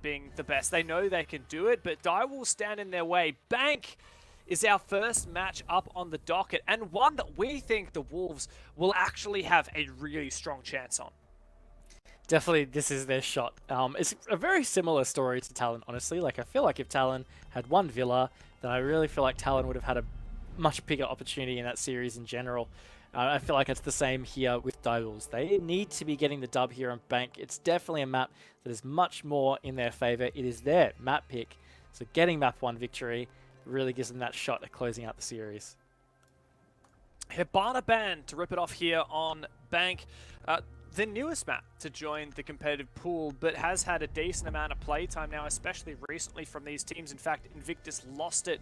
being the best. They know they can do it, but Direwolves stand in their way. Bank is our first match up on the docket, and one that we think the Wolves will actually have a really strong chance on. Definitely, this is their shot. It's a very similar story to Talon, honestly. Like, I feel like if Talon had won Villa, then I really feel like Talon would have had a much bigger opportunity in that series in general. I feel like it's the same here with Direwolves. They need to be getting the dub here on Bank. It's definitely a map that is much more in their favor. It is their map pick. So getting map 1 victory really gives them that shot at closing out the series. Hibana banned to rip it off here on Bank. The newest map to join the competitive pool, but has had a decent amount of playtime now, especially recently from these teams. In fact, Invictus lost it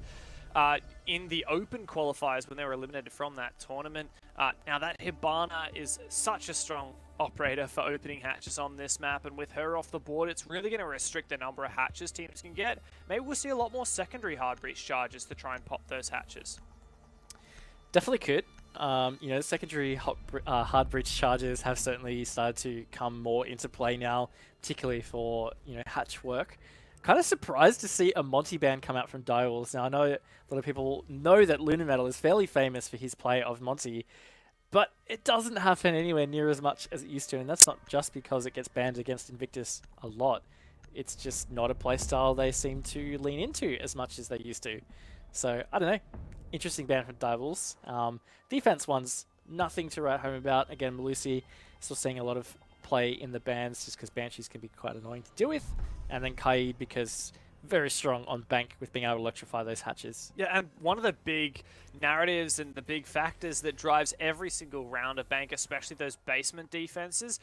in the open qualifiers when they were eliminated from that tournament. Now that Hibana is such a strong operator for opening hatches on this map, and with her off the board, it's really going to restrict the number of hatches teams can get. Maybe we'll see a lot more secondary hard breach charges to try and pop those hatches. Definitely could. You know, secondary hard breach charges have certainly started to come more into play now, particularly for, you know, hatch work. Kind of surprised to see a Monty ban come out from Direwolves. Now, I know a lot of people know that Lunar Metal is fairly famous for his play of Monty, but it doesn't happen anywhere near as much as it used to, and that's not just because it gets banned against Invictus a lot. It's just not a playstyle they seem to lean into as much as they used to. So, I don't know. Interesting ban from Direwolves. Defense one's nothing to write home about. Again, Malusi still seeing a lot of play in the bans just because Banshees can be quite annoying to deal with. And then Kaid because very strong on Bank with being able to electrify those hatches. Yeah, and one of the big narratives and the big factors that drives every single round of Bank, especially those basement defenses,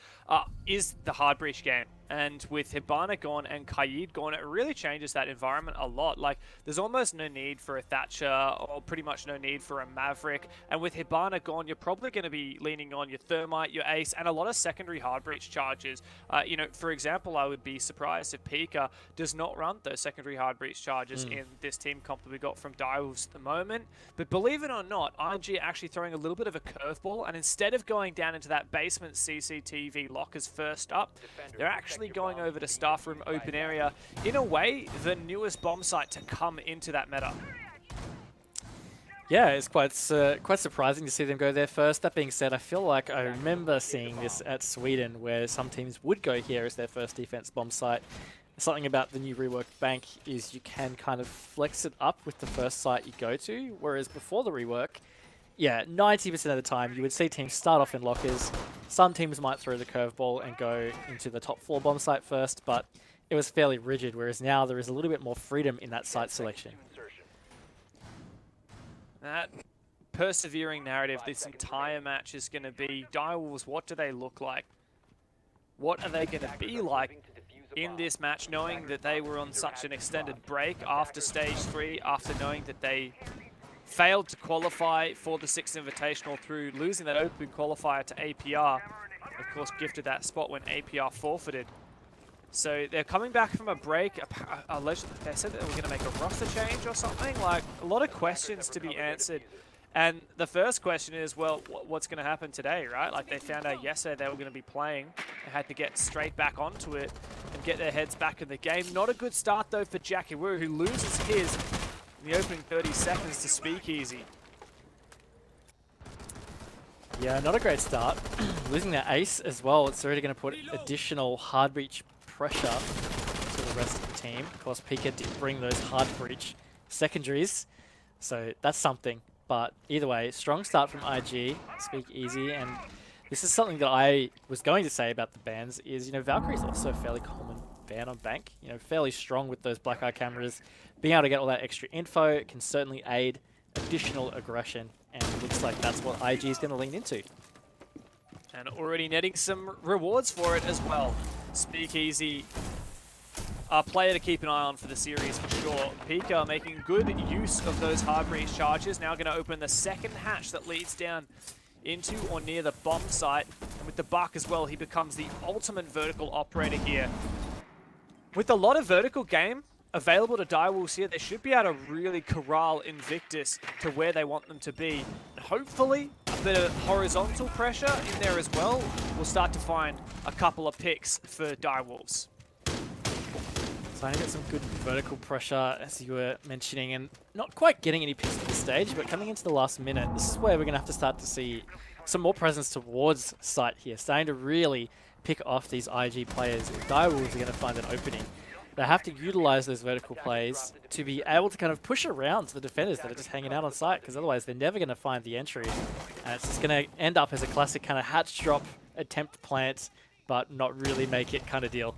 is the hard breach game. And with Hibana gone and Kaid gone, it really changes that environment a lot. Like, there's almost no need for a Thatcher, or pretty much no need for a Maverick. And with Hibana gone, you're probably going to be leaning on your Thermite, your Ace, and a lot of secondary hard breach charges. You know, for example, I would be surprised if Pika does not run those secondary hard breach charges in this team comp that we got from Direwolves at the moment. But believe it or not, ING are actually throwing a little bit of a curveball, and instead of going down into that basement CCTV lockers first up, they're actually going over to staff room open area. In a way, the newest bomb site to come into that meta. Yeah, it's quite surprising to see them go there first. That being said, I feel like I remember seeing this at Sweden, where some teams would go here as their first defense bomb site. Something about the new reworked Bank is you can kind of flex it up with the first site you go to, whereas before the rework, yeah, 90% of the time you would see teams start off in lockers. Some teams might throw the curveball and go into the top floor bomb site first, but it was fairly rigid, whereas now there is a little bit more freedom in that site selection. That persevering narrative this entire match is going to be, Direwolves, what do they look like? What are they going to be like in this match, knowing that they were on such an extended break after Stage 3, after knowing that they failed to qualify for the 6th Invitational through losing that open qualifier to APR. Of course, gifted that spot when APR forfeited. So they're coming back from a break. Allegedly, they said that they were going to make a roster change or something. Like, a lot of questions to be answered. And the first question is, well, what's going to happen today, right? Like, they found out yesterday they were going to be playing. They had to get straight back onto it and get their heads back in the game. Not a good start, though, for Jackie Wu, who loses his in the opening 30 seconds to Speakeasy. Yeah, not a great start. Losing their ace as well, it's already going to put additional hard breach pressure to the rest of the team. Of course, Pika did bring those hard breach secondaries, so that's something. But either way, strong start from IG, Speakeasy, and this is something that I was going to say about the bans is, you know, Valkyrie's also a fairly common ban on Bank. You know, fairly strong with those black eye cameras. Being able to get all that extra info can certainly aid additional aggression, and it looks like that's what IG is going to lean into. And already netting some rewards for it as well. Speakeasy, a player to keep an eye on for the series for sure. Pika making good use of those hard breach charges. Now going to open the second hatch that leads down into or near the bomb site. And with the buck as well, he becomes the ultimate vertical operator here. With a lot of vertical game available to Direwolves here, they should be able to really corral Invictus to where they want them to be. And hopefully, a bit of horizontal pressure in there as well. We'll start to find a couple of picks for Direwolves. Starting to get some good vertical pressure, as you were mentioning, and not quite getting any picks at this stage, but coming into the last minute, this is where we're going to have to start to see some more presence towards site here, starting to really pick off these IG players. If Direwolves are going to find an opening, they have to utilize those vertical plays to be able to kind of push around to the defenders that are just hanging out on site, because otherwise they're never going to find the entry. And it's just going to end up as a classic kind of hatch drop, attempt plant, but not really make it kind of deal.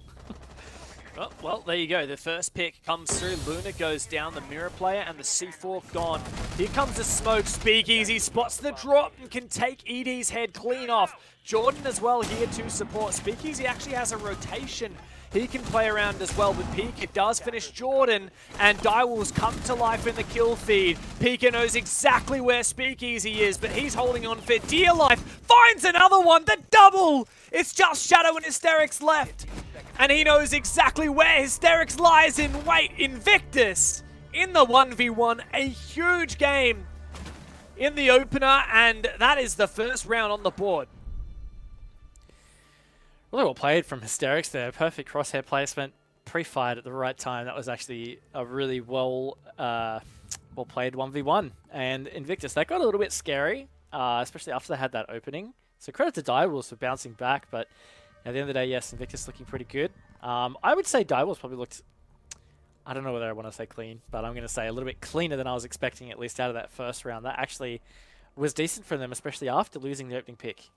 Well, there you go. The first pick comes through. Luna goes down, the mirror player, and the C4 gone. Here comes the smoke. Speakeasy spots the drop and can take ED's head clean off. Jordan as well here to support. Speakeasy actually has a rotation. He can play around as well with Pika. Does finish Jordan, and Direwolves come to life in the kill feed. Pika knows exactly where Speakeasy is, but he's holding on for dear life. Finds another one, the double! It's just Shadow and Hysterics left. And he knows exactly where Hysterics lies in wait. Invictus in the 1v1. A huge game in the opener, and that is the first round on the board. Really well played from Hysterics there. Perfect crosshair placement, pre-fired at the right time. That was actually a really well played 1v1. And Invictus, that got a little bit scary, especially after they had that opening. So credit to Direwolves for bouncing back, but at the end of the day, yes, Invictus looking pretty good. I would say Direwolves probably looked, I don't know whether I want to say clean, but I'm going to say a little bit cleaner than I was expecting, at least out of that first round. That actually was decent for them, especially after losing the opening pick.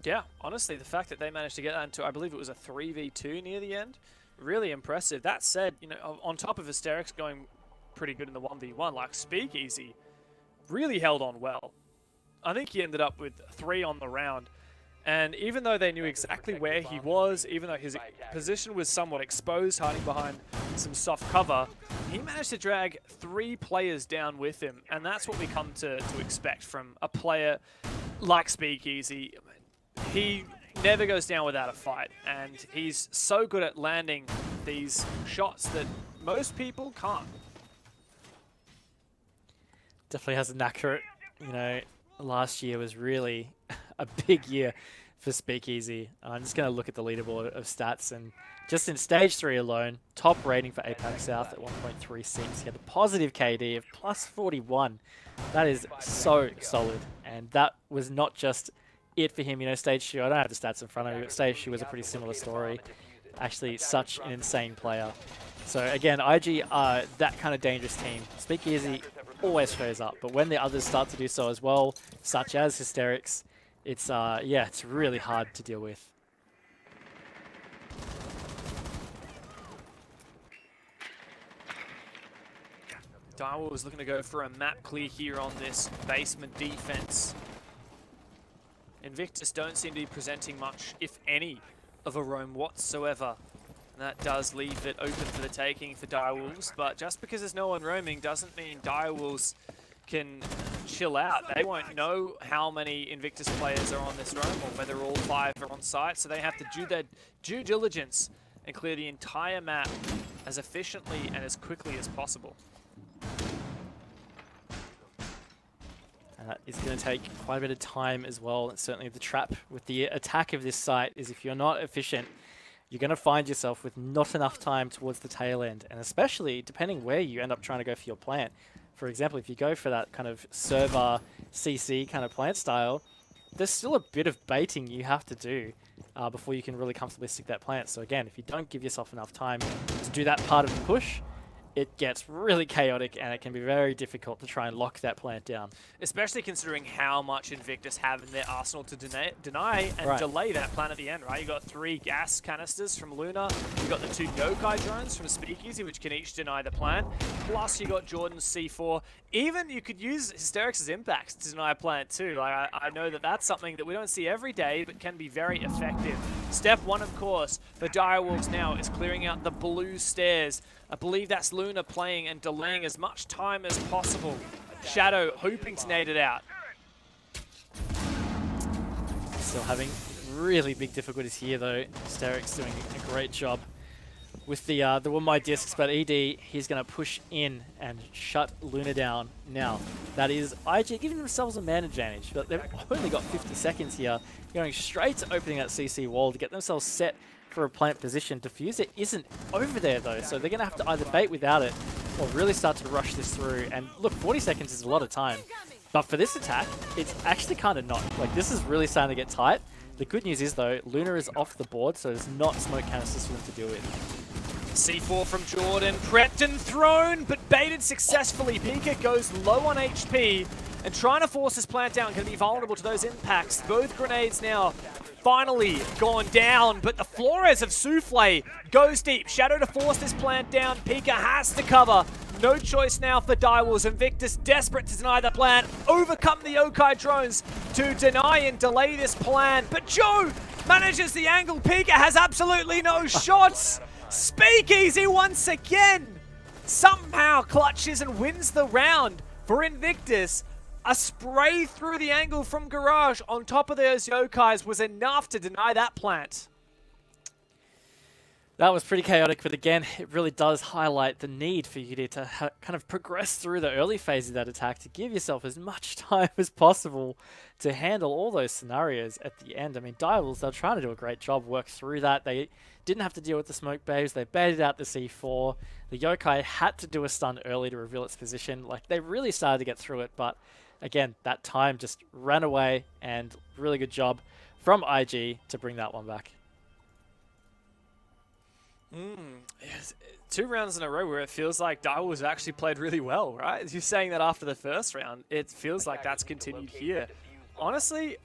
Yeah, honestly, the fact that they managed to get that into, I believe it was a 3v2 near the end, really impressive. That said, you know, on top of Hysterics going pretty good in the 1v1, like Speakeasy really held on well. I think he ended up with 3 on the round. And even though they knew exactly where he was, even though his position was somewhat exposed, hiding behind some soft cover, he managed to drag 3 players down with him. And that's what we come to expect from a player like Speakeasy. He never goes down without a fight. And he's so good at landing these shots that most people can't. Definitely has a knack for it. You know, last year was really a big year for Speakeasy. I'm just going to look at the leaderboard of stats, and just in Stage 3 alone, top rating for APAC South at 1.36. He had a positive KD of plus 41. That is so solid, and that was not just it for him. You know, Stage 2, I don't have the stats in front of me, but Stage 2 was a pretty similar story. Actually, such an insane player. So again, IG are that kind of dangerous team. Speakeasy always shows up, but when the others start to do so as well, such as Hysterics, it's yeah, it's really hard to deal with. Direwolves was looking to go for a map clear here on this basement defense. Invictus don't seem to be presenting much, if any, of a roam whatsoever. And that does leave it open for the taking for Direwolves, but just because there's no one roaming doesn't mean Direwolves can chill out. They won't know how many Invictus players are on this roam or whether all 5 are on site, so they have to do their due diligence and clear the entire map as efficiently and as quickly as possible. And that is going to take quite a bit of time as well. And certainly the trap with the attack of this site is if you're not efficient, you're going to find yourself with not enough time towards the tail end, and especially depending where you end up trying to go for your plant. For example, if you go for that kind of server CC kind of plant style, there's still a bit of baiting you have to do before you can really comfortably stick that plant. So again, if you don't give yourself enough time to do that part of the push, it gets really chaotic and it can be very difficult to try and lock that plant down. Especially considering how much Invictus have in their arsenal to deny and delay that plant at the end, right? You got 3 gas canisters from Luna, you got the 2 yokai drones from Speakeasy, which can each deny the plant, plus you got Jordan's C4. Even you could use Hysterics' impacts to deny a plant too. Like I know that that's something that we don't see every day, but can be very effective. Step 1, of course, for Direwolves now is clearing out the blue stairs. I believe that's Luna playing and delaying as much time as possible. Shadow hoping to nade it out. Still having really big difficulties here though. Hysterics doing a great job with the one my discs, but ED, he's going to push in and shut Luna down now. That is IG giving themselves a man advantage, but they've only got 50 seconds here, going straight to opening that CC wall to get themselves set for a plant position. Diffuser isn't over there though, so they're going to have to either bait without it or really start to rush this through. And look, 40 seconds is a lot of time. But for this attack, it's actually kind of not. Like, this is really starting to get tight. The good news is, though, Luna is off the board, so there's not smoke canisters for them to deal with. C4 from Jordan, prepped and thrown, but baited successfully. Pika goes low on HP, and trying to force this plant down can be vulnerable to those impacts. Both grenades now finally gone down, but the Flores of Souffle goes deep. Shadow to force this plant down. Pika has to cover. No choice now for Direwolves. Invictus desperate to deny the plan. Overcome the Yokai drones to deny and delay this plan. But Joe manages the angle. Pika has absolutely no shots. Speakeasy once again somehow clutches and wins the round for Invictus. A spray through the angle from Garage on top of those Yokais was enough to deny that plant. That was pretty chaotic, but again, it really does highlight the need for you to kind of progress through the early phase of that attack to give yourself as much time as possible to handle all those scenarios at the end. I mean, Direwolves, they're trying to do a great job, work through that. They didn't have to deal with the smoke babes. They baited out the C4. The Yokai had to do a stun early to reveal its position. Like, they really started to get through it, but again, that time just ran away, and really good job from IG to bring that one back. Yes, 2 rounds in a row where it feels like Direwolves actually played really well, right? You're saying that after the first round, it feels like that's continued here. Honestly,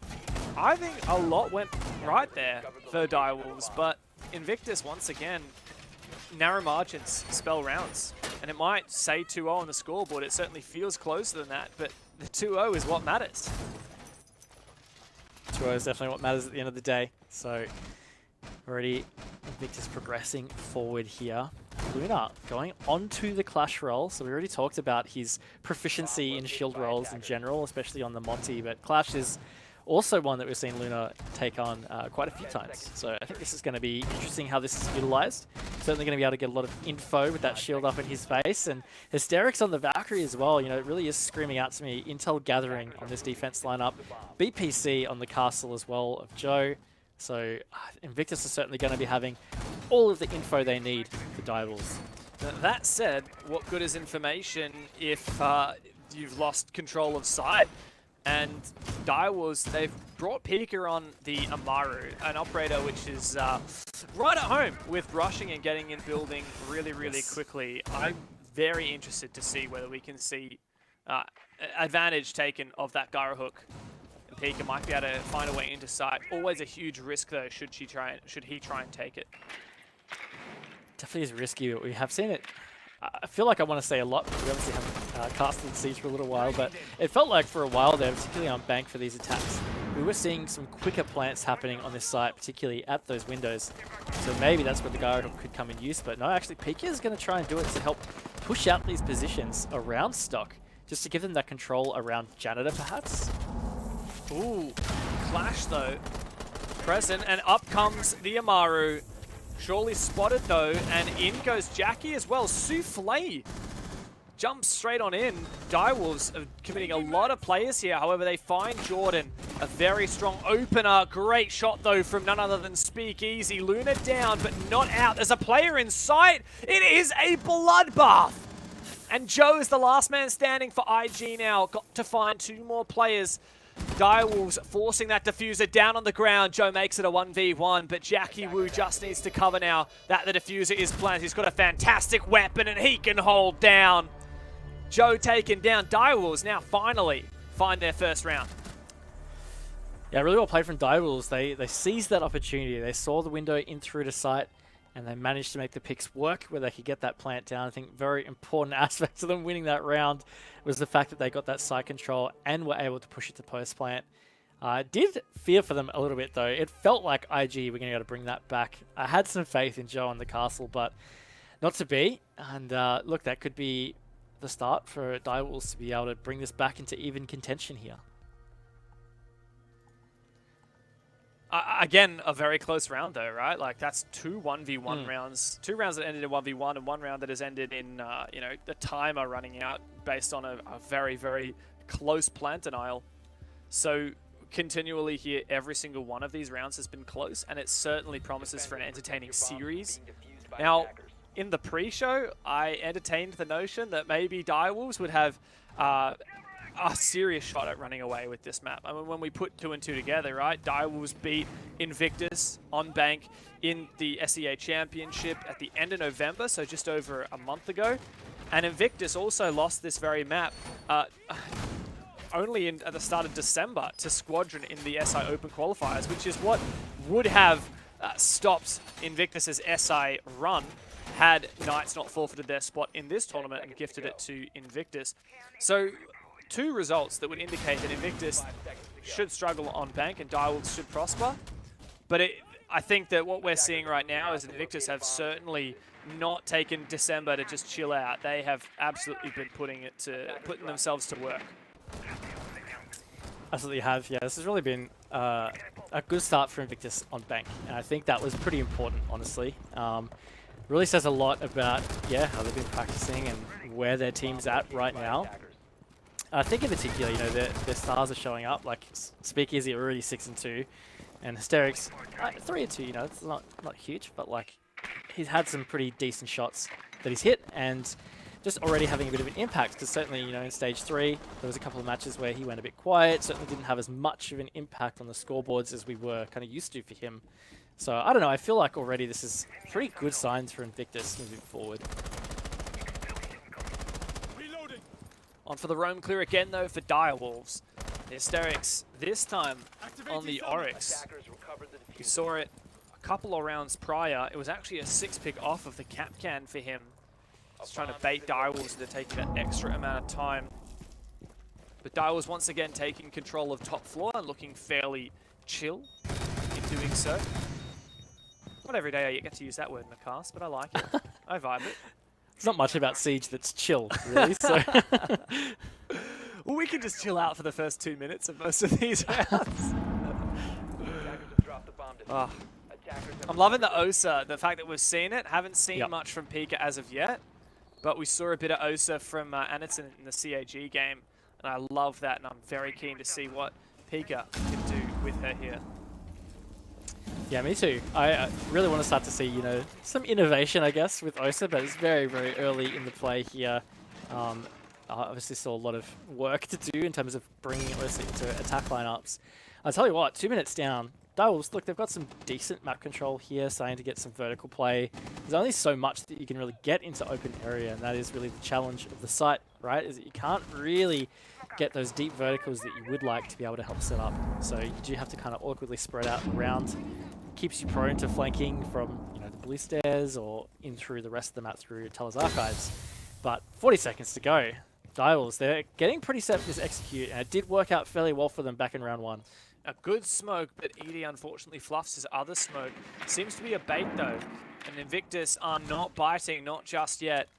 I think a lot went right there for Direwolves, but Invictus, once again, narrow margins spell rounds. And it might say 2-0 on the scoreboard. It certainly feels closer than that, but the 2-0 is what matters. 2-0 is definitely what matters at the end of the day. So already Invictus progressing forward here. Luna going onto the Clash roll. So we already talked about his proficiency in shield rolls in general, especially on the Monty, but Clash is also one that we've seen Luna take on quite a few times. So I think this is going to be interesting how this is utilized. Certainly going to be able to get a lot of info with that shield up in his face. And Hysterics on the Valkyrie as well. You know, it really is screaming out to me. Intel gathering on this defense lineup. BPC on the castle as well of Joe. So Invictus is certainly going to be having all of the info they need for Direwolves. That said, what good is information if you've lost control of sight? And Direwolves, they've brought Pika on the Amaru, an operator which is right at home with rushing and getting in building really, really quickly. I'm very interested to see whether we can see advantage taken of that Gyro hook. And Pika might be able to find a way into sight. Always a huge risk though, should he try and take it. Definitely is risky, but we have seen it. I feel like I want to say a lot, but we obviously haven't casted Siege for a little while, but it felt like for a while there, particularly on Bank for these attacks, we were seeing some quicker plants happening on this site, particularly at those windows. So maybe that's where the Gyro hook could come in use, but no, actually Pika is going to try and do it to help push out these positions around Stock, just to give them that control around Janitor perhaps. Ooh, Clash though, present, and up comes the Amaru. Surely spotted though, and in goes Jackie as well. Souffle jumps straight on in. Direwolves are committing a lot of players here. However, they find Jordan, a very strong opener. Great shot though from none other than Speakeasy. Luna down, but not out. There's a player in sight. It is a bloodbath. And Joe is the last man standing for IG now. Got to find 2 more players. Direwolves forcing that diffuser down on the ground. Joe makes it a 1v1, but Jackie Wu just needs to cover now that the diffuser is planted. He's got a fantastic weapon and he can hold down. Joe taken down. Direwolves now finally find their first round. Yeah, really well played from Direwolves. They seized that opportunity. They saw the window in through to sight, and they managed to make the picks work where they could get that plant down. I think very important aspect to them winning that round was the fact that they got that side control and were able to push it to post plant. I did fear for them a little bit though. It felt like IG were going to be able to bring that back. I had some faith in Joe on the castle, but not to be. And look, that could be the start for Direwolves to be able to bring this back into even contention here. Again, a very close round though, right? Like that's 2 1v1 rounds. 2 rounds that ended in 1v1 and 1 round that has ended in, you know, the timer running out based on a very, very close plant denial. So continually here, every single one of these rounds has been close, and it certainly promises for an entertaining series. Now, in the pre-show, I entertained the notion that maybe Direwolves would have a serious shot at running away with this map. I mean, when we put 2 and 2 together, right? Direwolves beat Invictus on Bank in the SEA Championship at the end of November, so just over a month ago. And Invictus also lost this very map only at the start of December to Squadron in the SI Open Qualifiers, which is what would have stopped Invictus's SI run had Knights not forfeited their spot in this tournament and gifted it to Invictus. So 2 results that would indicate that Invictus should struggle on Bank and Direwolves should prosper. But I think that what we're seeing right now is Invictus have certainly not taken December to just chill out. They have absolutely been putting themselves to work. Absolutely have, yeah. This has really been a good start for Invictus on Bank, and I think that was pretty important, honestly. Really says a lot about, yeah, how they've been practicing and where their team's at right now. I think in particular, you know, their stars are showing up. Like Speakeasy already 6 and 2, and Hysterics 3 and 2. You know, it's not huge, but like he's had some pretty decent shots that he's hit, and just already having a bit of an impact. Because certainly, you know, in stage 3, there was a couple of matches where he went a bit quiet. Certainly didn't have as much of an impact on the scoreboards as we were kind of used to for him. So I don't know. I feel like already this is pretty good signs for Invictus moving forward. On for the roam clear again, though, for Direwolves. Hysterics, this time on the Oryx. You saw it a couple of rounds prior. It was actually a 6-pick off of the cap can for him. Just trying to bait Direwolves into taking that extra amount of time. But Direwolves once again taking control of top floor and looking fairly chill in doing so. Not every day I get to use that word in the cast, but I like it. I vibe it. It's not much about Siege that's chill, really. So well, we can just chill out for the first 2 minutes of most of these rounds. Oh. I'm loving the Osa, the fact that we've seen it. Haven't seen much from Pika as of yet, but we saw a bit of Osa from Anderson in the CAG game, and I love that, and I'm very keen to see what Pika can do with her here. Yeah, me too. I really want to start to see, you know, some innovation, I guess, with Osa, but it's very, very early in the play here. Obviously still a lot of work to do in terms of bringing Osa into attack lineups. I'll tell you what, 2 minutes down, Direwolves, look, they've got some decent map control here, starting to get some vertical play. There's only so much that you can really get into open area, and that is really the challenge of the site, right? Is that you can't really get those deep verticals that you would like to be able to help set up. So you do have to kind of awkwardly spread out around. Keeps you prone to flanking from, you know, the blue stairs or in through the rest of the map through Teller's Archives. But 40 seconds to go. Direwolves, they're getting pretty set to execute, and it did work out fairly well for them back in round 1. A good smoke, but Edie unfortunately fluffs his other smoke. Seems to be a bait though, and Invictus are not biting, not just yet.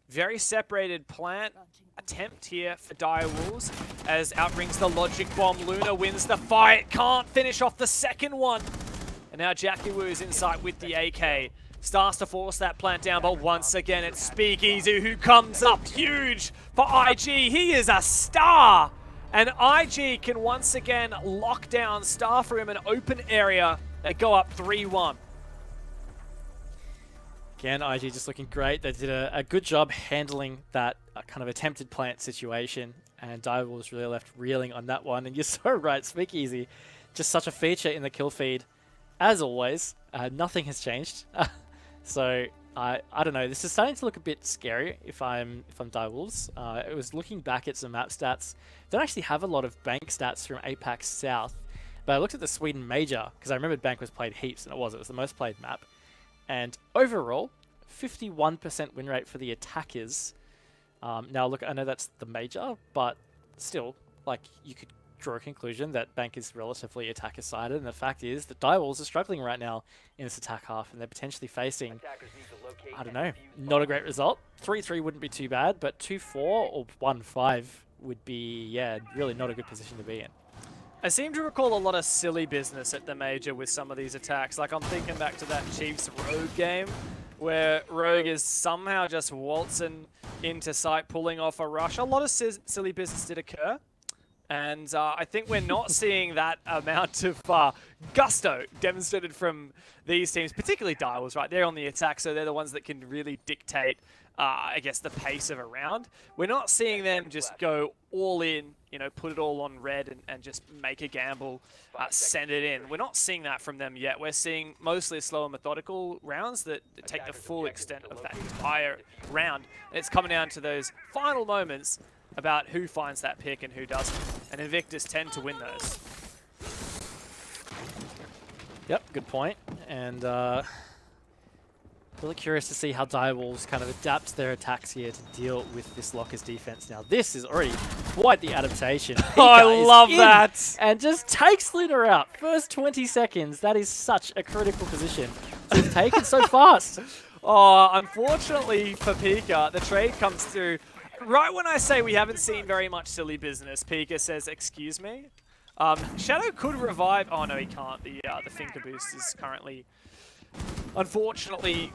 Very separated plant attempt here for Direwolves as out rings the logic bomb. Luna wins the fight, can't finish off the second one. And now Jackie Wu is in sight with the AK. Starts to force that plant down, but once again it's Speakeasy who comes up huge for IG. He is a star! And IG can once again lock down Star for him an open area. They go up 3-1. Again, IG just looking great. They did a good job handling that kind of attempted plant situation, and Direwolves really left reeling on that one. And you're so right, Speakeasy, just such a feature in the kill feed. As always, nothing has changed. So I don't know. This is starting to look a bit scary if I'm Direwolves. It was looking back at some map stats. Don't actually have a lot of Bank stats from APAC South, but I looked at the Sweden Major because I remembered Bank was played heaps, and it was the most played map. And overall, 51% win rate for the attackers. Now look, I know that's the Major, but still, like, you could draw a conclusion that Bank is relatively attacker-sided, and the fact is that Direwolves are struggling right now in this attack half, and they're potentially facing, I don't know, not a great result. 3-3 wouldn't be too bad, but 2-4 or 1-5 would be, yeah, really not a good position to be in. I seem to recall a lot of silly business at the Major with some of these attacks. Like, I'm thinking back to that Chiefs Rogue game, where Rogue is somehow just waltzing into sight, pulling off a rush. A lot of silly business did occur. And I think we're not seeing that amount of gusto demonstrated from these teams, particularly Direwolves, right? They're on the attack, so they're the ones that can really dictate, I guess, the pace of a round. We're not seeing them just go all in, you know, put it all on red and just make a gamble, send it in. We're not seeing that from them yet. We're seeing mostly slow and methodical rounds that take the full extent of that entire round. And it's coming down to those final moments about who finds that pick and who doesn't. And Invictus tend to win those. Yep, good point. And really curious to see how Direwolves kind of adapt their attacks here to deal with this Lockers defense. Now, this is already quite the adaptation. Oh, I love that! And just takes Luna out. First 20 seconds. That is such a critical position to have taken so fast. Oh, unfortunately for Pika, the trade comes through. Right when I say we haven't seen very much silly business, Pika says, "Excuse me." Shadow could revive. Oh no, he can't. The finger boost is currently, unfortunately,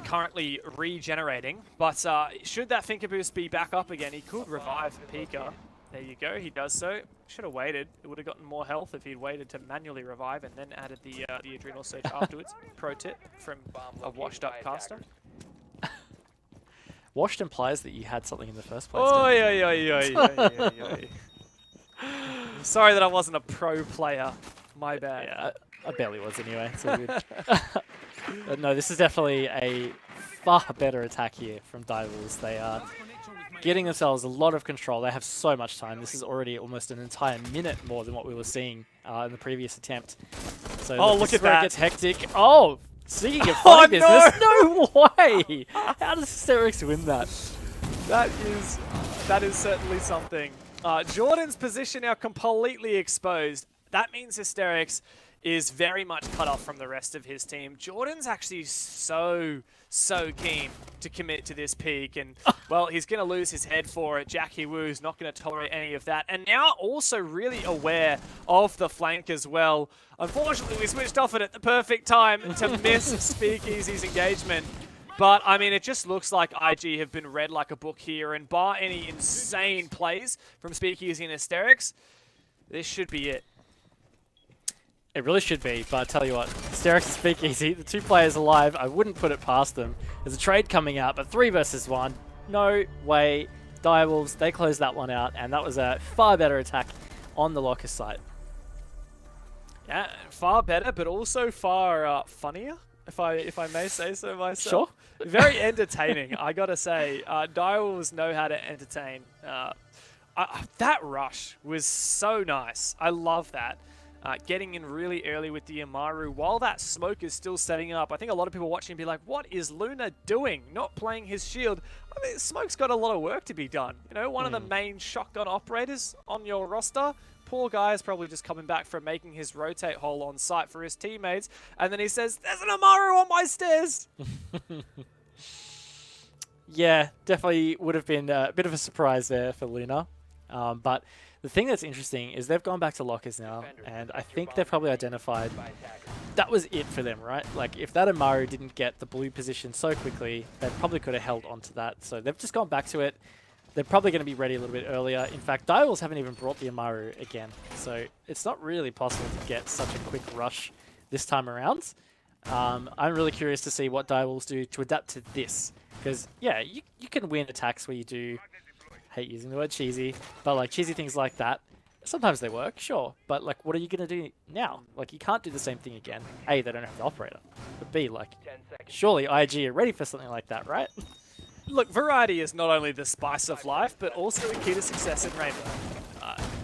regenerating. But should that finger boost be back up again, he could revive Pika. There you go. He does so. Should have waited. It would have gotten more health if he'd waited to manually revive and then added the adrenal surge afterwards. Pro tip from a washed-up caster. Washed implies that you had something in the first place. Oi, oi, oi, oi, oi, oi. Sorry that I wasn't a pro player. My bad. Yeah, I barely was anyway. It's all good. But no, this is definitely a far better attack here from Direwolves. They are getting themselves a lot of control. They have so much time. This is already almost an entire minute more than what we were seeing in the previous attempt. So look at that. It gets hectic. Oh! Speaking of funny business, no way! How does Hysterics win that? That is certainly something. Jordan's position now completely exposed. That means Hysterics is very much cut off from the rest of his team. Jordan's actually so keen to commit to this peak, and well, he's going to lose his head for it. Jackie Woo's not going to tolerate any of that, and now also really aware of the flank as well. Unfortunately, we switched off it at the perfect time to miss Speakeasy's engagement. But, I mean, it just looks like IG have been read like a book here, and bar any insane plays from Speakeasy and Hysterics, this should be it. It really should be, but I tell you what, Hysterics and Speakeasy, the two players alive, I wouldn't put it past them. There's a trade coming out, but 3 versus 1, no way. Direwolves, they closed that one out, and that was a far better attack on the Locker site. Yeah, far better, but also far funnier, if I may say so myself. Sure. Very entertaining, I gotta say. Direwolves know how to entertain. That rush was so nice. I love that. Getting in really early with the Amaru while that smoke is still setting up. I think a lot of people watching be like, what is Luna doing? Not playing his shield. I mean, Smoke's got a lot of work to be done. You know, one of the main shotgun operators on your roster. Poor guy is probably just coming back from making his rotate hole on site for his teammates. And then he says, there's an Amaru on my stairs. Yeah, definitely would have been a bit of a surprise there for Luna. But the thing that's interesting is they've gone back to Lockers now, and I think they've probably identified that was it for them, right? Like, if that Amaru didn't get the blue position so quickly, they probably could have held onto that. So they've just gone back to it. They're probably going to be ready a little bit earlier. In fact, Direwolves haven't even brought the Amaru again. So it's not really possible to get such a quick rush this time around. I'm really curious to see what Direwolves do to adapt to this. Because, yeah, you can win attacks where you do... hate using the word cheesy, but like cheesy things like that, sometimes they work, sure, but like what are you going to do now? Like you can't do the same thing again. A, they don't have the operator, but B, like surely IG are ready for something like that, right? Look, variety is not only the spice of life, but also the key to success in Rainbow.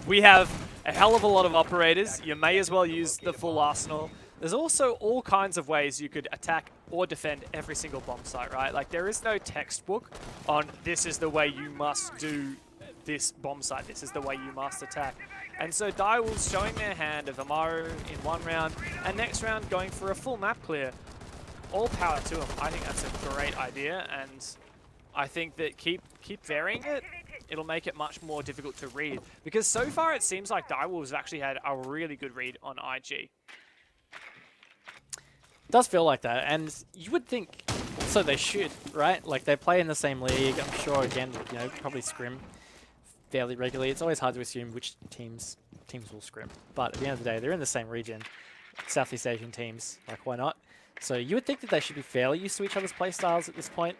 We have a hell of a lot of operators. You may as well use the full arsenal. There's also all kinds of ways you could attack or defend every single bomb site, right? Like, there is no textbook on this is the way you must do this bomb site, this is the way you must attack. And so Direwolves showing their hand of Amaru in one round, and next round going for a full map clear. All power to them. I think that's a great idea, and I think that keep varying it, it'll make it much more difficult to read. Because so far it seems like Direwolves have actually had a really good read on IG. Does feel like that, and you would think so they should, right? Like they play in the same league. I'm sure again, you know, probably scrim fairly regularly. It's always hard to assume which teams teams will scrim. But at the end of the day, they're in the same region. Southeast Asian teams, like why not? So you would think that they should be fairly used to each other's playstyles at this point.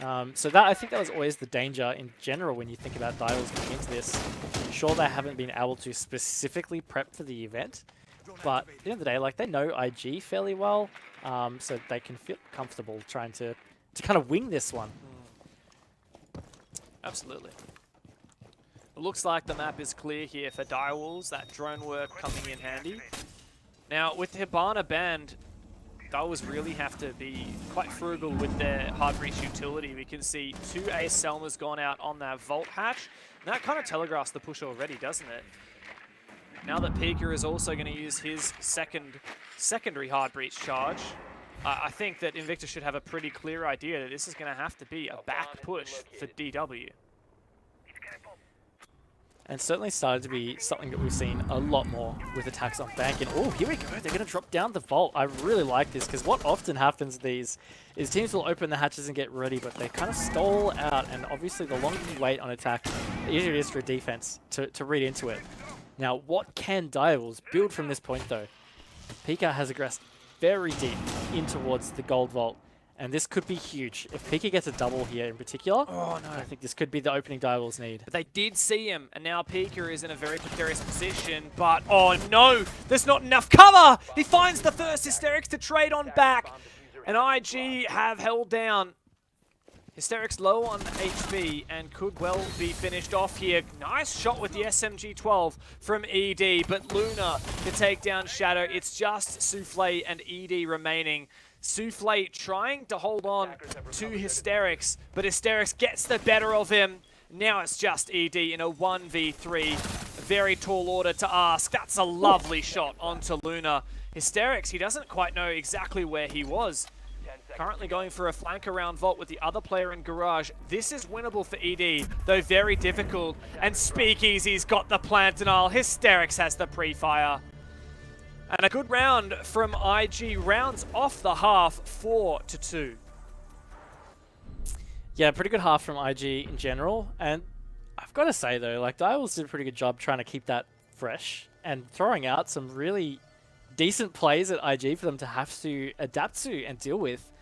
So that I think that was always the danger in general when you think about Dials going into this. Sure, they haven't been able to specifically prep for the event, but at the end of the day, like they know IG fairly well, so they can feel comfortable trying to kind of wing this one. Absolutely. It looks like the map is clear here for Direwolves, that drone work coming in handy. Now, with the Hibana banned, Direwolves really have to be quite frugal with their hard breach utility. We can see 2 Ace Selma's gone out on that Vault hatch. And that kind of telegraphs the push already, doesn't it? Now that Pika is also going to use his secondary hard breach charge, I think that Invictus should have a pretty clear idea that this is going to have to be a back push for DW. And certainly started to be something that we've seen a lot more with attacks on bank. And oh, here we go. They're going to drop down the vault. I really like this because what often happens is teams will open the hatches and get ready, but they kind of stall out. And obviously, the longer you wait on attack, the easier it is for a defense to read into it. Now, what can Direwolves build from this point, though? Pika has aggressed very deep in towards the gold vault. And this could be huge. If Pika gets a double here in particular, oh, no. I think this could be the opening Direwolves need. But they did see him, and now Pika is in a very precarious position. But, oh no, there's not enough cover! He finds the first Hysterics to trade on back. And IG have held down. Hysterics low on HP and could well be finished off here. Nice shot with the SMG-12 from ED, but Luna to take down Shadow. It's just Souffle and ED remaining. Souffle trying to hold on to Hysterics, but Hysterics gets the better of him. Now it's just ED in a 1v3. A very tall order to ask. That's a lovely shot onto Luna. Hysterics, he doesn't quite know exactly where he was. Currently going for a flank around Vault with the other player in Garage. This is winnable for ED, though very difficult. And Speakeasy's got the plant and all. Hysterics has the pre-fire. And a good round from IG, rounds off the half, 4-2. Yeah, pretty good half from IG in general. And I've got to say, though, like, Direwolves did a pretty good job trying to keep that fresh and throwing out some really decent plays at IG for them to have to adapt to and deal with.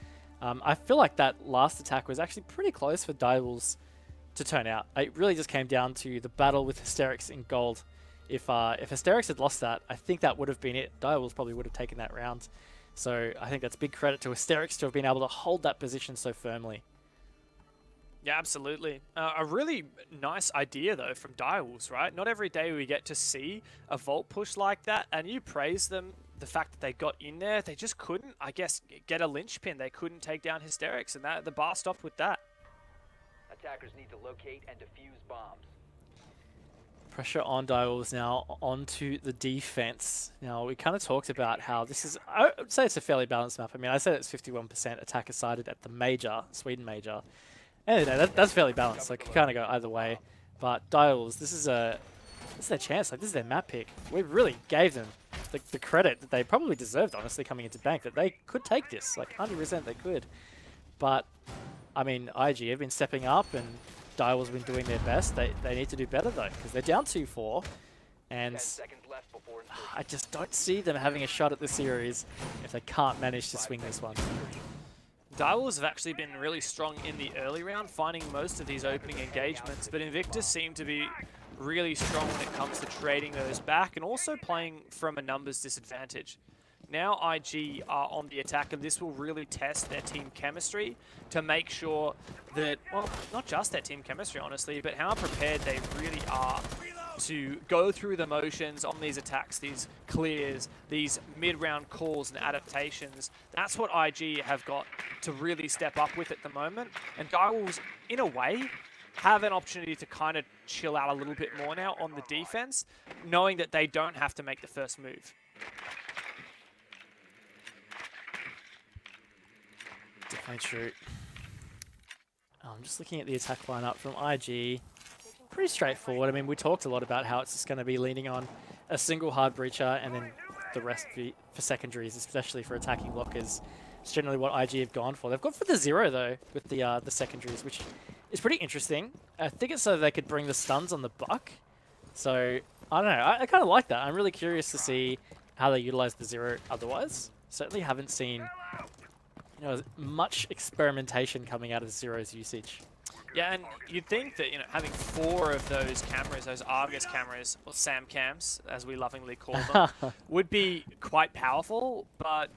I feel like that last attack was actually pretty close for Direwolves to turn out. It really just came down to the battle with Hysterics in gold. If Hysterics had lost that, I think that would have been it. Direwolves probably would have taken that round. So I think that's big credit to Hysterics to have been able to hold that position so firmly. Yeah, absolutely. A really nice idea, though, from Direwolves, right? Not every day we get to see a Vault push like that, and you praise them, the fact that they got in there. They just couldn't, I guess, get a linchpin. They couldn't take down Hysterics, and the bar stopped with that. Attackers need to locate and defuse bombs. Pressure on Direwolves now onto the defense. Now, we kind of talked about how this is, I would say it's a fairly balanced map. I mean, I said it's 51% attacker sided at the major, Sweden major. Anyway, that's fairly balanced. Like, you kind of go either way. But Direwolves, this is their chance. Like, this is their map pick. We really gave them the credit that they probably deserved, honestly, coming into bank, that they could take this. Like, 100% they could. But, I mean, IG have been stepping up, and Direwolves have been doing their best. They need to do better, though, because they're down 2-4. And I just don't see them having a shot at the series if they can't manage to swing this one. Direwolves have actually been really strong in the early round, finding most of these opening engagements, but Invictus seem to be really strong when it comes to trading those back and also playing from a numbers disadvantage. Now IG are on the attack, and this will really test their team chemistry to make sure that, well, not just their team chemistry, honestly, but how prepared they really are to go through the motions on these attacks, these clears, these mid-round calls and adaptations. That's what IG have got to really step up with at the moment. And Direwolves, in a way, have an opportunity to kind of chill out a little bit more now on the defense, knowing that they don't have to make the first move. Definitely true. I'm just looking at the attack lineup from IG. Pretty straightforward. I mean, we talked a lot about how it's just going to be leaning on a single hard breacher and then the rest for secondaries, especially for attacking blockers. It's generally what IG have gone for. They've gone for the 0, though, with the secondaries, which is pretty interesting. I think it's so they could bring the stuns on the buck. So I don't know. I kind of like that. I'm really curious to see how they utilize the Zero otherwise. Certainly haven't seen much experimentation coming out of Zero's usage. Yeah, and you'd think that, having 4 of those cameras, those Argus cameras, or SAM cams, as we lovingly call them, would be quite powerful, but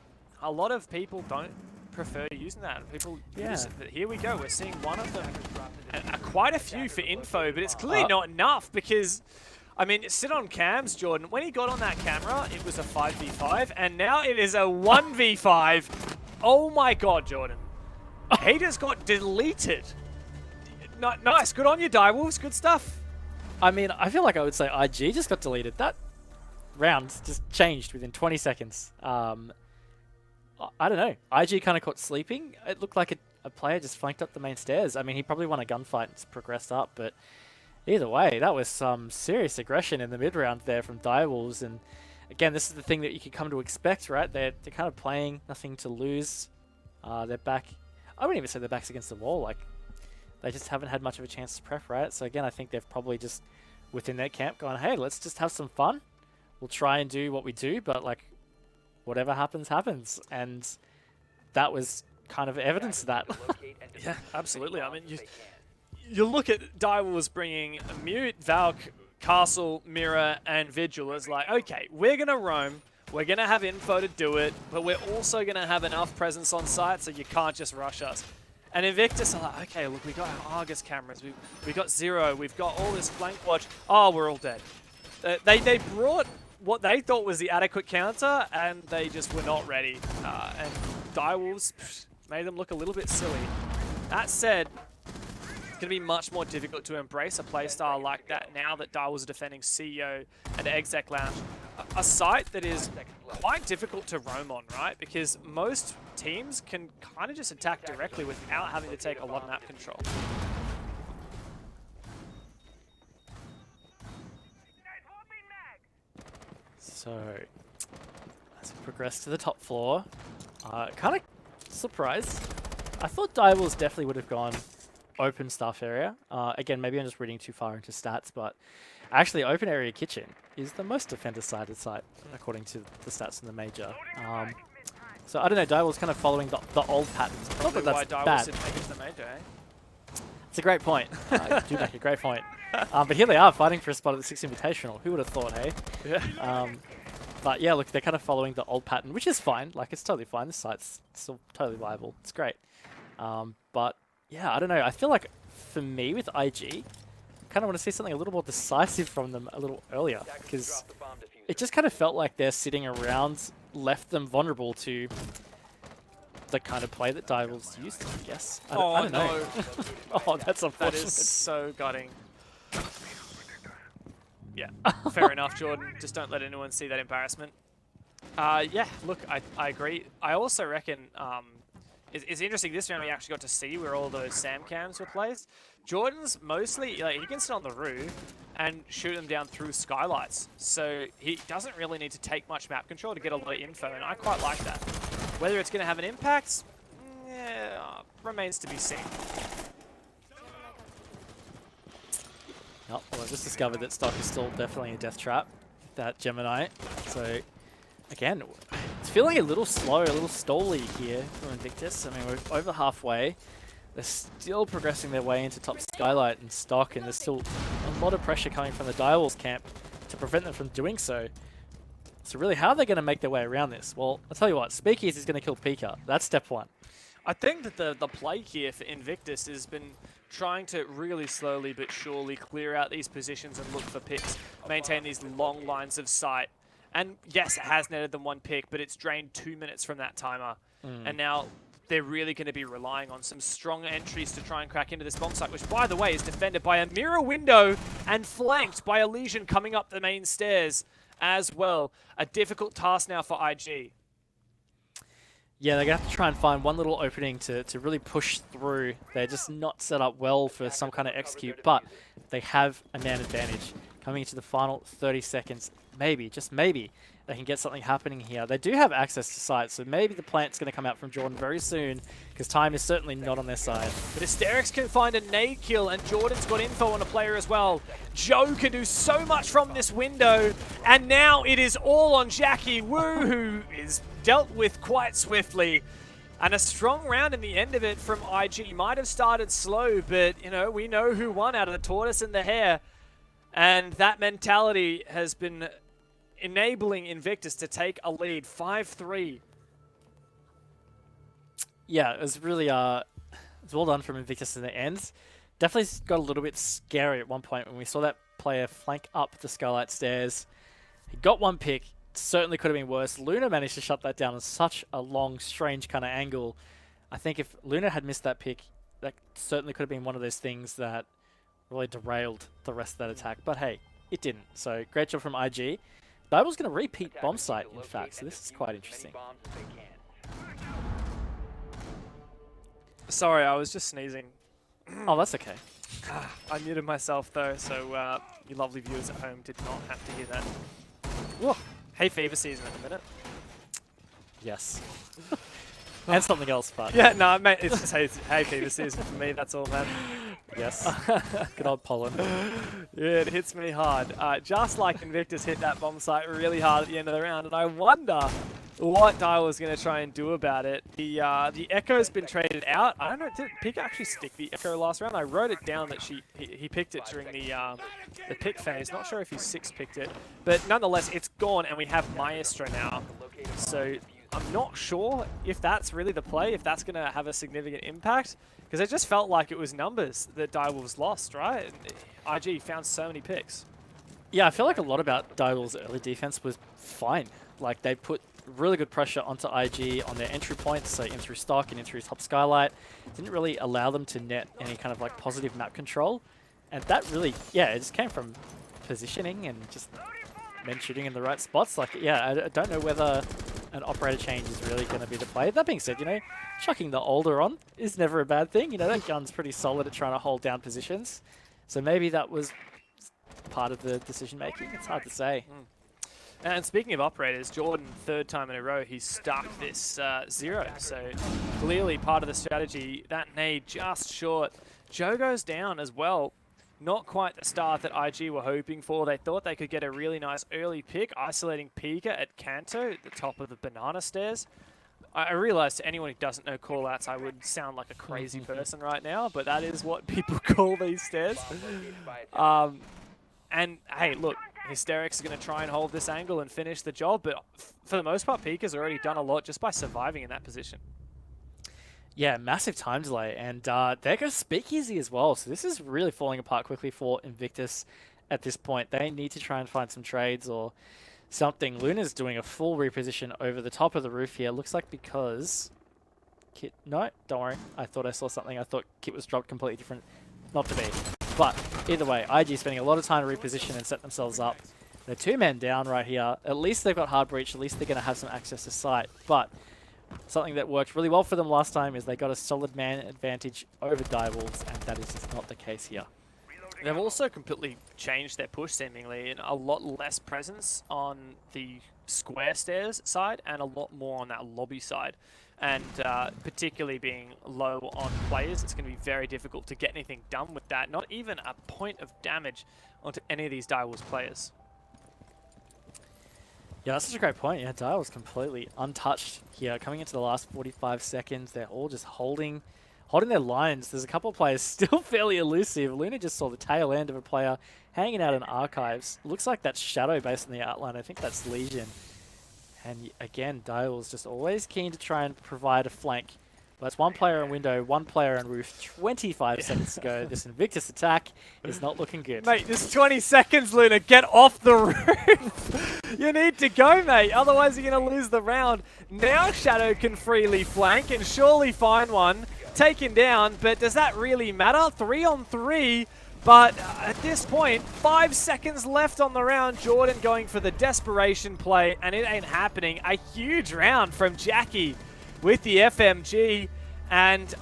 a lot of people don't prefer using that. People use it, but here we go. We're seeing one of them, quite a few for info, but it's clearly not enough because, I mean, sit on cams, Jordan. When he got on that camera, it was a 5v5, and now it is a 1v5. Oh my god, Jordan. He just got deleted. Nice, good on you, Direwolves, good stuff. I mean, I feel like I would say IG just got deleted. That round just changed within 20 seconds. I don't know. IG kind of caught sleeping. It looked like a player just flanked up the main stairs. I mean, he probably won a gunfight and progressed up, but either way, that was some serious aggression in the mid-round there from Direwolves. And again, this is the thing that you can come to expect, right? They're kind of playing nothing to lose. They're back. I wouldn't even say their back's against the wall. Like, they just haven't had much of a chance to prep, right? So again, I think they've probably just, within their camp, gone, hey, let's just have some fun. We'll try and do what we do, but like, whatever happens, happens. And that was kind of evidence of that. Yeah, absolutely. I mean, you look at Direwolves bringing Mute, Valk, Castle, Mirror, and Vigil as like, okay, we're going to roam. We're going to have info to do it, but we're also going to have enough presence on site so you can't just rush us. And Invictus are like, okay, look, we got our Argus cameras, we got Zero, we've got all this flank watch. Oh, we're all dead. They brought what they thought was the adequate counter, and they just were not ready. And Direwolves made them look a little bit silly. That said, it's going to be much more difficult to embrace a playstyle like that now that Direwolves are defending CEO and Exec Lounge. A site that is quite difficult to roam on, right? Because most teams can kind of just attack directly without having to take a lot of map control. So, as we progress to the top floor, kind of surprised. I thought Direwolves definitely would have gone open staff area. Again, maybe I'm just reading too far into stats, but actually open area kitchen is the most defender-sided site, according to the stats in the major. So I don't know, Direwolves kind of following the old patterns. Not that that's bad. Didn't make it to the major, eh? It's a great point. You do make a great point. But here they are fighting for a spot at the 6 Invitational. Who would have thought, hey? Yeah. But yeah, look, they're kind of following the old pattern, which is fine. Like, it's totally fine. This site's still totally viable. It's great. But yeah, I don't know. I feel like for me with IG, I kind of want to see something a little more decisive from them a little earlier, because it just kind of felt like they're sitting around, left them vulnerable to the kind of play that Direwolves used to, I guess. I don't know. Oh, that's unfortunate. That is so gutting. Yeah, fair enough, Jordan. Just don't let anyone see that embarrassment. Yeah, look, I agree. I also reckon it's interesting this round we actually got to see where all those SAM cams were placed. Jordan's mostly, like, he can sit on the roof and shoot them down through skylights. So he doesn't really need to take much map control to get a lot of info, and I quite like that. Whether it's going to have an impact, remains to be seen. Oh, well, I just discovered that stock is still definitely a death trap, that Gemini. So, again, it's feeling a little slow, a little stally here for Invictus. I mean, we're over halfway. They're still progressing their way into top Skylight and stock, and there's still a lot of pressure coming from the Direwolves camp to prevent them from doing so. So really, how are they going to make their way around this? Well, I'll tell you what, Speakeasy is going to kill Pika. That's step one. I think that the play here for Invictus has been trying to really slowly but surely clear out these positions and look for picks, maintain these long lines of sight. And yes, it has netted them one pick, but it's drained 2 minutes from that timer. And now they're really going to be relying on some strong entries to try and crack into this bomb site, which, by the way, is defended by a mirror window and flanked by a Legion coming up the main stairs as well. A difficult task now for IG. Yeah, they're going to have to try and find one little opening to really push through. They're just not set up well for some kind of execute, but they have a man advantage. coming into the final 30 seconds. Maybe, just maybe, they can get something happening here. They do have access to sight, so maybe the plant's going to come out from Jordan very soon, because time is certainly not on their side. But Hysterics can find a nade kill, and Jordan's got info on a player as well. Joe can do so much from this window, and now it is all on Jackie Wu, who is dealt with quite swiftly. And a strong round in the end of it from IG. Might have started slow, but, you know, we know who won out of the tortoise and the hare. And that mentality has been enabling Invictus to take a lead, 5-3. Yeah, it was really well done from Invictus in the end. Definitely got a little bit scary at one point when we saw that player flank up the Skylight stairs. He got one pick. Certainly could have been worse. Luna managed to shut that down on such a long, strange kind of angle. I think if Luna had missed that pick, that certainly could have been one of those things that really derailed the rest of that attack. But hey, it didn't. So great job from IG. I was going to repeat bomb site, in fact, so this is quite interesting. Sorry, I was just sneezing. Oh, that's okay. I muted myself though, so you lovely viewers at home did not have to hear that. Whoa. Hay fever season at the minute. Yes. And something else, but... Yeah, no, mate, it's just hay fever season for me, that's all, man. Yes. Good old pollen. Yeah, it hits me hard. Just like Invictus hit that bomb site really hard at the end of the round, and I wonder what Dial was going to try and do about it. The Echo's been traded out. I don't know, did Pick actually stick the Echo last round? I wrote it down that he picked it during the pick phase. Not sure if he 6-picked it, but nonetheless, it's gone, and we have Maestro now. So I'm not sure if that's really the play, if that's going to have a significant impact, because it just felt like it was numbers that Direwolves lost, right? IG found so many picks. Yeah, I feel like a lot about Direwolves' early defense was fine. Like, they put really good pressure onto IG on their entry points, so in through stock and in through top Skylight. Didn't really allow them to net any kind of like positive map control. And that really, yeah, it just came from positioning and just men shooting in the right spots. Like, yeah, I don't know whether an operator change is really going to be the play. That being said, you know, chucking the older on is never a bad thing. You know, that gun's pretty solid at trying to hold down positions. So maybe that was part of the decision making. It's hard to say. And speaking of operators, Jordan, third time in a row, he's stuck this 0. So clearly part of the strategy, that nade just short. Joe goes down as well. Not quite the start that IG were hoping for. They thought they could get a really nice early pick, isolating Pika at Kanto at the top of the banana stairs. I realize to anyone who doesn't know callouts, I would sound like a crazy person right now, but that is what people call these stairs. And hey, look, Hysterics are going to try and hold this angle and finish the job, but for the most part, Pika's already done a lot just by surviving in that position. Yeah, massive time delay, and there goes Speakeasy as well. So this is really falling apart quickly for Invictus at this point. They need to try and find some trades or something. Luna's doing a full reposition over the top of the roof here. Looks like because Kit... No, don't worry. I thought I saw something. I thought Kit was dropped completely different. Not to be. But either way, IG spending a lot of time to reposition and set themselves up. They're 2 men down right here. At least they've got hard breach. At least they're going to have some access to sight. But something that worked really well for them last time is they got a solid man advantage over Direwolves, and that is just not the case here. They've also completely changed their push seemingly, and a lot less presence on the square stairs side and a lot more on that lobby side. And particularly being low on players, it's going to be very difficult to get anything done with that. Not even a point of damage onto any of these Direwolves players. Yeah, that's such a great point. Yeah, Dial was completely untouched here. Coming into the last 45 seconds, they're all just holding their lines. There's a couple of players still fairly elusive. Luna just saw the tail end of a player hanging out in archives. Looks like that's Shadow based on the outline. I think that's Legion. And again, Dial's just always keen to try and provide a flank. But it's 1 player on window, 1 player on roof. 25 seconds to go. This Invictus attack is not looking good. Mate, there's 20 seconds, Luna. Get off the roof. You need to go, mate. Otherwise, you're going to lose the round. Now Shadow can freely flank and surely find one. Taken down, but does that really matter? 3 on 3. But at this point, 5 seconds left on the round. Jordan going for the desperation play, and it ain't happening. A huge round from Jackie with the FMG, and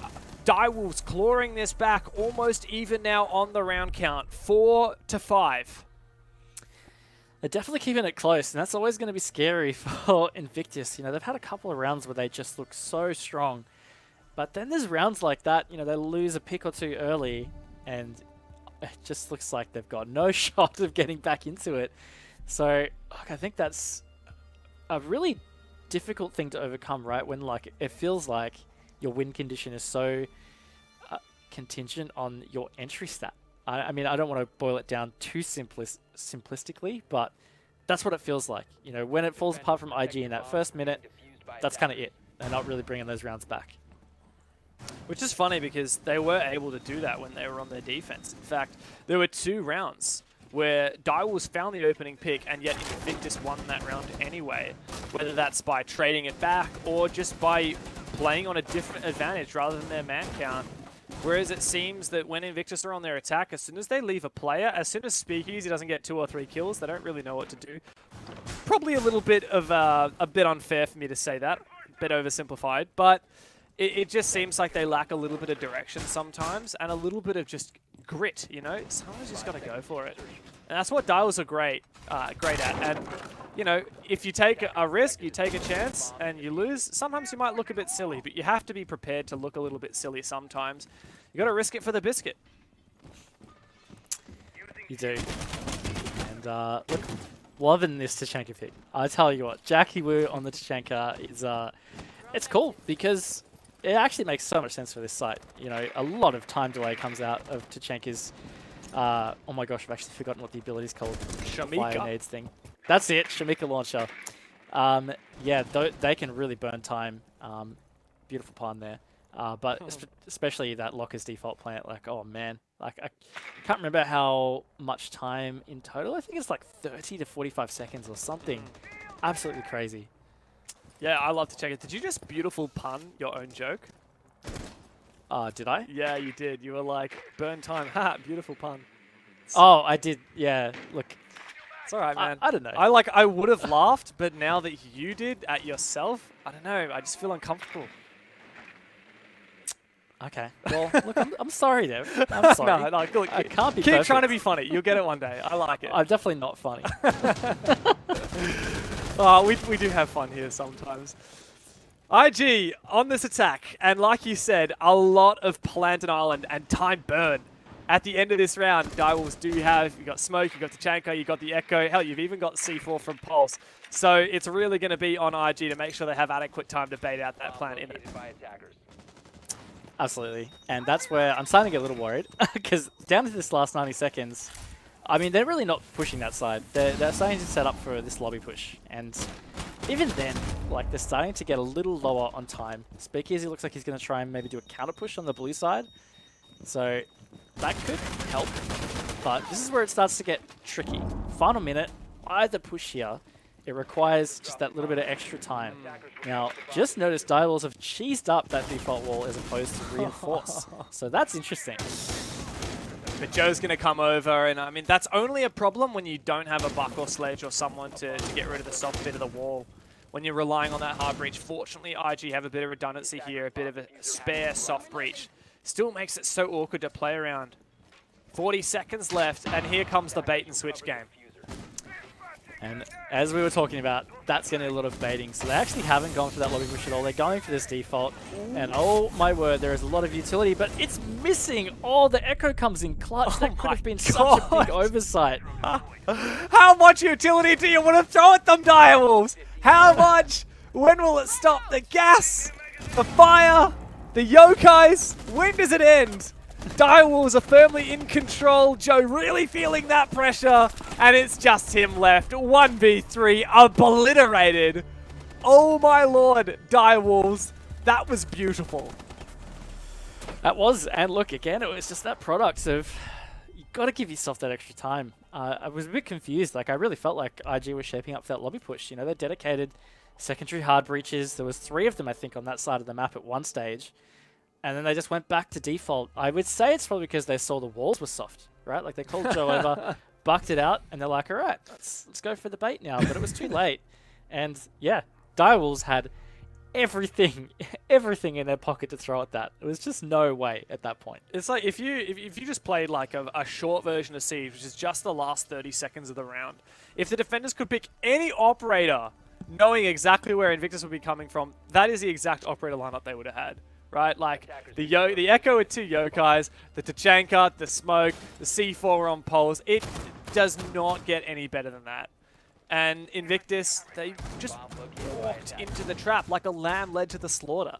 Direwolves clawing this back, almost even now on the round count, 4-5. They're definitely keeping it close, and that's always going to be scary for Invictus. You know, they've had a couple of rounds where they just look so strong. But then there's rounds like that, you know, they lose a pick or two early, and it just looks like they've got no shot of getting back into it. So, I think that's a really difficult thing to overcome, right? When, like, it feels like your win condition is so contingent on your entry stat. I mean, I don't want to boil it down too simplistically, but that's what it feels like. You know, when it falls apart from IG in that first minute, that's kind of it. They're not really bringing those rounds back. Which is funny because they were able to do that when they were on their defense. In fact, there were 2 rounds where Direwolves found the opening pick and yet Invictus won that round anyway. Whether that's by trading it back or just by playing on a different advantage rather than their man count. Whereas it seems that when Invictus are on their attack, as soon as they leave a player, as soon as Speakeasy doesn't get 2 or 3 kills, they don't really know what to do. Probably a little bit of a bit unfair for me to say that, a bit oversimplified, but it just seems like they lack a little bit of direction sometimes and a little bit of just grit, you know? Sometimes you just got to go for it. And that's what Dials are great at. And, you know, if you take a risk, you take a chance, and you lose, sometimes you might look a bit silly, but you have to be prepared to look a little bit silly sometimes. You got to risk it for the biscuit. You do. And, look, loving this Tachanka pick. I tell you what, Jackie Wu on the Tachanka is, it's cool because it actually makes so much sense for this site. You know, a lot of time delay comes out of Tachanka's, oh my gosh, I've actually forgotten what the ability's called. Shamika. Fire nades thing. That's it, Shamika launcher. Yeah, they can really burn time. Beautiful pun there. But especially that Locker's default plant, like, oh man. Like, I can't remember how much time in total. I think it's like 30 to 45 seconds or something. Absolutely crazy. Yeah, I love to check it. Did you just beautiful pun your own joke? Did I? Yeah, you did. You were like, burn time. Ha, beautiful pun. Oh, I did. Yeah, look. It's all right, man. I don't know. I would have laughed, but now that you did at yourself, I don't know. I just feel uncomfortable. Okay. Well, look, I'm sorry, Dev. I'm sorry. No, look, I can't be keep perfect. trying to be funny. You'll get it one day. I like it. I'm definitely not funny. Oh, we do have fun here sometimes. IG on this attack, and like you said, a lot of Plantain Island and time burn. At the end of this round, Direwolves do have, you got Smoke, you got Tachanka, you got the Echo, hell, you've even got C4 from Pulse. So it's really going to be on IG to make sure they have adequate time to bait out that plant in it. Absolutely. And that's where I'm starting to get a little worried, because down to this last 90 seconds, I mean, they're really not pushing that side. They're starting to set up for this lobby push. And even then, like, they're starting to get a little lower on time. Speakeasy looks like he's going to try and maybe do a counter push on the blue side. So that could help. But this is where it starts to get tricky. Final minute, either push here. It requires just that little bit of extra time. Now, just notice Direwolves have cheesed up that default wall as opposed to reinforce. So that's interesting. But Joe's going to come over, and I mean, that's only a problem when you don't have a buck or sledge or someone to get rid of the soft bit of the wall. When you're relying on that hard breach. Fortunately, IG have a bit of redundancy here, a bit of a spare soft breach. Still makes it so awkward to play around. 40 seconds left, and here comes the bait and switch game. And as we were talking about, that's going to be a lot of baiting. So they actually haven't gone for that lobby push at all. They're going for this default. And oh my word, there is a lot of utility, but it's missing. Oh, the Echo comes in clutch. That could have been such a big oversight. How much utility do you want to throw at them, Direwolves? How much? When will it stop? The gas? The fire? The yokais? When does it end? Direwolves are firmly in control. Joe really feeling that pressure. And it's just him left. 1v3 obliterated. Oh my lord, Direwolves. That was beautiful. That was. And look, again, it was just that product of... You got to give yourself that extra time. I was a bit confused. Like, I really felt like IG was shaping up for that lobby push. You know, they're dedicated secondary hard breaches. There was 3 of them, I think, on that side of the map at one stage. And then they just went back to default. I would say it's probably because they saw the walls were soft, right? Like, they called Joe over, bucked it out, and they're like, all right, let's go for the bait now. But it was too late. And, yeah, Direwolves had everything, everything in their pocket to throw at that. It was just no way at that point. It's like if you just played like a short version of Siege, which is just the last 30 seconds of the round, if the defenders could pick any operator knowing exactly where Invictus would be coming from, that is the exact operator lineup they would have had. Right, like the Echo with 2 Yokais, the Tachanka, the Smoke, the C4 on poles. It does not get any better than that. And Invictus, they just walked into the trap like a lamb led to the slaughter.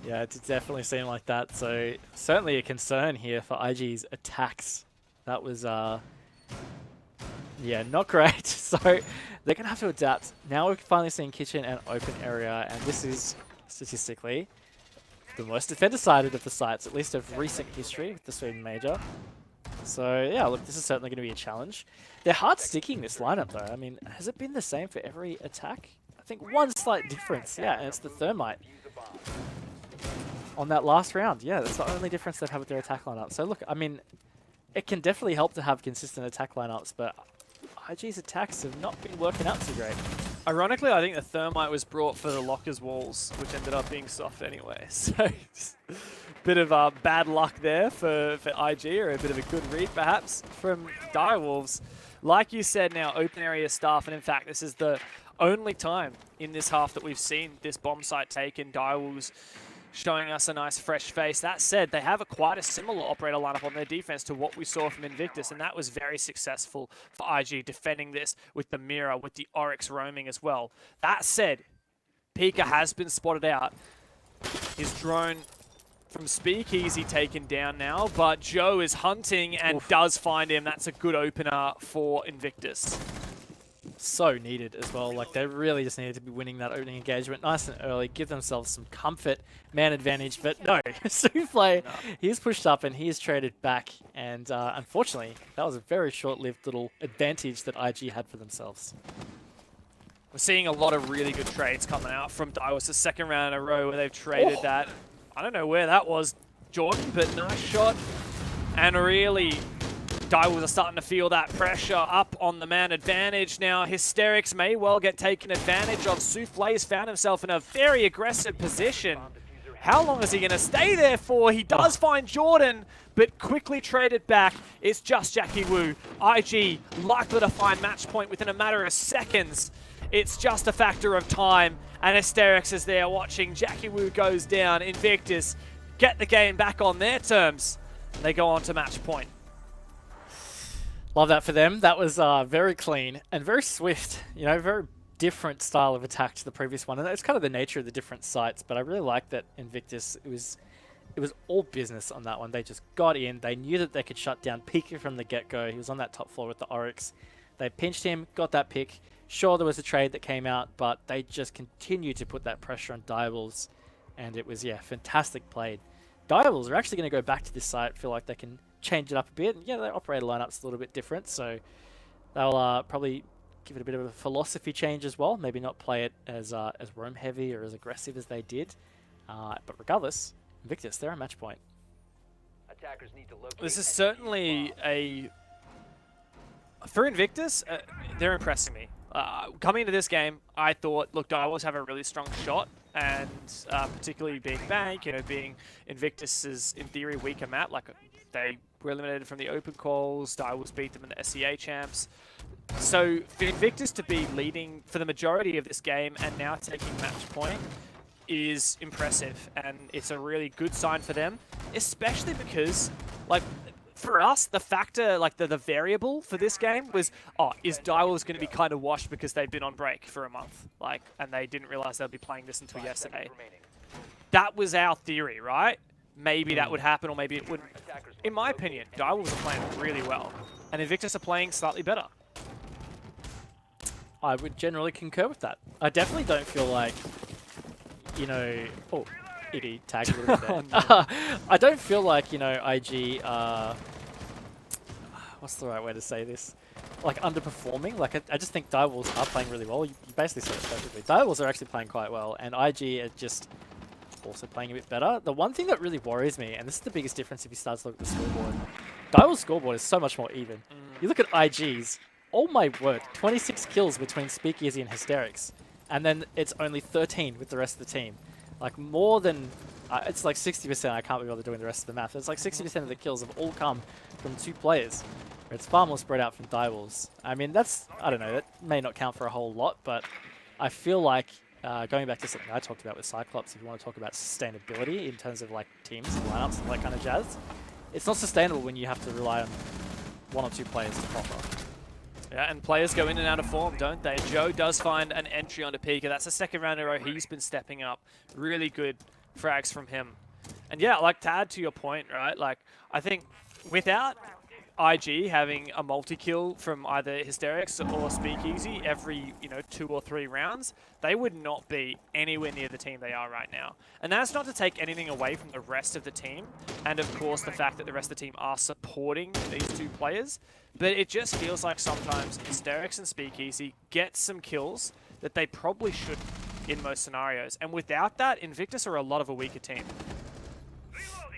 Yeah, it definitely seemed like that. So certainly a concern here for IG's attacks. That was yeah, not great. So they're going to have to adapt. Now we're finally seeing kitchen and open area, and this is statistically the most defender-sided of the sites, at least of recent history with the Sweden Major. So yeah, look, this is certainly going to be a challenge. They're hard sticking this lineup though. I mean, has it been the same for every attack? I think one slight difference, yeah, and it's the Thermite on that last round. Yeah, that's the only difference they've had with their attack lineup. So look, I mean, it can definitely help to have consistent attack lineups, but IG's attacks have not been working out too great. Ironically, I think the Thermite was brought for the Lockers walls, which ended up being soft anyway. So, bit of bad luck there for IG, or a bit of a good read perhaps from Direwolves. Like you said, now open area staff, and in fact, this is the only time in this half that we've seen this bomb site taken. Direwolves showing us a nice fresh face. That said, they have quite a similar operator lineup on their defense to what we saw from Invictus, and that was very successful for IG defending this with the Mirror, with the Oryx roaming as well. That said, Pika has been spotted out. His drone from Speakeasy taken down now, but Joe is hunting and does find him. That's a good opener for Invictus. So needed as well. Like, they really just needed to be winning that opening engagement nice and early, give themselves some comfort, man advantage. But no, Souffle, he's pushed up and he is traded back. And unfortunately, that was a very short-lived little advantage that IG had for themselves. We're seeing a lot of really good trades coming out from Daiwa. It's the second round in a row where they've traded that. I don't know where that was, Jordan, but nice shot. And really, Direwolves are starting to feel that pressure up on the man advantage. Now, Hysterics may well get taken advantage of. Souffle has found himself in a very aggressive position. How long is he going to stay there for? He does find Jordan, but quickly traded back. It's just Jackie Wu. IG likely to find match point within a matter of seconds. It's just a factor of time, and Hysterics is there watching. Jackie Wu goes down. Invictus get the game back on their terms. They go on to match point. Love that for them. That was very clean and very swift. You know, very different style of attack to the previous one. And it's kind of the nature of the different sites, but I really like that Invictus, it was all business on that one. They just got in. They knew that they could shut down Pika from the get-go. He was on that top floor with the Oryx. They pinched him, got that pick. Sure, there was a trade that came out, but they just continued to put that pressure on Direwolves, and it was, yeah, fantastic played. Direwolves are actually going to go back to this site, feel like they can change it up a bit. And yeah, their operator lineup's a little bit different, so they'll probably give it a bit of a philosophy change as well. Maybe not play it as roam heavy or as aggressive as they did. But regardless, Invictus, they're a match point. Attackers need to locate This is and certainly for Invictus, they're impressing me. Coming into this game, I thought, look, Direwolves have a really strong shot, and particularly being Bank, you know, being Invictus's, in theory, weaker map, like they were eliminated from the open calls, Direwolves beat them in the SEA champs. So for Invictus to be leading for the majority of this game and now taking match point is impressive, and it's a really good sign for them, especially because, like, for us, the factor, like the variable for this game was, is Direwolves going to be kind of washed because they've been on break for a month, like, and they didn't realize they'll be playing this until yesterday. That was our theory, right? Maybe that would happen, or maybe it wouldn't. In my opinion, Direwolves are playing really well, and Invictus are playing slightly better. I would generally concur with that. I definitely don't feel like, you know... Oh, Itty tagged a little bit there. Oh, no. I don't feel like, you know, IG... what's the right way to say this? Like, underperforming. Like, I just think Direwolves are playing really well. You basically said it perfectly. Direwolves are actually playing quite well, and IG are just also playing a bit better. The one thing that really worries me, and this is the biggest difference if you start to look at the scoreboard, Direwolves' scoreboard is so much more even. You look at IG's, oh my word, 26 kills between Speakeasy and Hysterics. And then it's only 13 with the rest of the team. Like more than, it's like 60%, I can't be bothered doing the rest of the math. It's like 60% of the kills have all come from 2 players. It's far more spread out from Direwolves. I mean, that's, I don't know, that may not count for a whole lot, but I feel like, going back to something I talked about with Cyclops, if you want to talk about sustainability in terms of like teams and lineups and that kind of jazz, it's not sustainable when you have to rely on 1 or 2 players to pop up. Yeah, and players go in and out of form, don't they? Joe does find an entry onto Pika. That's the second round in a row he's been stepping up. Really good frags from him. And yeah, like to add to your point, right? Like, I think without IG having a multi-kill from either Hysterics or Speakeasy every, 2 or 3 rounds, they would not be anywhere near the team they are right now. And that's not to take anything away from the rest of the team, and of course the fact that the rest of the team are supporting these 2 players, but it just feels like sometimes Hysterics and Speakeasy get some kills that they probably should in most scenarios. And without that, Invictus are a lot of a weaker team.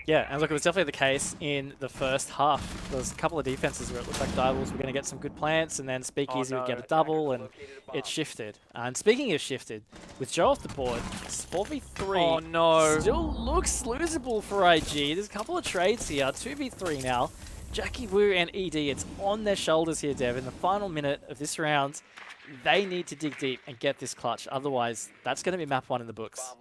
Yeah, and look, it was definitely the case in the first half. There was a couple of defenses where it looked like Direwolves were going to get some good plants, and then Speakeasy would get a double, and it shifted. And speaking of shifted, with Joe off the board, 4v3 Oh no. still looks losable for IG. There's a couple of trades here, 2v3 now. Jackie Wu and ED, it's on their shoulders here, Dev. In the final minute of this round, they need to dig deep and get this clutch. Otherwise, that's going to be map 1 in the books.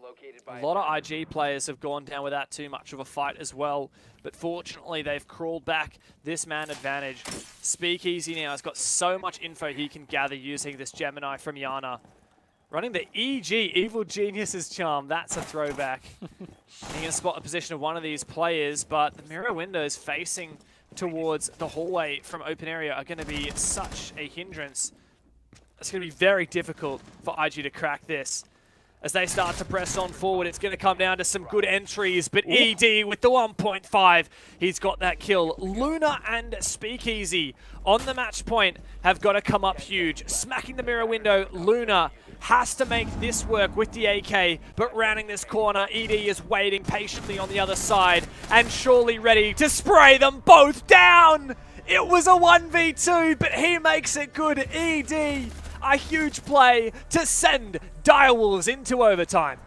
A lot of IG players have gone down without too much of a fight as well, but fortunately they've crawled back this man advantage. Speakeasy now has got so much info he can gather using this Gemini from Yana. Running the EG, Evil Genius's charm, that's a throwback. He can spot a position of one of these players, but the mirror windows facing towards the hallway from open area are going to be such a hindrance. It's going to be very difficult for IG to crack this. As they start to press on forward, it's going to come down to some good entries, but ED with the 1.5, he's got that kill. Luna and Speakeasy on the match point have got to come up huge. Smacking the mirror window, Luna has to make this work with the AK, but rounding this corner, ED is waiting patiently on the other side and surely ready to spray them both down. It was a 1v2, but he makes it good. ED, a huge play to send Direwolves into overtime.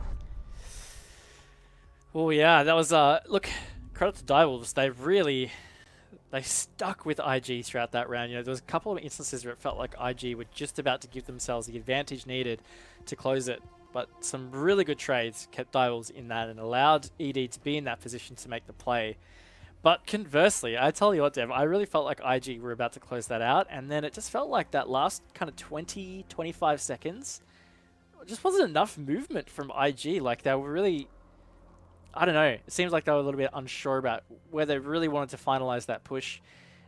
Oh yeah, that was, look, credit to Direwolves. They stuck with IG throughout that round. There was a couple of instances where it felt like IG were just about to give themselves the advantage needed to close it. But some really good trades kept Direwolves in that and allowed ED to be in that position to make the play. But conversely, I tell you what, Dev, I really felt like IG were about to close that out, and then it just felt like that last kind of 20, 25 seconds just wasn't enough movement from IG. Like, they were really, I don't know, it seems like they were a little bit unsure about where they really wanted to finalize that push,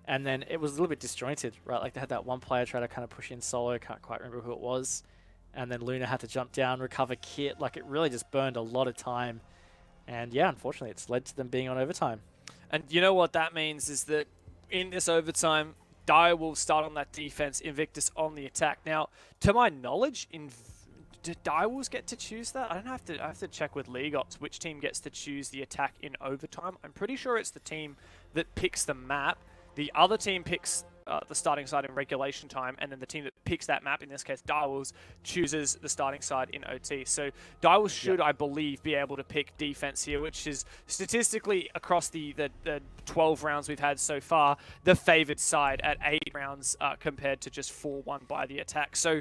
and then it was a little bit disjointed, right? Like, they had that one player try to kind of push in solo, can't quite remember who it was, and then Luna had to jump down, recover kit. Like, it really just burned a lot of time, and yeah, unfortunately, it's led to them being on overtime. And you know what that means is that in this overtime, Dire will start on that defense, Invictus on the attack. Now, to my knowledge, did Direwolves get to choose that? I have to check with League Ops which team gets to choose the attack in overtime. I'm pretty sure it's the team that picks the map. The other team picks the starting side in regulation time, and then the team that picks that map, in this case Direwolves, chooses the starting side in OT. So Direwolves should, I believe, be able to pick defense here, which is statistically across the 12 rounds we've had so far, the favored side at 8 rounds compared to just 4-1 by the attack. So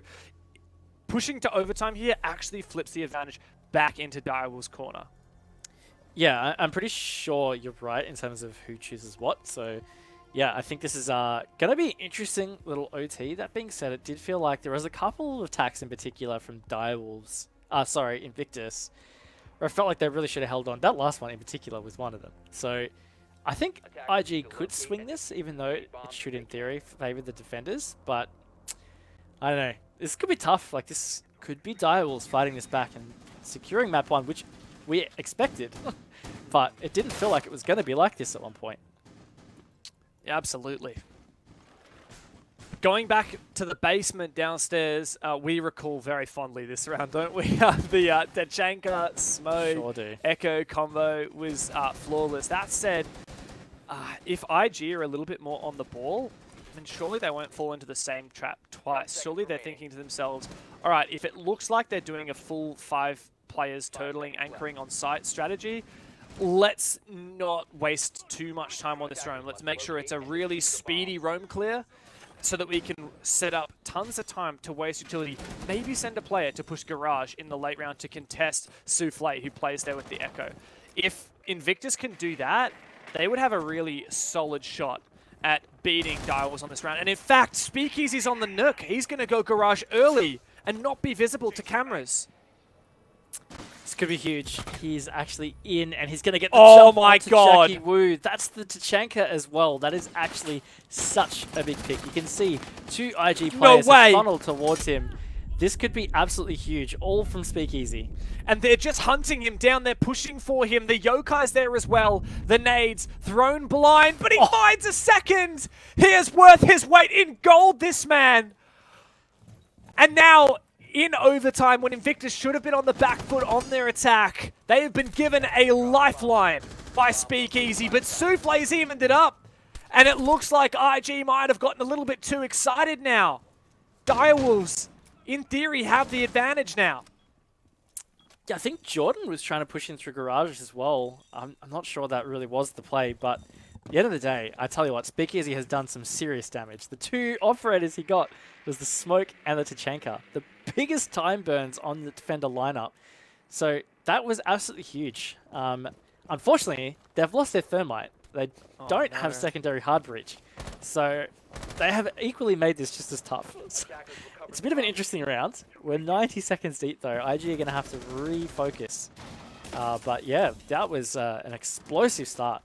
pushing to overtime here actually flips the advantage back into Direwolves' corner. Yeah, I'm pretty sure you're right in terms of who chooses what. So yeah, I think this is going to be an interesting little OT. That being said, it did feel like there was a couple of attacks in particular from Direwolves, Invictus, where I felt like they really should have held on. That last one in particular was one of them. So I think IG could swing this, even though it should in theory favor the defenders. But I don't know. This could be tough. Like, this could be Direwolves fighting this back and securing map 1, which we expected. But it didn't feel like it was going to be like this at one point. Yeah, absolutely. Going back to the basement downstairs, we recall very fondly this round, don't we? The Tachanka Smo Echo combo was flawless. That said, if IG are a little bit more on the ball, I mean, surely they won't fall into the same trap twice. Surely they're thinking to themselves, all right, if it looks like they're doing a full 5 players totaling anchoring on site strategy, let's not waste too much time on this roam. Let's make sure it's a really speedy roam clear so that we can set up tons of time to waste utility. Maybe send a player to push Garage in the late round to contest Souffle, who plays there with the Echo. If Invictus can do that, they would have a really solid shot at beating Direwolves on this round. And in fact, Speakeasy's on the nook. He's going to go Garage early and not be visible to cameras. This could be huge. He's actually in, and he's going to get the Oh jump my onto God. Jackie Wu. That's the Tachanka as well. That is actually such a big pick. You can see 2 IG players have funneled towards him. This could be absolutely huge, all from Speakeasy. And they're just hunting him down. They're pushing for him. The Yokai's there as well. The nades thrown blind, but he finds a second. He is worth his weight in gold, this man. And now, in overtime, when Invictus should have been on the back foot on their attack, they have been given a lifeline by Speakeasy, but Souffle's evened it up. And it looks like IG might have gotten a little bit too excited now. Direwolves, in theory, have the advantage now. Yeah, I think Jordan was trying to push in through garages as well. I'm not sure that really was the play, but at the end of the day, I tell you what, Speakeasy has done some serious damage. The 2 operators he got was the Smoke and the Tachanka, the biggest time burns on the defender lineup. So that was absolutely huge. Unfortunately, they've lost their Thermite. They don't have secondary hard breach. So they have equally made this just as tough. It's a bit of an interesting round. We're 90 seconds deep though. IG are going to have to refocus. But yeah, that was an explosive start.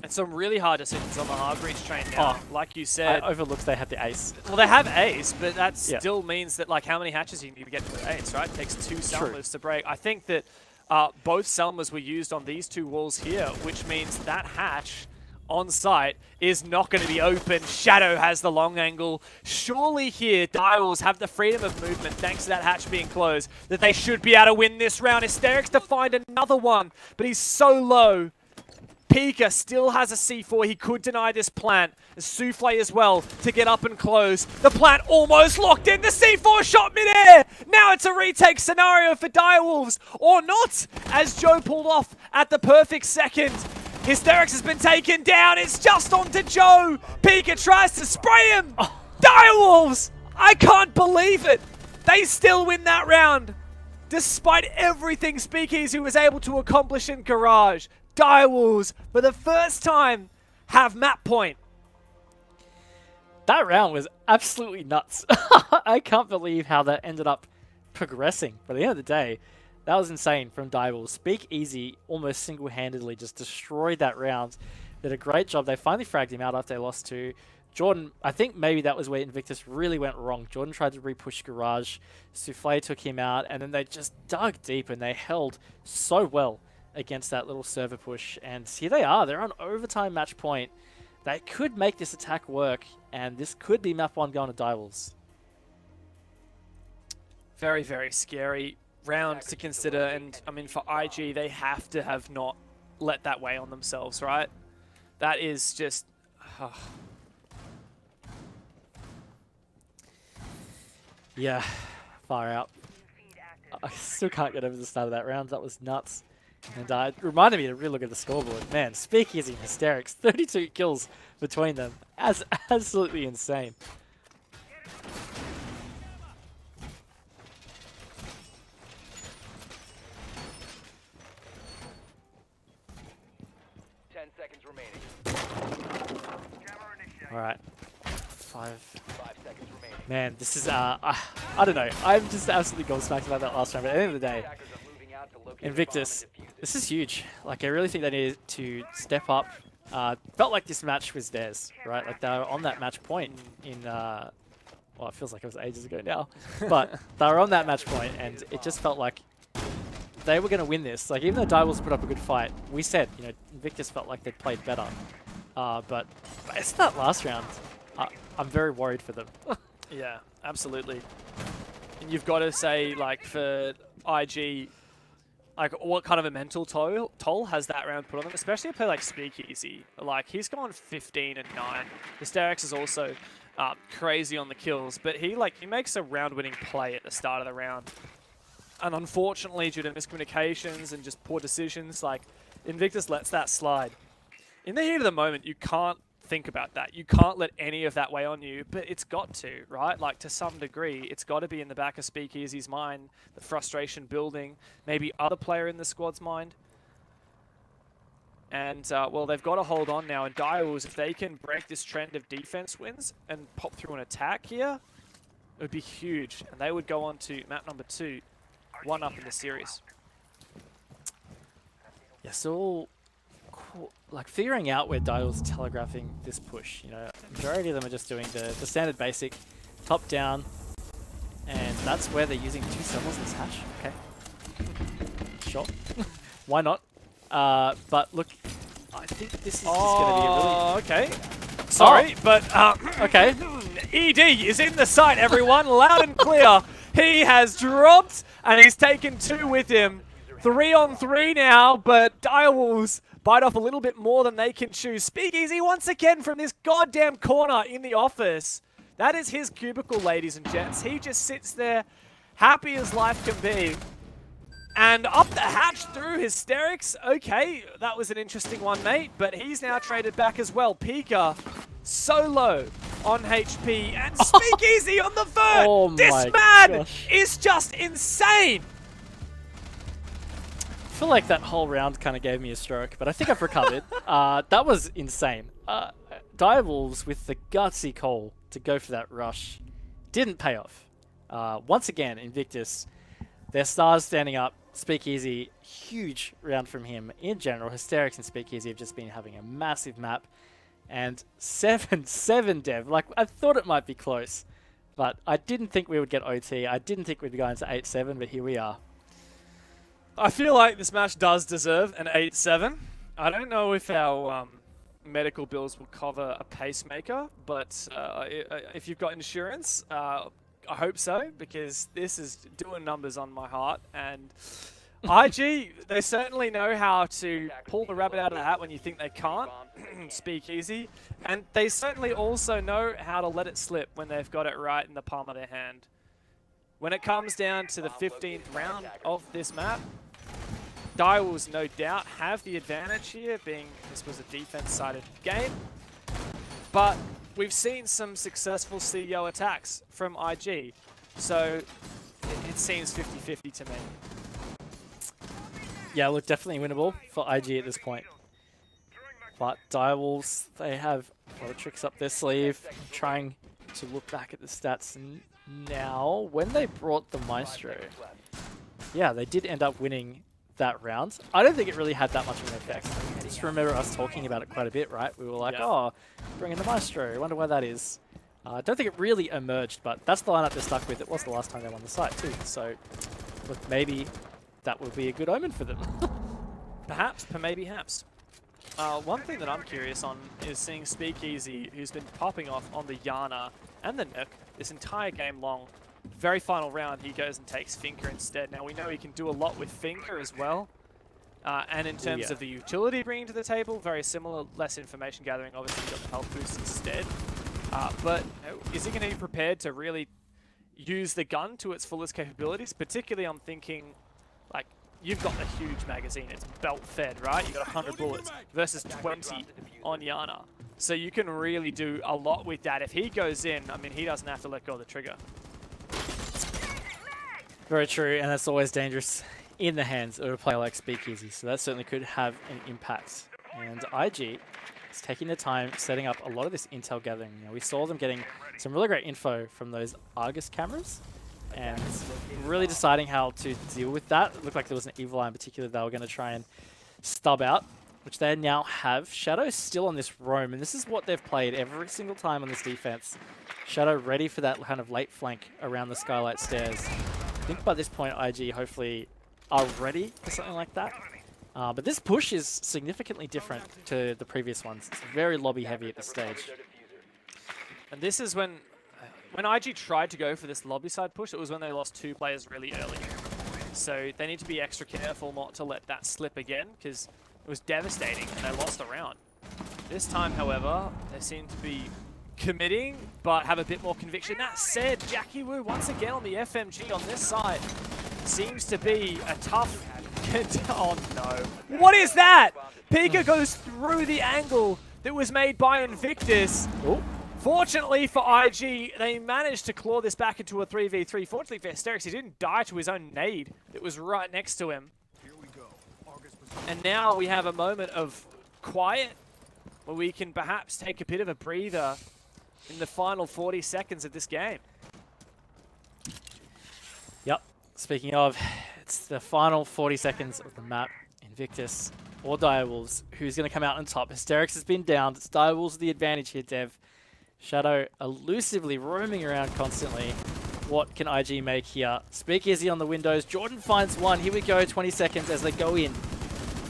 And some really hard decisions on the hard breach train now. Like you said. I overlooked they had the ace. Well, they have ace, but that still means that, like, how many hatches you need to get to the ace, right? It takes 2 Selmas to break. I think that both Selmas were used on these 2 walls here, which means that hatch on site is not going to be open. Shadow has the long angle. Surely here, Direwolves have the freedom of movement thanks to that hatch being closed, that they should be able to win this round. Hysterics to find another one, but he's so low. Pika still has a C4. He could deny this plant. Souffle as well to get up and close. The plant almost locked in. The C4 shot midair. Now it's a retake scenario for Direwolves, or not, as Joe pulled off at the perfect second. Hysterics has been taken down. It's just onto Joe. Pika tries to spray him. Direwolves! I can't believe it. They still win that round. Despite everything Speakeasy was able to accomplish in Garage, Direwolves, for the first time, have map point. That round was absolutely nuts. I can't believe how that ended up progressing. But at the end of the day, that was insane from Direwolves. Speakeasy almost single-handedly just destroyed that round. Did a great job. They finally fragged him out after they lost to Jordan. I think maybe that was where Invictus really went wrong. Jordan tried to re-push Garage. Souffle took him out, and then they just dug deep, and they held so well against that little server push. And here they are. They're on overtime match point. They could make this attack work, and this could be map 1 going to Direwolves. Very, very scary round to consider. And, I mean, for IG, they have to have not let that weigh on themselves, right? That is just... Yeah, far out. I still can't get over the start of that round. That was nuts. And it reminded me to really look at the scoreboard. Man, Speakeasy and Hysterics, 32 kills between them. That's absolutely insane. All right. 5 seconds remaining. Man, this is, I don't know. I'm just absolutely gobsmacked about that last round. But at the end of the day, Invictus, this is huge. Like, I really think they needed to step up. Felt like this match was theirs, right? Like, they were on that match point in, well, it feels like it was ages ago now. But they were on that match point, and it just felt like they were going to win this. Like, even though Direwolves put up a good fight, we said, you know, Invictus felt like they played better. But it's that last round. I'm very worried for them. Yeah, absolutely. And you've got to say, like, for IG, like what kind of a mental toll has that round put on them, especially a play like Speakeasy. Like, he's gone 15 and 9. Hysterix is also crazy on the kills, but he makes a round-winning play at the start of the round. And unfortunately, due to miscommunications and just poor decisions, like, Invictus lets that slide. In the heat of the moment, you can't think about that. You can't let any of that weigh on you, but it's got to, right? Like, to some degree, it's got to be in the back of Speakeasy's mind, the frustration building, maybe other player in the squad's mind. And, well, they've got to hold on now, and Direwolves, if they can break this trend of defense wins and pop through an attack here, it would be huge. And they would go on to map number 2, 1 up in the series. Yeah, so like figuring out where Dial's telegraphing this push. You know, majority of them are just doing the standard basic top down, and that's where they're using 2 thermals in this hatch. Okay, sure, why not? But look, I think this is just going to be a really okay. Sorry, but okay. ED is in the site, everyone, loud and clear. He has dropped, and he's taken 2 with him. 3 on 3 now, but Direwolves bite off a little bit more than they can chew. Speakeasy once again from this goddamn corner in the office. That is his cubicle, ladies and gents. He just sits there, happy as life can be. And up the hatch through Hysterix. Okay, that was an interesting one, mate. But he's now traded back as well. Pika so low on HP. And Speakeasy on the vert. Oh this my man gosh. is just insane. I feel like that whole round kind of gave me a stroke, but I think I've recovered. That was insane. Direwolves with the gutsy call to go for that rush didn't pay off. Once again, Invictus, their stars standing up. Speakeasy, huge round from him in general. Hysterix and Speakeasy have just been having a massive map. And 7-7 dev. Like, I thought it might be close, but I didn't think we would get OT. I didn't think we'd go into 8-7, but here we are. I feel like this match does deserve an 8-7. I don't know if our medical bills will cover a pacemaker, but if you've got insurance, I hope so, because this is doing numbers on my heart. And IG, they certainly know how to pull the rabbit out of the hat when you think they can't. Speakeasy. And they certainly also know how to let it slip when they've got it right in the palm of their hand. When it comes down to the 15th round of this map, Direwolves no doubt have the advantage here, being this was a defense-sided game. But we've seen some successful CEO attacks from IG, so it seems 50-50 to me. Yeah, look, definitely winnable for IG at this point. But Direwolves, they have a lot of tricks up their sleeve, trying to look back at the stats now. When they brought the Maestro, yeah, they did end up winning that round. I don't think it really had that much of an effect. I just remember us talking about it quite a bit, right? We were like, oh, bring in the Maestro, wonder why that is. I don't think it really emerged, but that's the lineup they're stuck with. It was the last time they won the site too, so look, maybe that will be a good omen for them. Perhaps, maybe haps. One thing that I'm curious on is seeing Speakeasy, who's been popping off on the Yana and the Nook this entire game long. Very final round, he goes and takes Finker instead. Now, we know he can do a lot with Finker as well. And in terms of the utility bringing to the table, very similar, less information gathering. Obviously, you've got the health boost instead. But is he going to be prepared to really use the gun to its fullest capabilities? Particularly, I'm thinking, like, you've got the huge magazine. It's belt-fed, right? You've got 100 bullets versus 20 on Yana. So you can really do a lot with that. If he goes in, I mean, he doesn't have to let go of the trigger. Very true, and that's always dangerous in the hands of a player like Speakeasy, so that certainly could have an impact. And IG is taking the time setting up a lot of this intel gathering. You know, we saw them getting some really great info from those Argus cameras, and really deciding how to deal with that. It looked like there was an Evil Eye in particular they were going to try and stub out, which they now have. Shadow's still on this roam, and this is what they've played every single time on this defense. Shadow ready for that kind of late flank around the Skylight stairs. I think by this point, IG hopefully are ready for something like that. But this push is significantly different to the previous ones. It's very lobby heavy at this stage. And this is when IG tried to go for this lobby side push, it was when they lost 2 players really early. So they need to be extra careful not to let that slip again, because it was devastating and they lost the round. This time, however, they seem to be committing, but have a bit more conviction. That said, Jackie Wu, once again on the FMG on this side, seems to be a tough... oh no. What is that? Pika goes through the angle that was made by Invictus. Oh. Fortunately for IG, they managed to claw this back into a 3v3. Fortunately for Hysterix, he didn't die to his own nade that was right next to him. Here we go. And now we have a moment of quiet where we can perhaps take a bit of a breather in the final 40 seconds of this game. Yep. Speaking of, it's the final 40 seconds of the map. Invictus or Direwolves. Who's going to come out on top? Hysterix has been downed. It's Direwolves the advantage here, Dev. Shadow elusively roaming around constantly. What can IG make here? Speakeasy on the windows. Jordan finds one. Here we go, 20 seconds as they go in.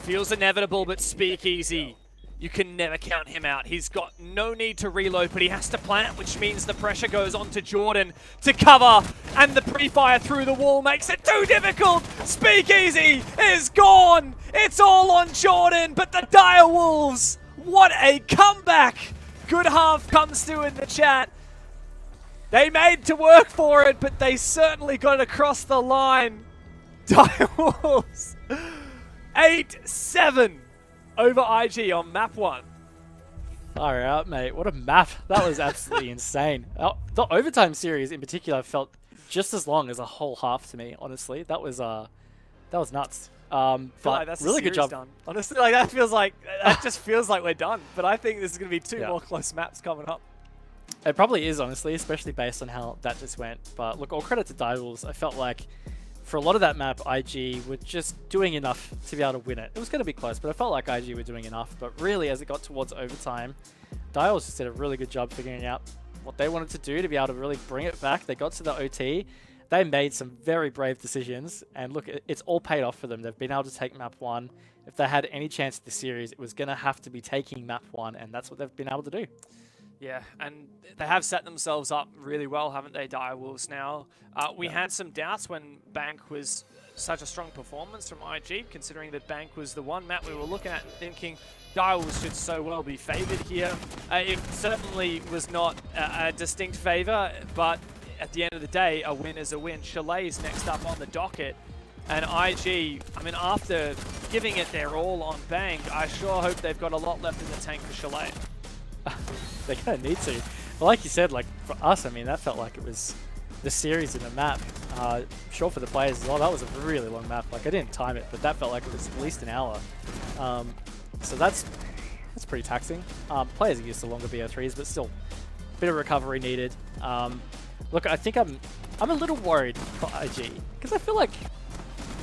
Feels inevitable, but Speakeasy, you can never count him out. He's got no need to reload, but he has to plant, which means the pressure goes on to Jordan to cover, and the pre-fire through the wall makes it too difficult. Speakeasy is gone. It's all on Jordan, but the Direwolves, what a comeback. Good half comes through in the chat. They made to work for it, but they certainly got it across the line. Direwolves 8-7 over IG on map 1. Far out, mate. What a map. That was absolutely insane. The overtime series in particular felt just as long as a whole half to me, honestly. That was nuts. But like that's really good job. Done. Honestly, like that just feels like we're done. But I think there's going to be two more close maps coming up. It probably is, honestly, especially based on how that just went. But look, all credit to Direwolves. I felt like for a lot of that map, IG were just doing enough to be able to win it. It was going to be close, but I felt like IG were doing enough. But really, as it got towards overtime, Direwolves just did a really good job figuring out what they wanted to do to be able to really bring it back. They got to the OT. They made some very brave decisions, and look, it's all paid off for them. They've been able to take map 1. If they had any chance at the series, it was going to have to be taking map 1, and that's what they've been able to do. Yeah, and they have set themselves up really well, haven't they, Direwolves now? We had some doubts when Bank was such a strong performance from IG, considering that Bank was the one map we were looking at and thinking Direwolves should so well be favoured here. It certainly was not a distinct favour, but at the end of the day, a win is a win. Chalet is next up on the docket. And IG, I mean, after giving it their all on Bang, I sure hope they've got a lot left in the tank for Chalet. They're going to need to. But like you said, like for us, I mean, that felt like it was the series in the map. Sure for the players as well, that was a really long map. Like, I didn't time it, but that felt like it was at least an hour. So that's pretty taxing. Players are used to longer BO3s, but still, a bit of recovery needed. Look, I think I'm a little worried for IG, because I feel like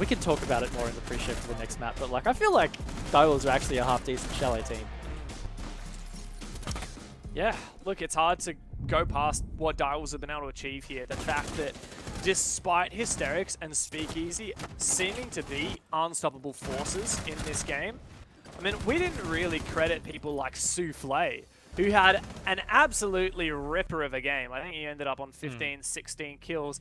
we can talk about it more in the pre-show for the next map, but like I feel like Direwolves are actually a half-decent Chalet team. Yeah, look, it's hard to go past what Direwolves have been able to achieve here. The fact that despite Hysterix and Speakeasy seeming to be unstoppable forces in this game, I mean, we didn't really credit people like Souffle, who had an absolutely ripper of a game. I think he ended up on 15, 16 kills.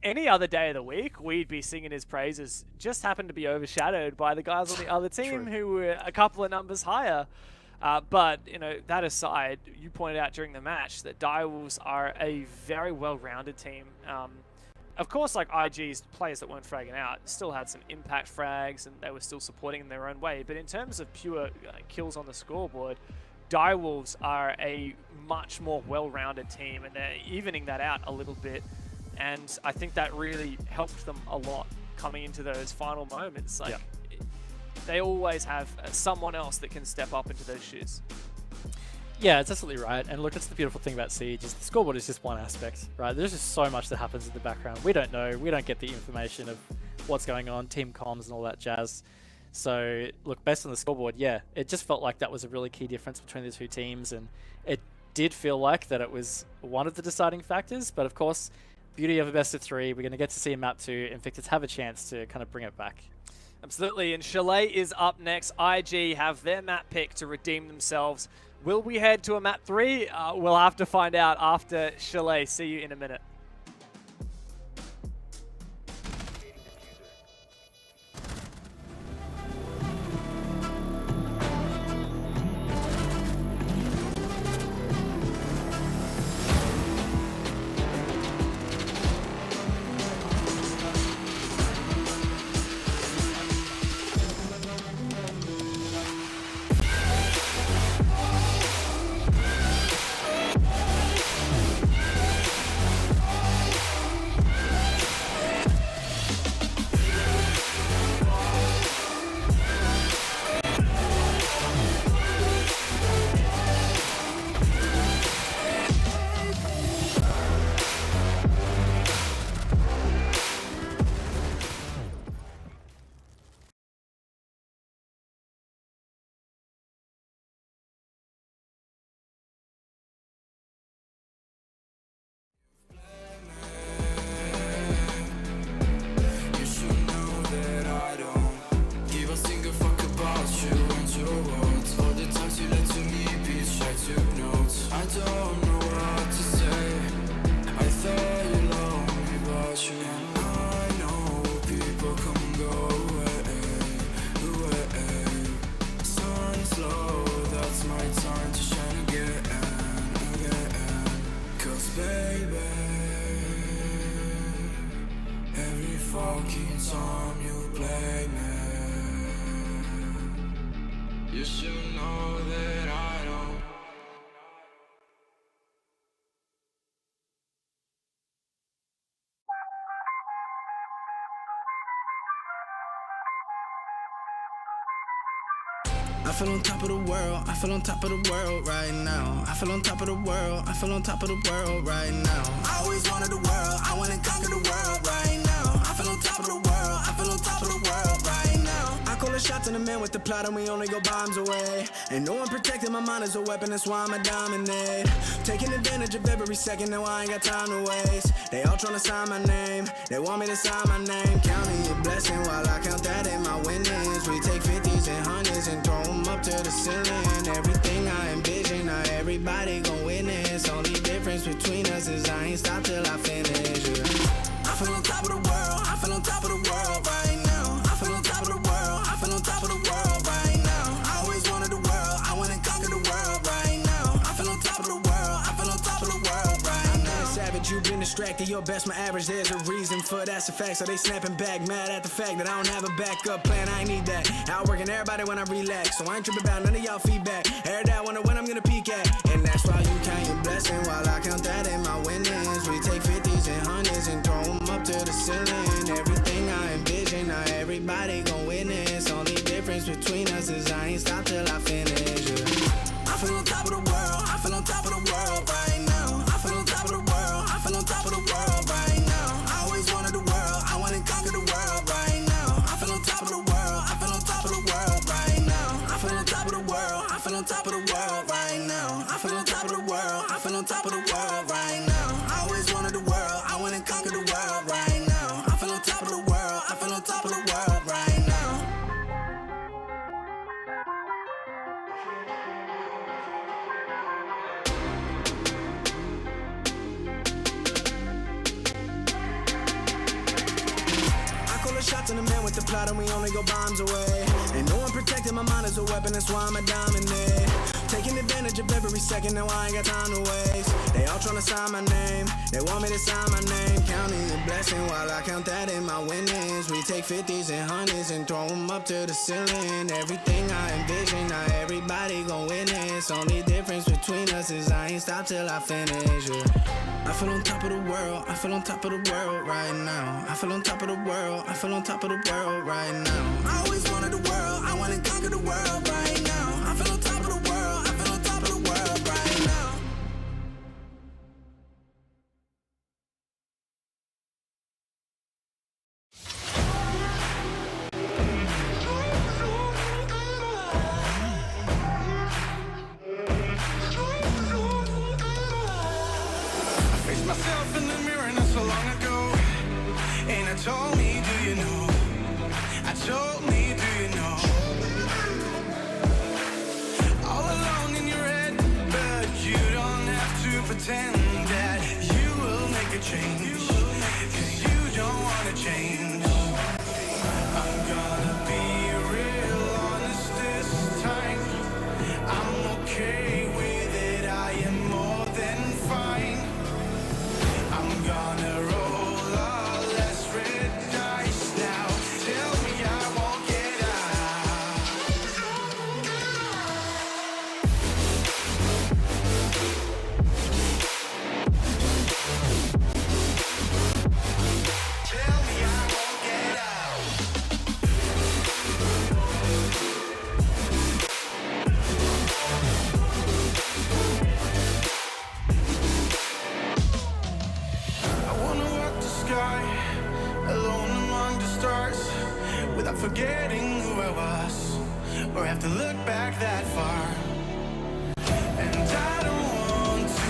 Any other day of the week, we'd be singing his praises. Just happened to be overshadowed by the guys on the other team who were a couple of numbers higher. But, you know, that aside, you pointed out during the match that Direwolves are a very well-rounded team. Of course, like IG's players that weren't fragging out still had some impact frags and they were still supporting in their own way. But in terms of pure kills on the scoreboard, Direwolves are a much more well-rounded team, and they're evening that out a little bit. And I think that really helped them a lot coming into those final moments. Like, they always have someone else that can step up into those shoes. Yeah, it's absolutely right. And look, it's the beautiful thing about Siege is the scoreboard is just one aspect, right? There's just so much that happens in the background. We don't know. We don't get the information of what's going on, team comms and all that jazz. So, look, based on the scoreboard, yeah, it just felt like that was a really key difference between the two teams. And it did feel like that it was one of the deciding factors. But of course, beauty of a best of 3, we're going to get to see map 2. Invictus have a chance to kind of bring it back. Absolutely, and Chalet is up next. IG have their map pick to redeem themselves. Will we head to a map 3? We'll have to find out after Chalet. See you in a minute. know that I don't. I feel on top of the world, I feel on top of the world right now. I feel on top of the world, I feel on top of the world right now. I always wanted the world, I wanna conquer the world right now. I feel on top of the world, I feel on top of the world right now. I call the shots in the man with the plot and we only go bombs away. Ain't no one protecting my mind as a weapon, that's why I'ma dominate. Taking advantage of every second, now I ain't got time to waste. They all tryna sign my name, they want me to sign my name. Counting your blessing while I count that in my winnings. We take 50s and 100s and throw them up to the ceiling. Everything I envision, now everybody gon' witness. Only difference between us is I ain't stop till I finish. Yeah. I feel on top of the world, I feel on top of the world right now. I feel on top of the world, I feel on top of the world right now. I always wanted the world, I wanna conquer the world right now. I feel on top of the world, I feel on top of the world right now. Savage, you've been distracted, your best my average, there's a reason for that's a fact. So they snapping back, mad at the fact that I don't have a backup plan, I ain't need that. Outworking everybody when I relax, so I ain't tripping about none of y'all feedback. Heard that, wonder when I'm gonna peak at. And that's why you count your blessing while I count that in my winnings. We take 50s and 100s and throw them up to the ceiling. Everything I envision, now everybody gon' witness. Only difference between us is I ain't stop till I finish. Yeah. I feel on top of the world, I feel on top of the world right now. I feel on top of the world, I feel on top of the world right now. I always wanted the world, I wanna conquer the world right now. I feel on top of the world, I feel on top of the world right now. I feel on top of the world, I feel on top of the world right now. I feel on top of the world, I feel on top of the world right now. I always wanted the world, I wanna conquer the world right now. I feel on top of the world, I feel on top of the world right now. Shots in the man with the plot and we only go bombs away. Ain't no one protecting my mind as a weapon, that's why I'ma dominate. Taking advantage of every second, now I ain't got time to waste. They all tryna sign my name, they want me to sign my name. Counting your blessing while I count that in my winnings. We take 50s and 100s and throw them up to the ceiling. Everything I envision, now everybody gon' witness. Only difference between us is I ain't stop till I finish. Yeah. I feel on top of the world, I feel on top of the world right now. I feel on top of the world, I feel on top of the world right now. I always wanted the world, I wanna conquer the world right now. I feel on top of the world, I feel on top of the world right now. Face myself in the mirror not so long ago, and I told me, do you know? I told me, do you know? All alone in your head, but you don't have to pretend that you will make a change, 'cause you don't wanna change. I'm gonna be real honest this time. I'm okay with it, I am more than fine. I'm gonna roll all less red dice now. Tell me I won't get out. Tell me I won't get out. I wanna walk the sky alone among the stars without forgetting who I was, or have to look back that far. And I don't want to.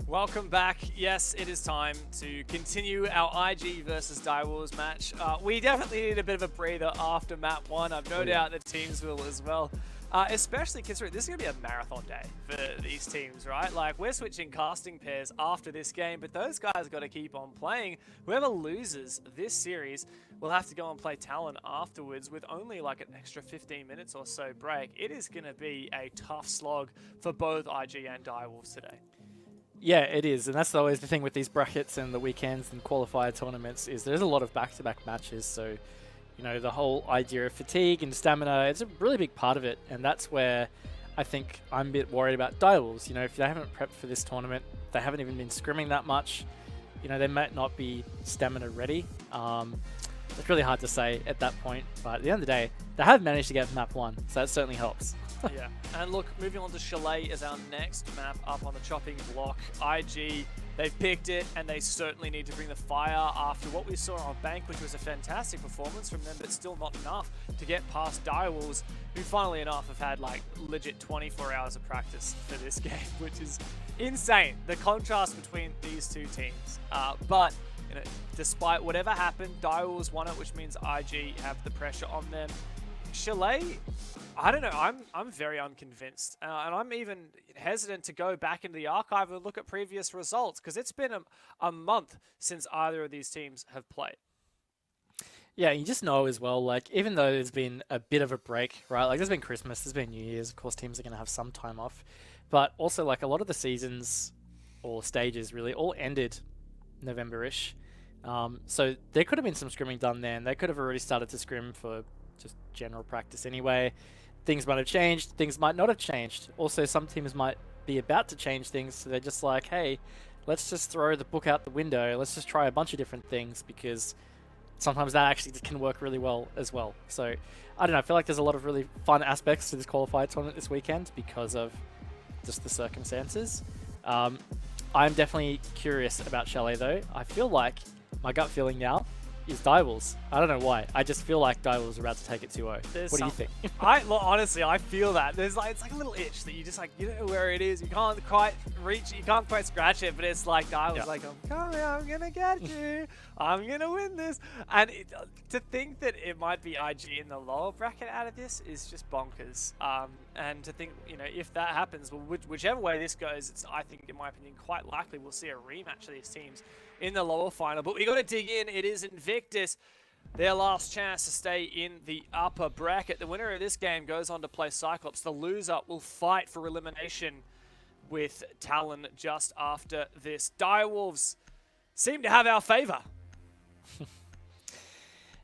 Welcome back. Yes, it is time to continue our IG versus Direwolves match. We definitely need a bit of a breather after map 1. I've no doubt the teams will as well. Especially considering this is going to be a marathon day for these teams, right? Like, we're switching casting pairs after this game, but those guys got to keep on playing. Whoever loses this series will have to go and play Talon afterwards with only like an extra 15 minutes or so break. It is going to be a tough slog for both IG and Direwolves today. Yeah, it is, and that's always the thing with these brackets and the weekends and qualifier tournaments is there's a lot of back-to-back matches, so you know, the whole idea of fatigue and stamina, it's a really big part of it, and that's where I think I'm a bit worried about Direwolves. You know, if they haven't prepped for this tournament, they haven't even been scrimming that much, you know, they might not be stamina ready. It's really hard to say at that point, but at the end of the day, they have managed to get map 1, so that certainly helps. Yeah, and look, moving on to Chalet is our next map up on the chopping block. IG, they've picked it, and they certainly need to bring the fire after what we saw on Bank, which was a fantastic performance from them, but still not enough to get past Direwolves, who funnily enough have had like legit 24 hours of practice for this game, which is insane, the contrast between these two teams. But you know, despite whatever happened, Direwolves won it, which means IG have the pressure on them. Chalet, I don't know, I'm very unconvinced, and I'm even hesitant to go back into the archive and look at previous results, because it's been a month since either of these teams have played. Yeah, you just know as well, like, even though there's been a bit of a break, right, like there's been Christmas, there's been New Year's, of course teams are going to have some time off, but also like a lot of the seasons, or stages really, all ended November-ish, so there could have been some scrimming done then, they could have already started to scrim for just general practice anyway. Things might have changed, things might not have changed. Also, some teams might be about to change things, so they're just like, hey, let's just throw the book out the window, let's just try a bunch of different things, because sometimes that actually can work really well as well. So, I don't know, I feel like there's a lot of really fun aspects to this qualifier tournament this weekend because of just the circumstances. I'm definitely curious about Chalet though. I feel like my gut feeling now is Direwolves. I don't know why. I just feel like Direwolves are about to take it 2-0. What do you think? Well, honestly, I feel that. There's like, it's like a little itch that you just like, you know where it is. You can't quite reach it. You can't quite scratch it, but it's like Direwolves like, I'm coming, I'm going to get you. I'm going to win this. And to think that it might be IG in the lower bracket out of this is just bonkers. And to think, you know, if that happens, well, whichever way this goes, it's, I think, in my opinion, quite likely we'll see a rematch of these teams in the lower final. But we got to dig in. It is Invictus, their last chance to stay in the upper bracket. The winner of this game goes on to play Cyclops. The loser will fight for elimination with Talon just after this. Direwolves seem to have our favor.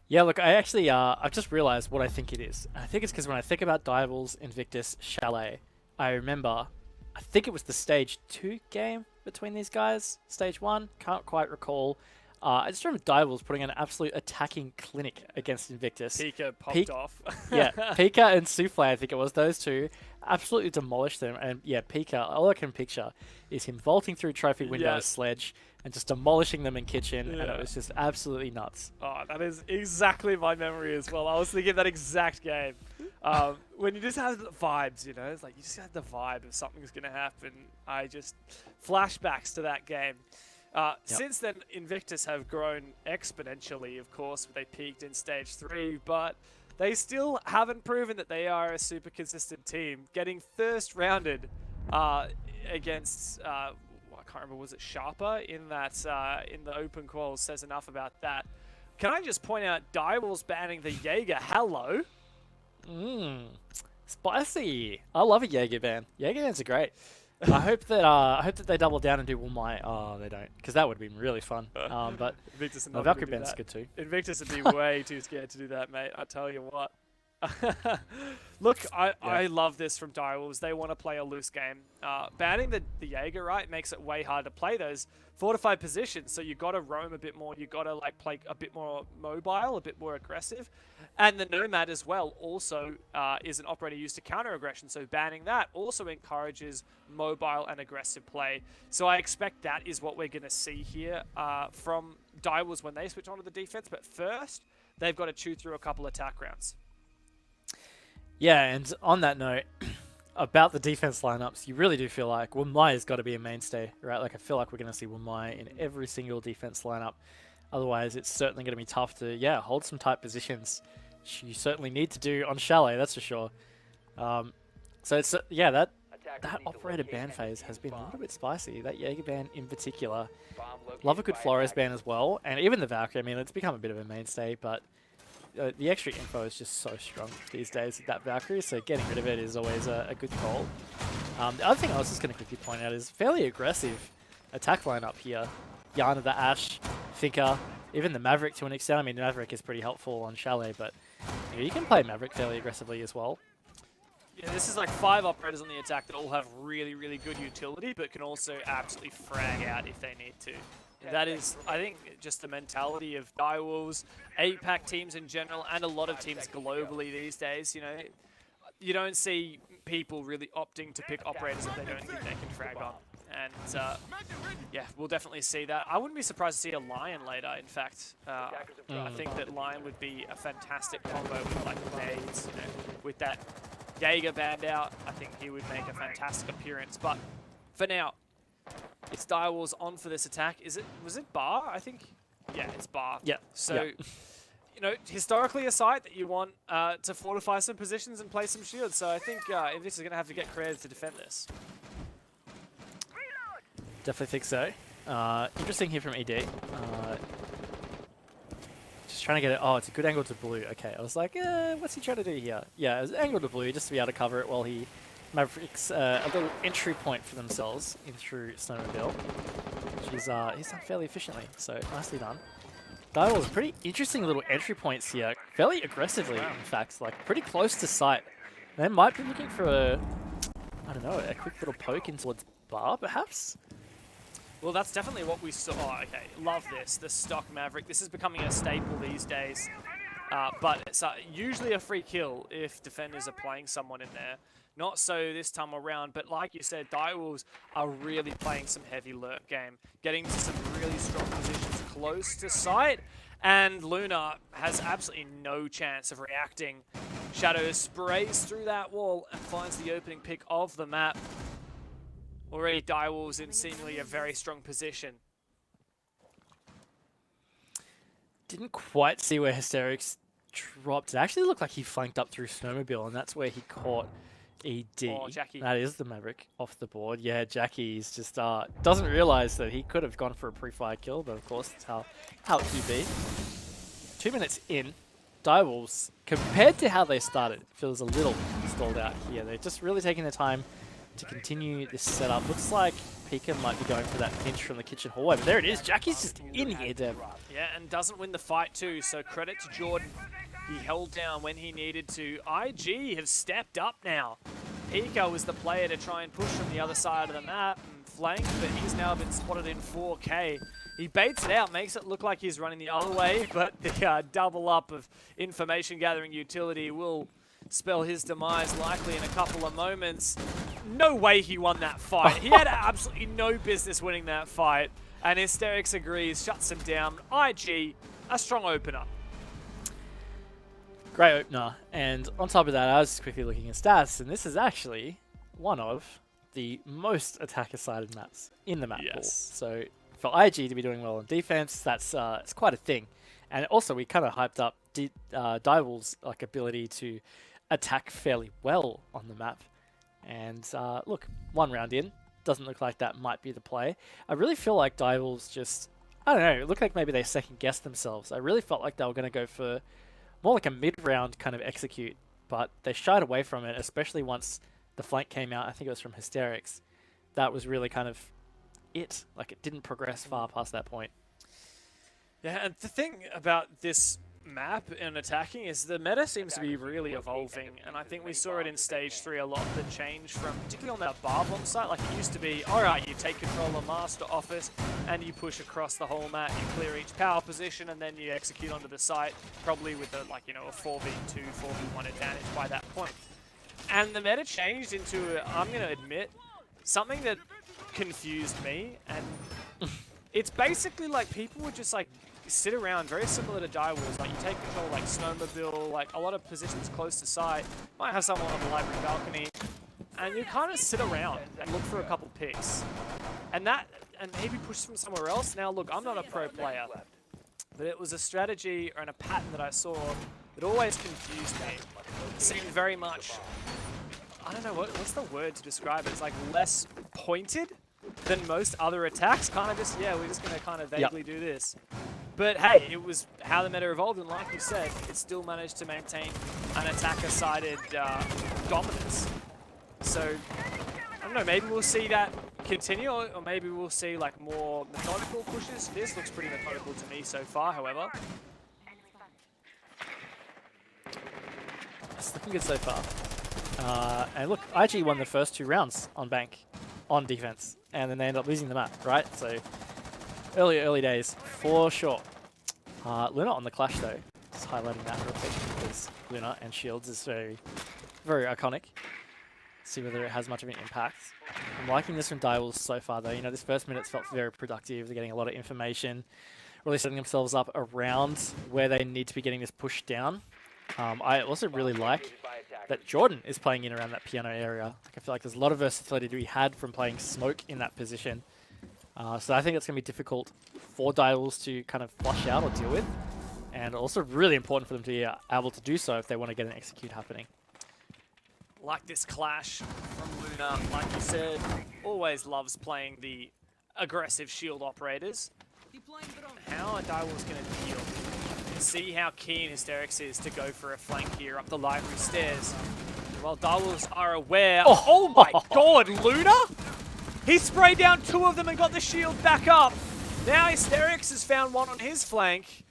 Yeah, look, I actually, I've just realized what I think it is. I think it's because when I think about Direwolves, Invictus, Chalet, I remember, I think it was the Stage 2 game between these guys. Stage 1, can't quite recall. I just remember Direwolves putting an absolute attacking clinic against Invictus. Pika popped off. Yeah, Pika and Souffle, I think it was, those two, absolutely demolished them. And yeah, Pika, all I can picture is him vaulting through trophy windows, sledge, and just demolishing them in kitchen, and it was just absolutely nuts. Oh, that is exactly my memory as well. I was thinking that exact game. When you just have the vibes, you know, it's like you just have the vibe of something's going to happen. I just flashbacks to that game. Since then, Invictus have grown exponentially, of course. They peaked in Stage 3, but they still haven't proven that they are a super consistent team. Getting first rounded against, I can't remember, was it Sharper in that in the open quals says enough about that. Can I just point out Direwolves banning the Jaeger? Hello. Spicy. I love a Jaeger ban. Jaeger bans are great. I hope that they double down and do Wumai. Oh, they don't, because that would be really fun. But Invictus Valkyrie ban's good too. Invictus would be way too scared to do that, mate. I tell you what. Look, I love this from Direwolves. They want to play a loose game. Banning the Jaeger, right, makes it way harder to play those fortified positions. So you got to roam a bit more. You got to like play a bit more mobile, a bit more aggressive. And the Nomad as well also is an operator used to counter aggression. So banning that also encourages mobile and aggressive play. So I expect that is what we're going to see here from Direwolves when they switch onto the defense. But first, they've got to chew through a couple attack rounds. Yeah, and on that note, about the defense lineups, you really do feel like Wumai has got to be a mainstay, right? Like, I feel like we're going to see Wumai in every single defense lineup. Otherwise, it's certainly going to be tough to, hold some tight positions. You certainly need to do on Chalet, that's for sure. So it's, that operator ban phase has been a little bit spicy. That Jaeger ban in particular. Love a good Flores ban as well. And even the Valkyrie, I mean, it's become a bit of a mainstay, but the extra info is just so strong these days with that Valkyrie, so getting rid of it is always a good call. The other thing I was just going to quickly point out is fairly aggressive. attack lineup here. Yana the Ash, Thinker, even the Maverick to an extent. I mean, the Maverick is pretty helpful on Chalet, but you can play Maverick fairly aggressively as well. Yeah, this is like 5 operators on the attack that all have really, really good utility, but can also absolutely frag out if they need to. That is, I think, just the mentality of Direwolves, APAC teams in general, and a lot of teams globally these days. You know, you don't see people really opting to pick operators if they don't think they can frag on. And yeah, we'll definitely see that. I wouldn't be surprised to see a Lion later, in fact. I think that Lion would be a fantastic combo with like nades, you know, with that Jaeger band out. I think he would make a fantastic appearance. But for now, it's Direwolves on for this attack. Was it Bar? I think, yeah, it's Bar. Yeah. So, you know, historically a site that you want to fortify some positions and play some shields. So I think Invictus is going to have to get creative to defend this. Definitely think so. Interesting here from ED. Just trying to get it. Oh, it's a good angle to blue. Okay, I was like, what's he trying to do here? Yeah, it's an angle to blue just to be able to cover it while he Mavericks a little entry point for themselves in through Snowmobile. He's done fairly efficiently, so nicely done. Direwolves pretty interesting little entry points here, fairly aggressively in fact, like pretty close to sight. They might be looking for a, I don't know, a quick little poke in towards Bar perhaps? Well, that's definitely what we saw. Oh, okay, love this. The stock Maverick. This is becoming a staple these days. But it's usually a free kill if defenders are playing someone in there. Not so this time around, but like you said, Direwolves are really playing some heavy lurk game, getting to some really strong positions close to sight, and Luna has absolutely no chance of reacting. Shadow sprays through that wall and finds the opening pick of the map. Already Direwolves in seemingly a very strong position. Didn't quite see where Hysterics dropped. It actually looked like he flanked up through Snowmobile, and that's where he caught ED. Oh, Jackie. That is the Maverick off the board. Yeah, Jackie's just doesn't realize that he could have gone for a pre-fire kill, but of course that's how it would be. 2 minutes in, Direwolves, compared to how they started, feels a little stalled out here. They're just really taking their time to continue this setup. Looks like Pika might be going for that pinch from the kitchen hallway, but there it is. Jackie's just in here, Dev. Yeah, and doesn't win the fight too, so credit to Jordan. He held down when he needed to. IG have stepped up now. Pika was the player to try and push from the other side of the map and flank, but he's now been spotted in 4K. He baits it out, makes it look like he's running the other way, but the double up of information gathering utility will spell his demise likely in a couple of moments. No way he won that fight. He had absolutely no business winning that fight, and Hysterics agrees, shuts him down. IG, a strong opener. Great opener, and on top of that, I was quickly looking at stats, and this is actually one of the most attacker-sided maps in the map pool. So for IG to be doing well on defense, that's it's quite a thing. And also, we kind of hyped up Direwolves' like ability to attack fairly well on the map. And look, 1 round in, doesn't look like that might be the play. I really feel like Direwolves just, I don't know, it looked like maybe they second-guessed themselves. I really felt like they were going to go for more like a mid-round kind of execute, but they shied away from it, especially once the flank came out. I think it was from Hysterics. That was really kind of it. Like, it didn't progress far past that point. Yeah, and the thing about this map and attacking is the meta seems to be really evolving, and I think we saw it in stage 3 a lot, the change from, particularly on that bar bomb site, like it used to be, alright, you take control of master office and you push across the whole map, you clear each power position and then you execute onto the site, probably with a, like, you know, a 4v2, 4v1 advantage by that point. And the meta changed into, I'm going to admit, something that confused me, and it's basically like people would just like sit around, very similar to Direwolves. Like you take control, like Snowmobile, like a lot of positions close to site. Might have someone on the library balcony, and you kind of sit around and look for a couple picks, and maybe push from somewhere else. Now, look, I'm not a pro player, but it was a strategy and a pattern that I saw that always confused me. It seemed very much, I don't know what's the word to describe it. It's like less pointed than most other attacks. Kind of just, yeah, we're just gonna kind of vaguely do this. But hey, it was how the meta evolved, and like you said, it still managed to maintain an attacker-sided dominance. So, I don't know, maybe we'll see that continue, or maybe we'll see like more methodical pushes. This looks pretty methodical to me so far, however. It's looking good so far. And look, IG won the first 2 rounds on bank, on defense, and then they end up losing the map, right? So early days for sure. Luna on the clash though, just highlighting that real quick because Luna and shields is very, very iconic. See whether it has much of an impact. I'm liking this from Direwolves so far though. You know, this first minute's felt very productive. They're getting a lot of information, really setting themselves up around where they need to be getting this push down. I also really like that Jordan is playing in around that piano area. Like, I feel like there's a lot of versatility to be had from playing smoke in that position. So I think it's going to be difficult for Direwolves to kind of flush out or deal with. And also really important for them to be able to do so if they want to get an execute happening. Like this clash from Luna, like you said, always loves playing the aggressive shield operators. How are Direwolves going to deal? See how keen Hysterics is to go for a flank here up the library stairs. Well, Direwolves are aware. Oh my god, Luna? He sprayed down 2 of them and got the shield back up. Now Hysterics has found one on his flank.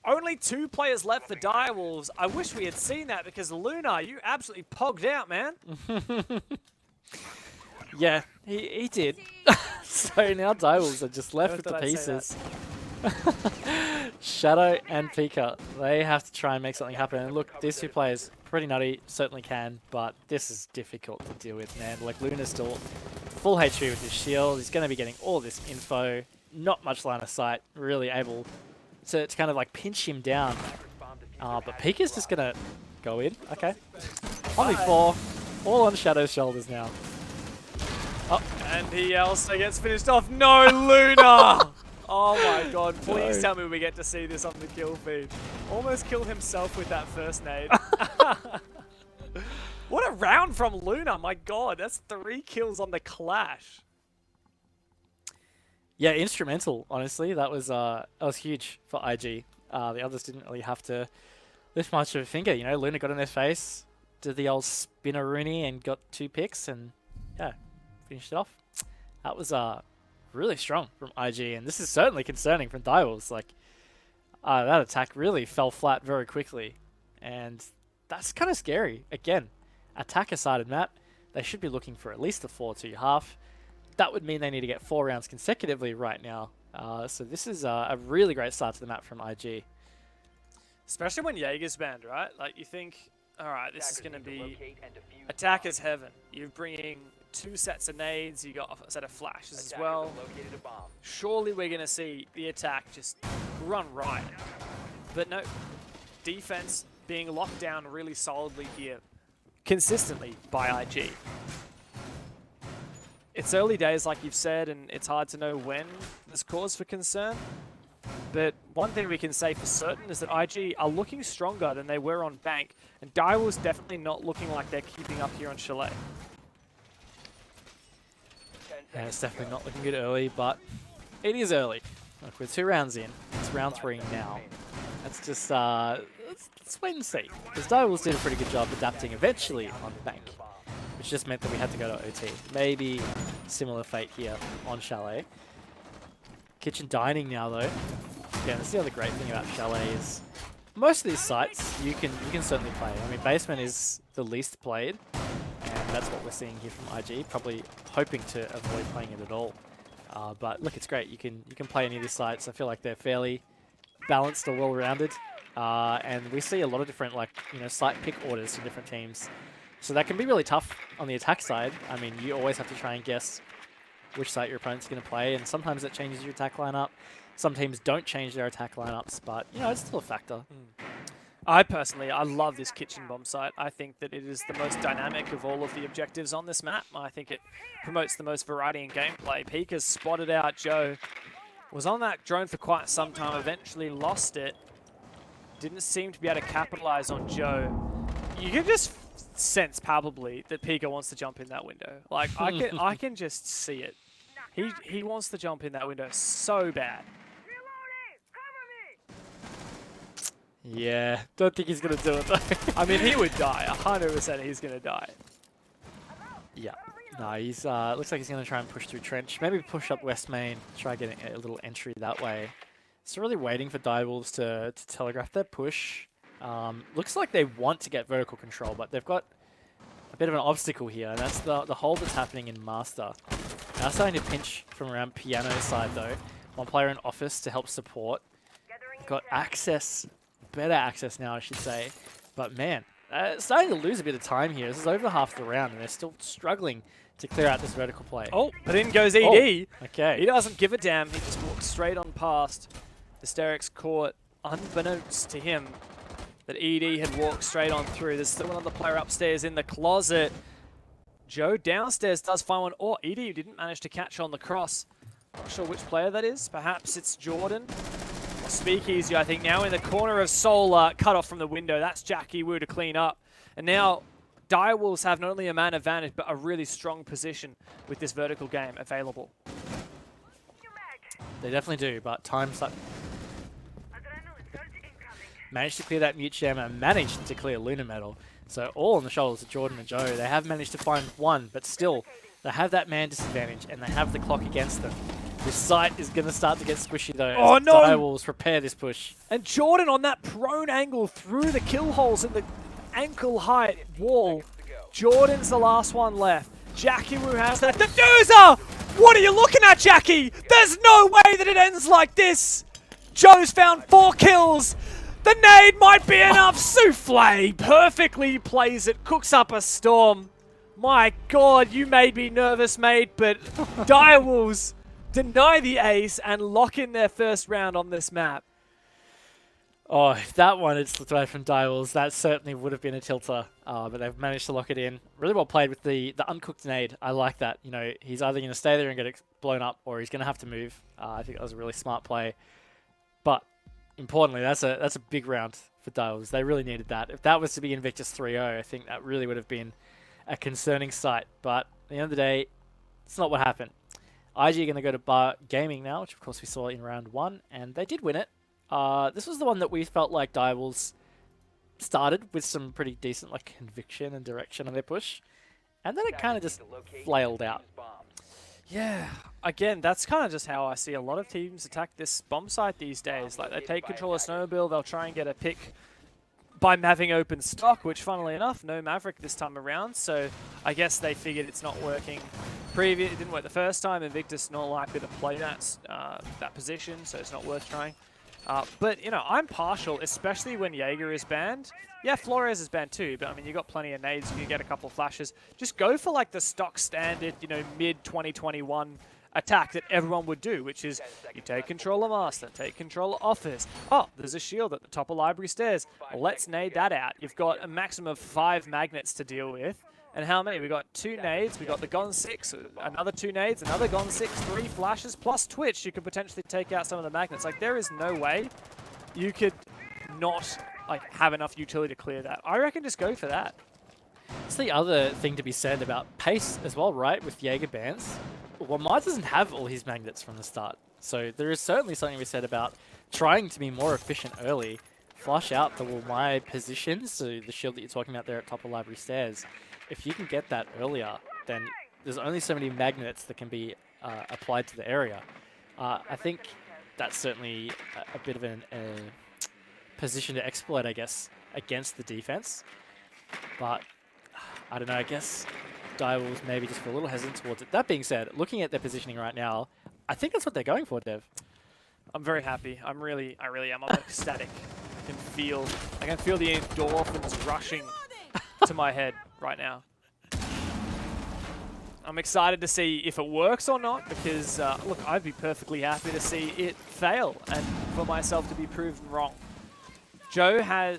Only 2 players left for Direwolves. I wish we had seen that because Luna, you absolutely pogged out, man. Yeah, he did. So now Direwolves are just left with the pieces. Shadow and Pika, they have to try and make something happen. And look, these 2 players, pretty nutty, certainly can, but this is difficult to deal with, man. Like, Luna's still full HP with his shield. He's going to be getting all this info. Not much line of sight, really able to kind of like pinch him down. But Pika's just going to go in. Okay. Only 4. All on Shadow's shoulders now. Oh, and he also gets finished off. No, Luna! Oh my god, please tell me we get to see this on the kill feed. Almost killed himself with that first nade. What a round from Luna, my god, that's 3 kills on the clash. Yeah, instrumental, honestly. That was huge for IG. The others didn't really have to lift much of a finger, you know. Luna got in their face, did the old spinner-rooney and got 2 picks and yeah, finished it off. That was really strong from IG, and this is certainly concerning from Direwolves. Like, that attack really fell flat very quickly, and that's kind of scary. Again, attacker-sided map, they should be looking for at least a 4-2 half. That would mean they need to get 4 rounds consecutively right now. So this is a really great start to the map from IG. Especially when Jaeger's banned, right? Like, you think, alright, this is going to be attacker's heaven. You're bringing 2 sets of nades, you got a set of flashes as well. Surely we're going to see the attack just run right. But no, defense being locked down really solidly here, consistently by IG. It's early days, like you've said, and it's hard to know when there's cause for concern. But one thing we can say for certain is that IG are looking stronger than they were on Bank, and Direwolves definitely not looking like they're keeping up here on Chalet. Yeah, it's definitely not looking good early, but it is early. Look, we're 2 rounds in. It's round 3 now. Let's just let's wait and see. Because Direwolves did a pretty good job adapting eventually on Bank, which just meant that we had to go to OT. Maybe similar fate here on Chalet. Kitchen dining now though. Yeah, that's the other great thing about Chalet is most of these sites you can certainly play. I mean, basement is the least played, and that's what we're seeing here from IG. Probably hoping to avoid playing it at all. But look, it's great. You can play any of these sites. I feel like they're fairly balanced or well-rounded, and we see a lot of different site pick orders from different teams. So that can be really tough on the attack side. I mean, you always have to try and guess which site your opponent's going to play, and sometimes that changes your attack lineup. Some teams don't change their attack lineups, but it's still a factor. I love this kitchen bomb site. I think that it is the most dynamic of all of the objectives on this map. I think it promotes the most variety in gameplay. Pika's spotted out Joe. Was on that drone for quite some time, eventually lost it. Didn't seem to be able to capitalize on Joe. You can just sense palpably that Pika wants to jump in that window. Like, I can just see it. He wants to jump in that window so bad. Yeah, don't think he's going to do it though. I mean, he would die. 100% he's going to die. Yeah. No, he's looks like he's going to try and push through trench. Maybe push up west main, try getting a little entry that way. So really waiting for Direwolves to telegraph their push. Looks like they want to get vertical control, but they've got a bit of an obstacle here, and that's the hold that's happening in Master. Now starting to pinch from around Piano side though. One player in Office to help support. Got access, better access now I should say. But man, starting to lose a bit of time here. This is over half the round and they're still struggling to clear out this vertical play. Oh, but in goes ED. Oh, okay. He doesn't give a damn. He just walks straight on past. Hysteric's caught, unbeknownst to him, that ED had walked straight on through. There's still another player upstairs in the closet. Joe downstairs does find one. Oh, ED didn't manage to catch on the cross. Not sure which player that is. Perhaps it's Jordan. Speakeasy, I think, now in the corner of Solar, cut off from the window. That's Jackie Wu to clean up. And now Direwolves have not only a man advantage, but a really strong position with this vertical game available. They definitely do, but time's up. Managed to clear that mute gem and managed to clear Lunar Metal. So all on the shoulders of Jordan and Joe. They have managed to find one, but still, they have that man disadvantage and they have the clock against them. This site is going to start to get squishy though. Oh no! Direwolves prepare this push. And Jordan on that prone angle through the kill holes in the ankle height wall. Jordan's the last one left. Jackie Wu has that diffuser! What are you looking at, Jackie? There's no way that it ends like this! Joe's found 4 kills! The nade might be enough! Souffle perfectly plays it, cooks up a storm. My god, you made me nervous, mate, but Direwolves deny the ace and lock in their first round on this map. Oh, if that one had slipped away from Direwolves, that certainly would have been a tilter. But they've managed to lock it in. Really well played with the uncooked nade. I like that. You know, he's either going to stay there and get blown up, or he's going to have to move. I think that was a really smart play. But importantly, that's a big round for Direwolves. They really needed that. If that was to be Invictus 3-0, I think that really would have been a concerning sight. But at the end of the day, it's not what happened. IG are going to go to Bar Gaming now, which of course we saw in round 1, and they did win it. This was the one that we felt like Direwolves started with some pretty decent like conviction and direction on their push, and then it kind of just flailed out. Yeah, again, that's kind of just how I see a lot of teams attack this bomb site these days. Like, they take control of Snowmobile, they'll try and get a pick by Maving open stock, which funnily enough, no Maverick this time around, so I guess they figured it's not working. It didn't work the first time, Invictus not likely to play that position, so it's not worth trying. But, you know, I'm partial, especially when Jaeger is banned. Yeah, Flores is banned too, but I mean, you got plenty of nades, you can get a couple of flashes. Just go for like the stock standard, you know, mid-2021 attack that everyone would do, which is you take control of Master, take control of Office. Oh, there's a shield at the top of Library Stairs. Let's nade that out. You've got a maximum of 5 magnets to deal with. And how many? We got 2 nades, we got the Gon 6, another 2 nades, another Gon 6, 3 flashes, plus Twitch. You could potentially take out some of the magnets. Like, there is no way you could not like have enough utility to clear that. I reckon just go for that. It's the other thing to be said about pace as well, right? With Jaeger bans, well, Mars doesn't have all his magnets from the start, so there is certainly something to be said about trying to be more efficient early. Flush out the Wumai positions, so the shield that you're talking about there at top of Library Stairs. If you can get that earlier, then there's only so many magnets that can be applied to the area. I think that's certainly a bit of a position to exploit, I guess, against the defense. But I don't know, I guess Direwolves maybe just feel a little hesitant towards it. That being said, looking at their positioning right now, I think that's what they're going for, Dev. I'm very happy. I really am. I'm ecstatic. I can feel the endorphins rushing to my head right now. I'm excited to see if it works or not, because look, I'd be perfectly happy to see it fail and for myself to be proven wrong. Joe has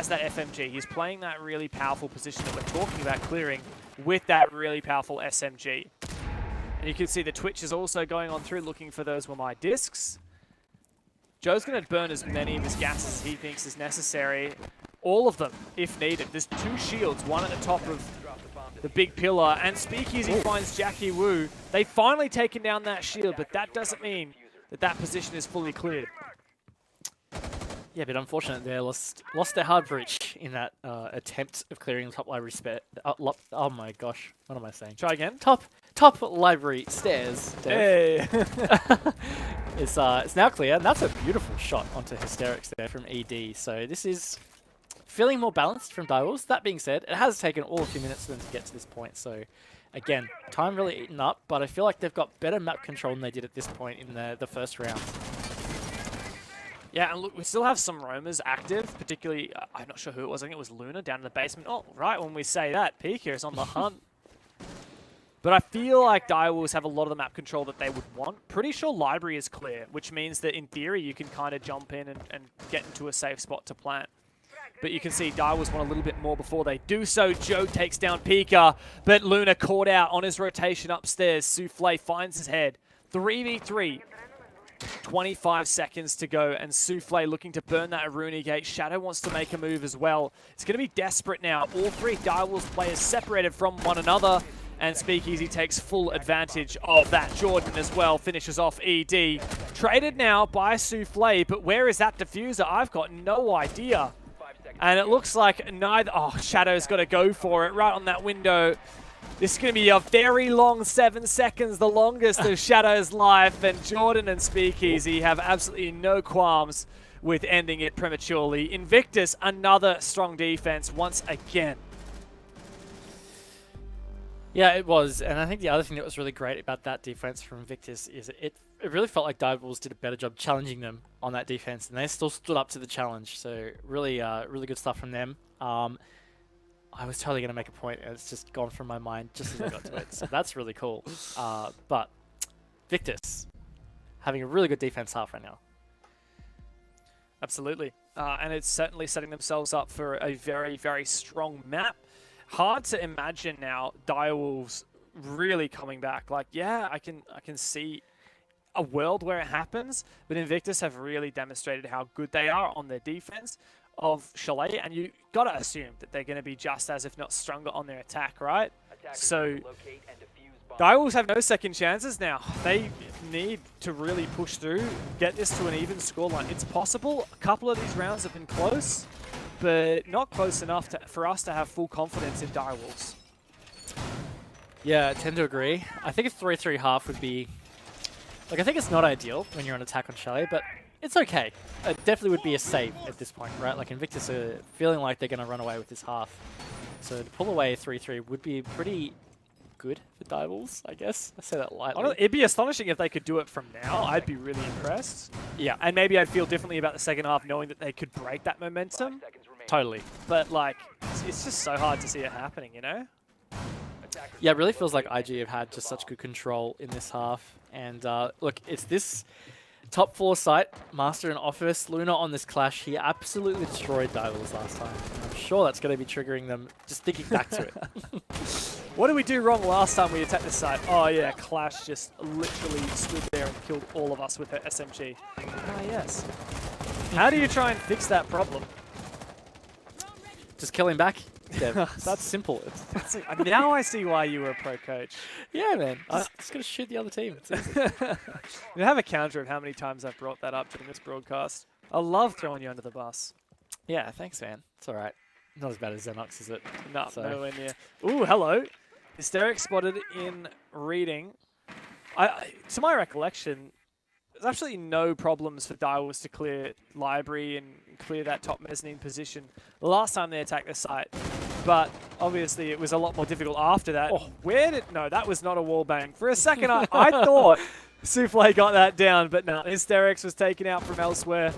that FMG. He's playing that really powerful position that we're talking about clearing with that really powerful SMG. And you can see the Twitch is also going on through looking for those Wumai discs. Joe's going to burn as many of his gases as he thinks is necessary. All of them, if needed. There's 2 shields, one at the top of the big pillar, and Speakeasy finds Jackie Wu. They've finally taken down that shield, but that doesn't mean that that position is fully cleared. Yeah, but unfortunate they lost their hard breach in that attempt of clearing the top library oh my gosh, what am I saying? Try again. Top library stairs. Dev. Hey. It's now clear, and that's a beautiful shot onto Hysterics there from ED. So this is feeling more balanced from Direwolves. That being said, it has taken all a few minutes for them to get to this point. So again, time really eaten up, but I feel like they've got better map control than they did at this point in the first round. Yeah, and look, we still have some roamers active, particularly, I'm not sure who it was, I think it was Luna down in the basement. Oh, right when we say that, Pika is on the hunt. But I feel like Direwolves have a lot of the map control that they would want. Pretty sure library is clear, which means that in theory you can kind of jump in and get into a safe spot to plant. But you can see Direwolves want a little bit more before they do so. Joe takes down Pika, but Luna caught out on his rotation upstairs. Souffle finds his head. 3v3. 25 seconds to go, and Souffle looking to burn that Aruni gate. Shadow wants to make a move as well. It's going to be desperate now. All three Direwolves players separated from one another, and Speakeasy takes full advantage of that. Jordan as well finishes off ED. Traded now by Souffle, but where is that diffuser? I've got no idea. And it looks like neither... Oh, Shadow's got to go for it right on that window. This is going to be a very long 7 seconds, the longest of Shadow's life, and Jordan and Speakeasy have absolutely no qualms with ending it prematurely. Invictus, another strong defense once again. Yeah, it was, and I think the other thing that was really great about that defense from Invictus is it really felt like Direwolves did a better job challenging them on that defense, and they still stood up to the challenge. So really, really good stuff from them. I was totally going to make a point, and it's just gone from my mind just as I got to it. So that's really cool. But Victus having a really good defense half right now. Absolutely. And it's certainly setting themselves up for a very, very strong map. Hard to imagine now Direwolves really coming back. Like, yeah, I can see a world where it happens, but Invictus have really demonstrated how good they are on their defense of Chalet, and you got to assume that they're going to be just as, if not stronger, on their attack, right? So Direwolves have no second chances now. They need to really push through, get this to an even scoreline. It's possible. A couple of these rounds have been close, but not close enough for us to have full confidence in Direwolves. Yeah, I tend to agree. I think a 3-3 half would be... Like, I think it's not ideal when you're on attack on Chalet, but it's okay. It definitely would be a save at this point, right? Like, Invictus are feeling like they're going to run away with this half. So to pull away a 3-3 would be pretty good for Direwolves, I guess. I say that lightly. It'd be astonishing if they could do it from now. I'd be really impressed. Yeah. And maybe I'd feel differently about the second half knowing that they could break that momentum. Totally. But, like, it's just so hard to see it happening, you know? Yeah, it really feels like IG have had just such good control in this half. And look, it's this top 4 site, Master and Office. Luna on this clash, he absolutely destroyed Direwolves last time. I'm sure that's going to be triggering them just thinking back to it. What did we do wrong last time we attacked this site? Oh yeah, Clash just literally stood there and killed all of us with her SMG. Ah yes. How do you try and fix that problem? Just kill him back. Yeah, that's simple. Now I see why you were a pro coach. Yeah, man. Just gotta shoot the other team. It's easy. You have a counter of how many times I've brought that up during this broadcast. I love throwing you under the bus. Yeah, thanks, man. It's all right. Not as bad as Xenox, is it? No, nowhere near. Ooh, hello. Hysteric spotted in reading. To my recollection, there's absolutely no problems for Direwolves to clear library and clear that top mezzanine position the last time they attacked the site. But obviously it was a lot more difficult after that. Oh, no, that was not a wall bang. For a second, I thought Souffle got that down, but no, Hysterics was taken out from elsewhere.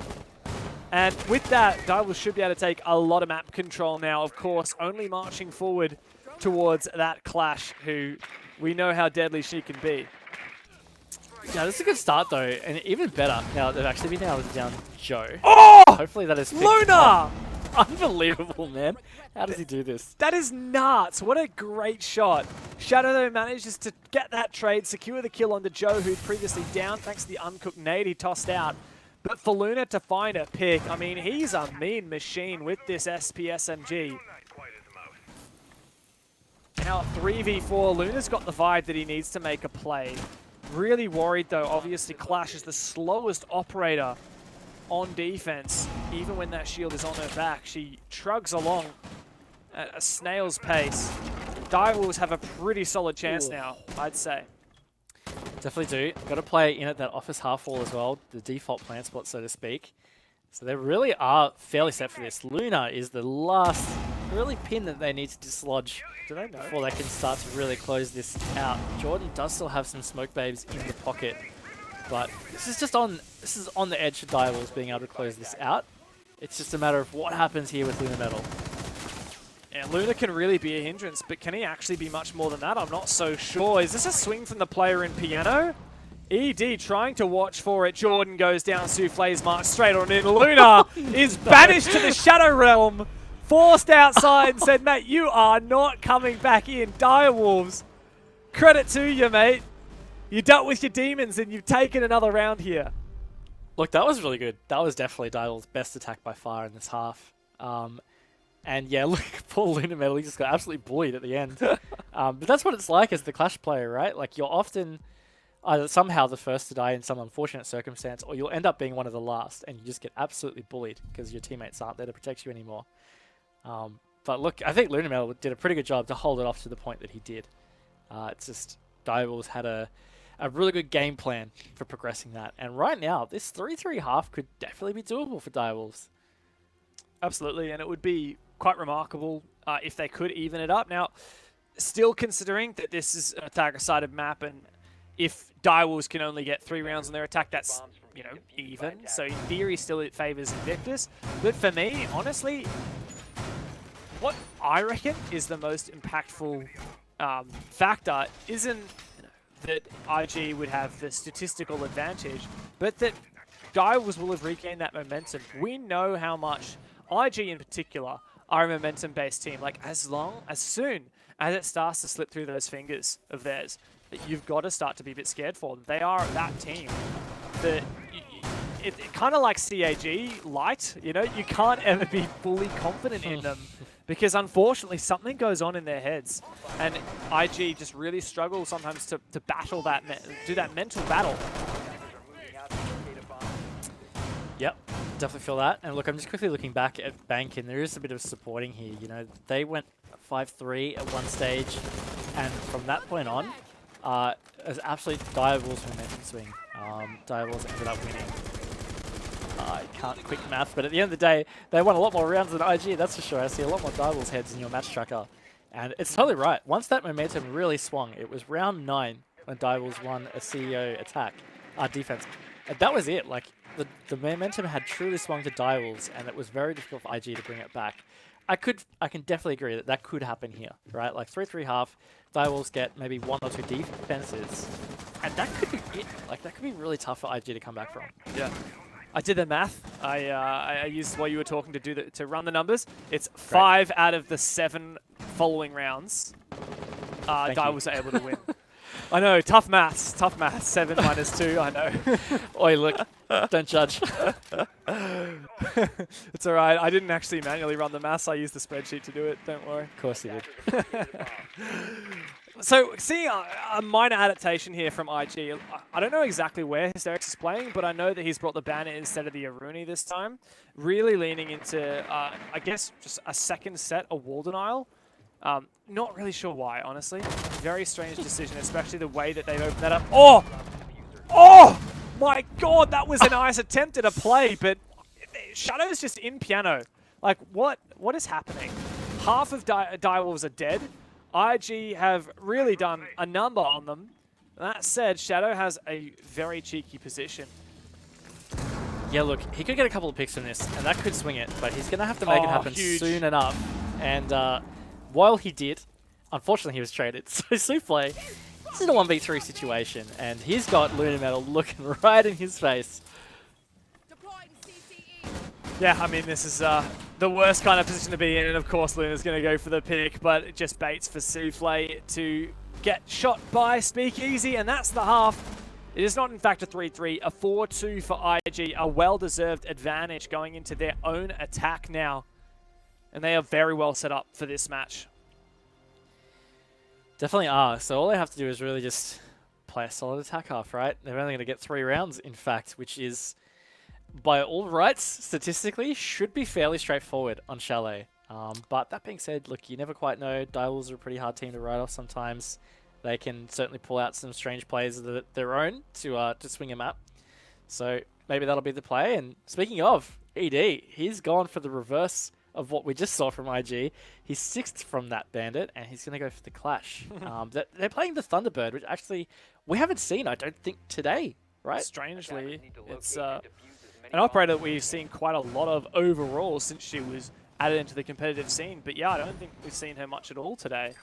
And with that, Direwolves should be able to take a lot of map control now, of course, only marching forward towards that Clash, who we know how deadly she can be. Yeah, this is a good start though, and even better now that they've actually been able to down Joe. Oh! Hopefully that is Luna! Unbelievable, man. How does he do this? That is nuts. What a great shot. Shadow, though, manages to get that trade, secure the kill onto Joe, who'd previously down thanks to the uncooked nade he tossed out. But for Luna to find a pick, I mean, he's a mean machine with this SPSMG. Now, 3v4, Luna's got the vibe that he needs to make a play. Really worried, though. Obviously, Clash is the slowest operator on defense, even when that shield is on her back. She trugs along at a snail's pace. Direwolves have a pretty solid chance now, I'd say. Definitely do. Got to play in at that office half wall as well, the default plant spot, so to speak. So they really are fairly set for this. Luna is the last really pin that they need to dislodge before they can start to really close this out. Jordan does still have some smoke babes in the pocket, but this is on the edge for Direwolves being able to close this out. It's just a matter of what happens here with Luna Metal. Yeah, Luna can really be a hindrance, but can he actually be much more than that? I'm not so sure. Is this a swing from the player in Piano? ED trying to watch for it. Jordan goes down. Souffle's march straight on in. Luna is banished to the Shadow Realm. Forced outside and said, mate, you are not coming back in. Direwolves, credit to you, mate. You dealt with your demons and you've taken another round here. Look, that was really good. That was definitely Direwolves' best attack by far in this half. And yeah, look, poor Luna Metal, he just got absolutely bullied at the end. But that's what it's like as the Clash player, right? Like, you're often either somehow the first to die in some unfortunate circumstance, or you'll end up being one of the last, and you just get absolutely bullied because your teammates aren't there to protect you anymore. But look, I think Luna Metal did a pretty good job to hold it off to the point that he did. It's just Direwolves had a really good game plan for progressing that. And right now, this 3-3 half could definitely be doable for Direwolves. Absolutely, and it would be quite remarkable if they could even it up. Now, still considering that this is an attacker-sided map, and if Direwolves can only get 3 rounds on their attack, that's, you know, even. So in theory, still it favors Invictus. But for me, honestly, what I reckon is the most impactful factor isn't that IG would have the statistical advantage, but that Direwolves will have regained that momentum. We know how much IG in particular are a momentum-based team. Like, as soon as it starts to slip through those fingers of theirs, that you've got to start to be a bit scared for them. They are that team that it kind of like CAG light, you know, you can't ever be fully confident in them because unfortunately something goes on in their heads, and IG just really struggle sometimes to battle that, do that mental battle. Yep, definitely feel that. And look, I'm just quickly looking back at Bank, and there is a bit of supporting here. You know, they went 5-3 at one stage, and from that point on, it was absolute Direwolves momentum swing. Direwolves ended up winning. I can't quick math, but at the end of the day, they won a lot more rounds than IG, that's for sure. I see a lot more Direwolves heads in your match tracker. And it's totally right. Once that momentum really swung, it was round 9 when Direwolves won a CEO attack, defense. And that was it. Like, the momentum had truly swung to Direwolves, and it was very difficult for IG to bring it back. I can definitely agree that that could happen here, right? Like 3-3 half, Direwolves get maybe 1 or 2 defenses, and that could be it. Like, that could be really tough for IG to come back from. Yeah. I did the math. I used while you were talking to run the numbers. It's 5 out of the 7 following rounds. Direwolves are able to win. I know, tough maths. 7 minus 2, I know. Oi, look, don't judge. It's all right. I didn't actually manually run the maths. I used the spreadsheet to do it. Don't worry. Of course you did. So, seeing a minor adaptation here from IG. I don't know exactly where Hysterix is playing, but I know that he's brought the banner instead of the Aruni this time. Really leaning into, I guess, just a second set of wall denial. Not really sure why, honestly. Very strange decision, especially the way that they've opened that up. Oh! Oh! My God, that was a nice attempt at a play, but Shadow's just in Piano. Like, what is happening? Half of Direwolves are dead. IG have really done a number on them. That said, Shadow has a very cheeky position. Yeah, look, he could get a couple of picks from this, and that could swing it, but he's going to have to make it happen soon enough. And while he did, unfortunately he was traded. So Souffle, this is a 1v3 situation, and he's got Luna Metal looking right in his face. Yeah, I mean, this is the worst kind of position to be in, and of course Luna's going to go for the pick, but it just baits for Souffle to get shot by Speakeasy, and that's the half. It is not, in fact, a 3-3, a 4-2 for IG, a well-deserved advantage going into their own attack now. And they are very well set up for this match. Definitely are. So all they have to do is really just play a solid attack half, right? They're only going to get 3 rounds, in fact, which is by all rights, statistically, should be fairly straightforward on Chalet. But that being said, look, you never quite know. Direwolves are a pretty hard team to write off sometimes. They can certainly pull out some strange plays of their own to swing a map. So maybe that'll be the play. And speaking of ED, he's gone for the reverse of what we just saw from IG. He's 6th from that Bandit, and he's going to go for the Clash. They're playing the Thunderbird, which actually we haven't seen, I don't think, today, right? Strangely, it's an operator that we've seen quite a lot of overall since she was added into the competitive scene. But yeah, I don't think we've seen her much at all today.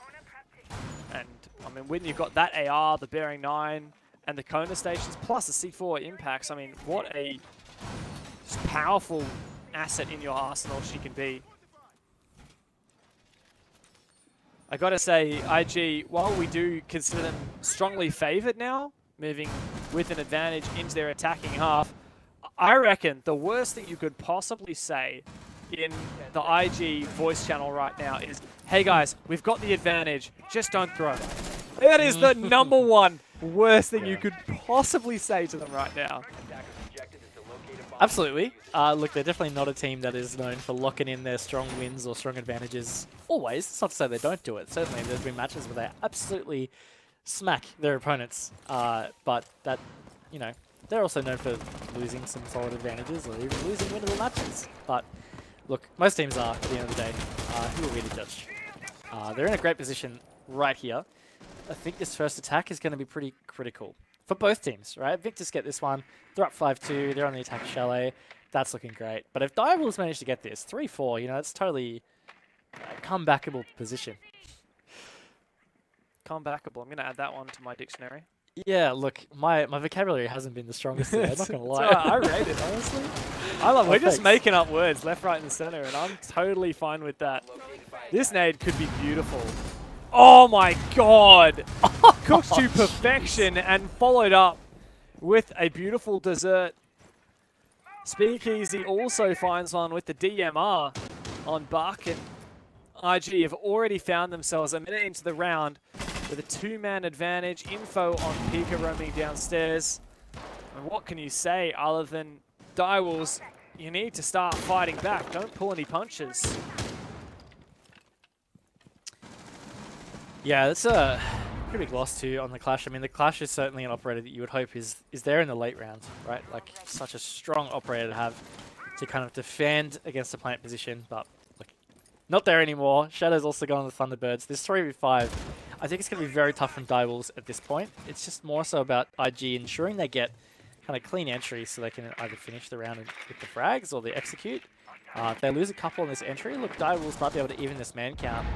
And I mean, when you've got that AR, the Bearing 9, and the Kona stations, plus the C4 impacts, I mean, what a just powerful asset in your arsenal she can be. I gotta say, IG, while we do consider them strongly favored now, moving with an advantage into their attacking half, I reckon the worst thing you could possibly say in the IG voice channel right now is, hey guys, we've got the advantage, just don't throw. That is the #1 worst thing you could possibly say to them right now. Absolutely. Look, they're definitely not a team that is known for locking in their strong wins or strong advantages always. It's not to say they don't do it. Certainly, there's been matches where they absolutely smack their opponents. But that, you know, they're also known for losing some solid advantages or even losing winnable matches. But look, most teams are, at the end of the day. Who are we to judge? They're in a great position right here. I think this first attack is going to be pretty critical for both teams, right? Invictus get this one. They're up 5-2. They're on the attack Chalet. That's looking great. But if Direwolves manage to get this, 3-4, you know, it's totally a comebackable position. Comebackable. I'm going to add that one to my dictionary. Yeah, look, my vocabulary hasn't been the strongest today. I'm not going to lie. I rate it, honestly. We're just making up words left, right, and center, and I'm totally fine with that. This nade could be beautiful. Oh my god! Cooked to perfection and followed up with a beautiful dessert. Speakeasy also finds one with the DMR on Buck, and IG have already found themselves a minute into the round with a 2-man advantage. Info on Pika roaming downstairs. And what can you say other than Direwolves, you need to start fighting back. Don't pull any punches. Yeah, that's a pretty big loss too on the Clash. I mean, the Clash is certainly an operator that you would hope is there in the late round, right? Like, such a strong operator to have to kind of defend against the plant position, but look, not there anymore. Shadow's also gone on the Thunderbirds. This 3v5, I think it's going to be very tough from Direwolves at this point. It's just more so about IG ensuring they get kind of clean entry so they can either finish the round with the frags or they execute. If they lose a couple on this entry, look, Direwolves might be able to even this man count.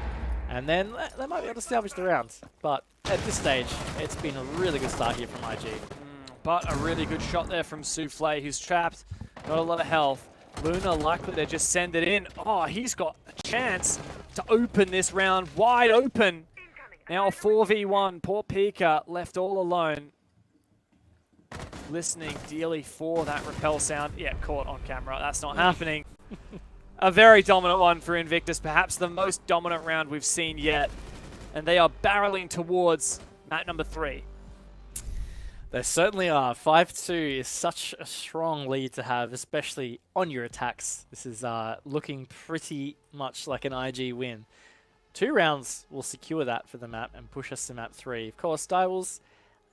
And then they might be able to salvage the round. But at this stage, it's been a really good start here from IG. But a really good shot there from Souffle, who's trapped. Not a lot of health. Luna likely to just send it in. Oh, he's got a chance to open this round wide open. Now a 4v1. Poor Pika left all alone. Listening dearly for that repel sound. Yeah, caught on camera. That's not happening. A very dominant one for Invictus, perhaps the most dominant round we've seen yet. And they are barreling towards map number 3. They certainly are. 5-2 is such a strong lead to have, especially on your attacks. This is looking pretty much like an IG win. 2 rounds will secure that for the map and push us to map 3. Of course, Direwolves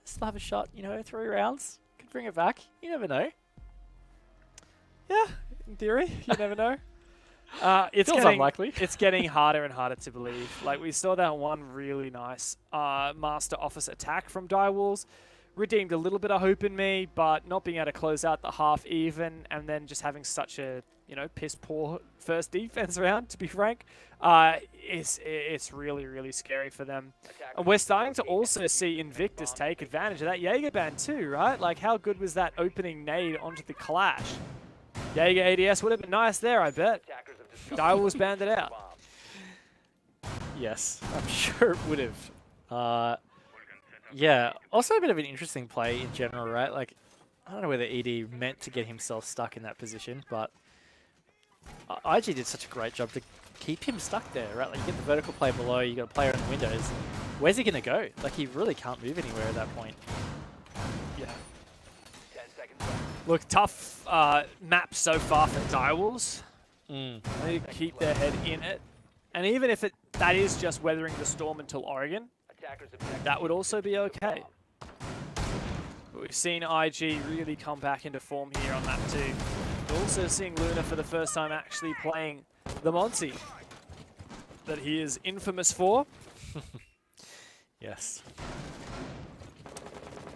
still have a shot, you know, 3 rounds. Could bring it back. You never know. Yeah, in theory, you never know. It's Feels getting, unlikely. It's getting harder and harder to believe. Like, we saw that one really nice Master Office attack from Direwolves. Redeemed a little bit of hope in me, but not being able to close out the half even, and then just having such a, you know, piss poor first defense round, to be frank, it's really, really scary for them. And we're starting to also see Invictus take advantage of that Jaeger ban too, right? Like, how good was that opening nade onto the Clash? Jaeger ADS would have been nice there, I bet. Direwolves banned it out. Yes, I'm sure it would have. Yeah, also a bit of an interesting play in general, right? Like, I don't know whether ED meant to get himself stuck in that position, but IG did such a great job to keep him stuck there, right? Like, you get the vertical play below, you got a player in the windows. Where's he going to go? Like, he really can't move anywhere at that point. Yeah. Look, tough map so far for Direwolves. Mm. They keep their head in it. And even if that is just weathering the storm until Oregon, that would also be okay. But we've seen IG really come back into form here on map 2. We're also seeing Luna for the first time actually playing the Monty that he is infamous for. Yes.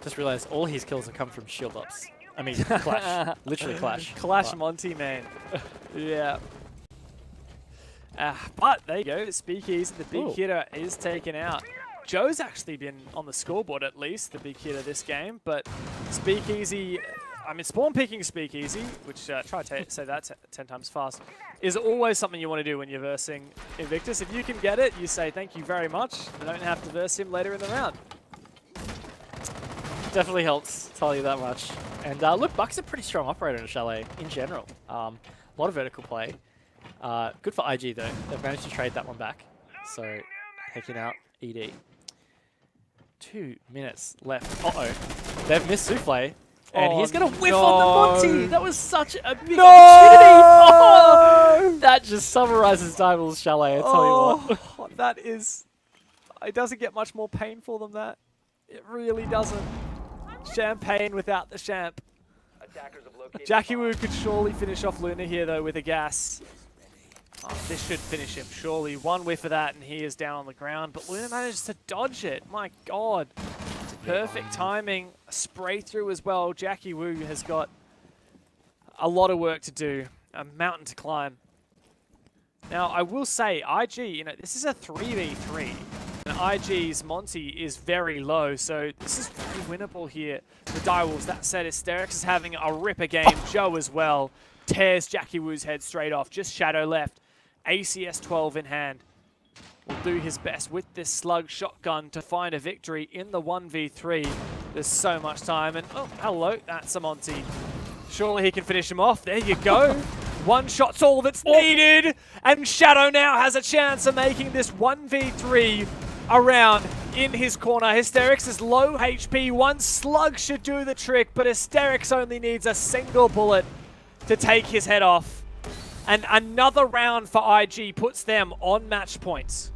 Just realized all his kills have come from shield ups. I mean, Clash. Literally Clash. Clash But Monty, man. Yeah. But there you go. Speakeasy, the big hitter, is taken out. Joe's actually been on the scoreboard at least, the big hitter this game. But Speakeasy, I mean, spawn picking Speakeasy, which try to say that 10 times fast, is always something you want to do when you're versing Invictus. If you can get it, you say thank you very much. You don't have to verse him later in the round. definitely helps, tell you that much. And look, Buck's a pretty strong operator in Chalet in general. A lot of vertical play. Good for IG though. They've managed to trade that one back. So, taking out ED. 2 minutes left. Uh-oh. They've missed Souffle. And he's going to whiff on the Monty. That was such a big opportunity. Oh, that just summarizes Dival's Chalet, I tell you what. That is... It doesn't get much more painful than that. It really doesn't. Champagne without the champ. Jackie Wu could surely finish off Luna here, though, with a gas. Oh, this should finish him, surely. One whiff of that, and he is down on the ground. But Luna manages to dodge it. My God. Perfect timing. A spray through as well. Jackie Wu has got a lot of work to do. A mountain to climb. Now, I will say, IG, you know, this is a 3v3. And IG's Monty is very low, so this is very winnable here for Direwolves. That said, Hysterix is having a ripper game. Joe as well tears Jackie Wu's head straight off. Just Shadow left. ACS 12 in hand. Will do his best with this slug shotgun to find a victory in the 1v3. There's so much time, and oh, hello, that's a Monty. Surely he can finish him off. There you go. One shot's all that's needed, and Shadow now has a chance of making this 1v3 around in his corner. Hysterix is low HP. One slug should do the trick, but Hysterix only needs a single bullet to take his head off. And another round for IG puts them on match points.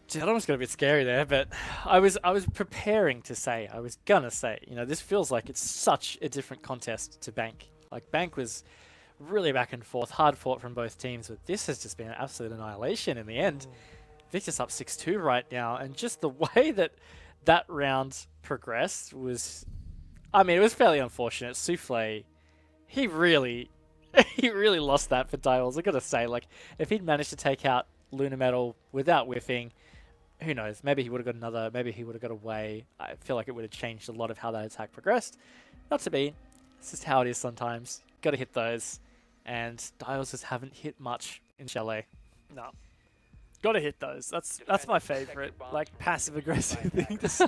Gee, that almost got a bit scary there, but I was preparing to say, you know, this feels like it's such a different contest to Bank. Like, Bank was really back and forth, hard fought from both teams, but this has just been an absolute annihilation in the end. Victor's up 6-2 right now, and just the way that that round progressed was, I mean, it was fairly unfortunate. Souffle, he really lost that for Dials. I gotta say, like, if he'd managed to take out Luna Metal without whiffing, who knows? Maybe he would have got another, maybe he would have got away. I feel like it would have changed a lot of how that attack progressed. Not to be. It's just how it is sometimes. Gotta hit those. And Dials just haven't hit much in Chalet. No. Gotta hit those. That's my favorite, like, passive-aggressive thing to say.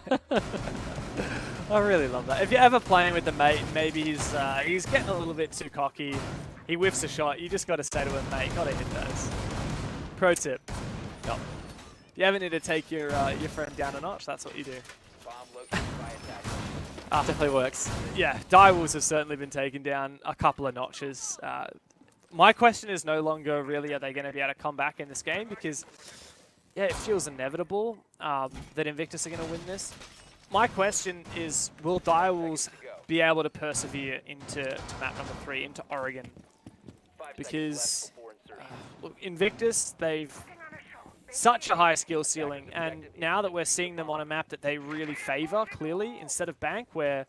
I really love that. If you're ever playing with the mate, maybe he's getting a little bit too cocky. He whiffs a shot. You just gotta say to him, mate, gotta hit those. Pro tip. Yep. If you ever need to take your friend down a notch, that's what you do. Definitely works. Yeah, Direwolves have certainly been taken down a couple of notches. My question is no longer really, are they going to be able to come back in this game? Because, yeah, it feels inevitable that Invictus are going to win this. My question is, will Direwolves be able to persevere into map number 3, into Oregon? Because, look, Invictus, they've such a high skill ceiling, and now that we're seeing them on a map that they really favor, clearly, instead of Bank, where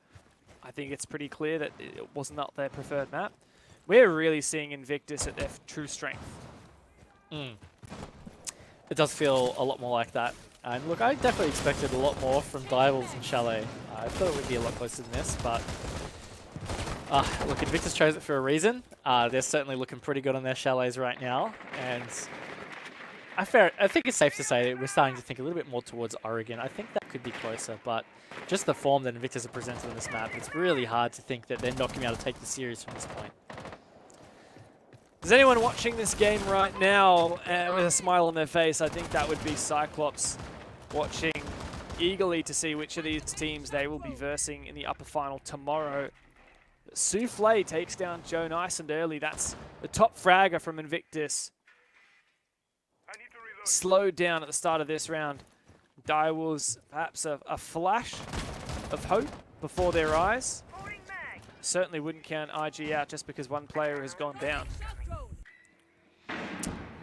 I think it's pretty clear that it was not their preferred map, we're really seeing Invictus at their true strength. It does feel a lot more like that. And look, I definitely expected a lot more from Divals and Chalet. I thought it would be a lot closer than this, but look, Invictus chose it for a reason. They're certainly looking pretty good on their Chalets right now, and I think it's safe to say that we're starting to think a little bit more towards Oregon. I think that could be closer, but just the form that Invictus have presented on this map, it's really hard to think that they're not going to be able to take the series from this point. Is anyone watching this game right now with a smile on their face? I think that would be Cyclops watching eagerly to see which of these teams they will be versing in the upper final tomorrow. Souffle takes down Joe Nyson early. That's the top fragger from Invictus. Slowed down at the start of this round. Direwolves, perhaps a flash of hope before their eyes. Certainly wouldn't count IG out just because one player has gone down.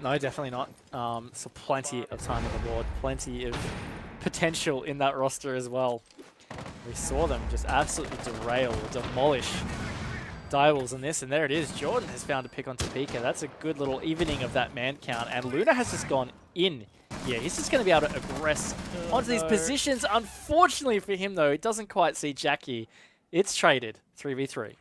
No, definitely not. So plenty of time on the board, plenty of potential in that roster as well. We saw them just absolutely derail, demolish Direwolves in this, and there it is. Jordan has found a pick on Topeka. That's a good little evening of that man count, and Luna has just gone in here. He's just going to be able to aggress onto these positions. Unfortunately for him, though, it doesn't quite see Jackie. It's traded 3v3.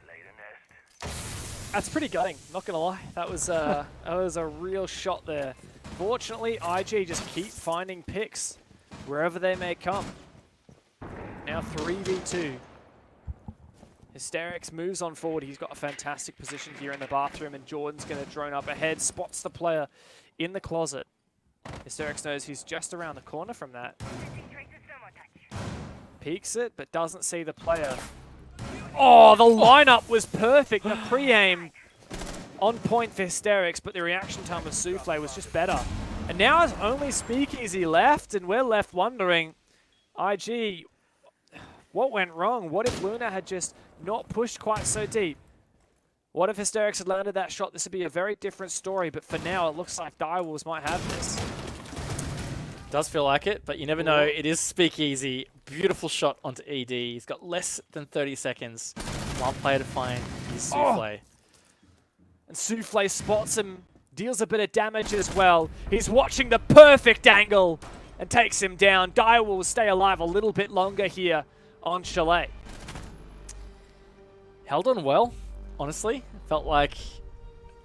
That's pretty gutting, not gonna lie. That was a real shot there. Fortunately, IG just keep finding picks wherever they may come. Now 3v2. Hysterics moves on forward. He's got a fantastic position here in the bathroom, and Jordan's gonna drone up ahead, spots the player in the closet. Hysterics knows he's just around the corner from that. Peeks it, but doesn't see the player. Oh, the lineup was perfect. The pre-aim on point for Hysterics, but the reaction time of Souffle was just better. And now it's only Speakeasy left, and we're left wondering, IG, what went wrong? What if Luna had just not pushed quite so deep? What if Hysterics had landed that shot? This would be a very different story, but for now, it looks like Direwolves might have this. Does feel like it, but you never know. It is Speakeasy. Beautiful shot onto ED. He's got less than 30 seconds. One player to find is Souffle. And Souffle spots him, deals a bit of damage as well. He's watching the perfect angle and takes him down. Dire will stay alive a little bit longer here on Chalet. Held on well, honestly. Felt like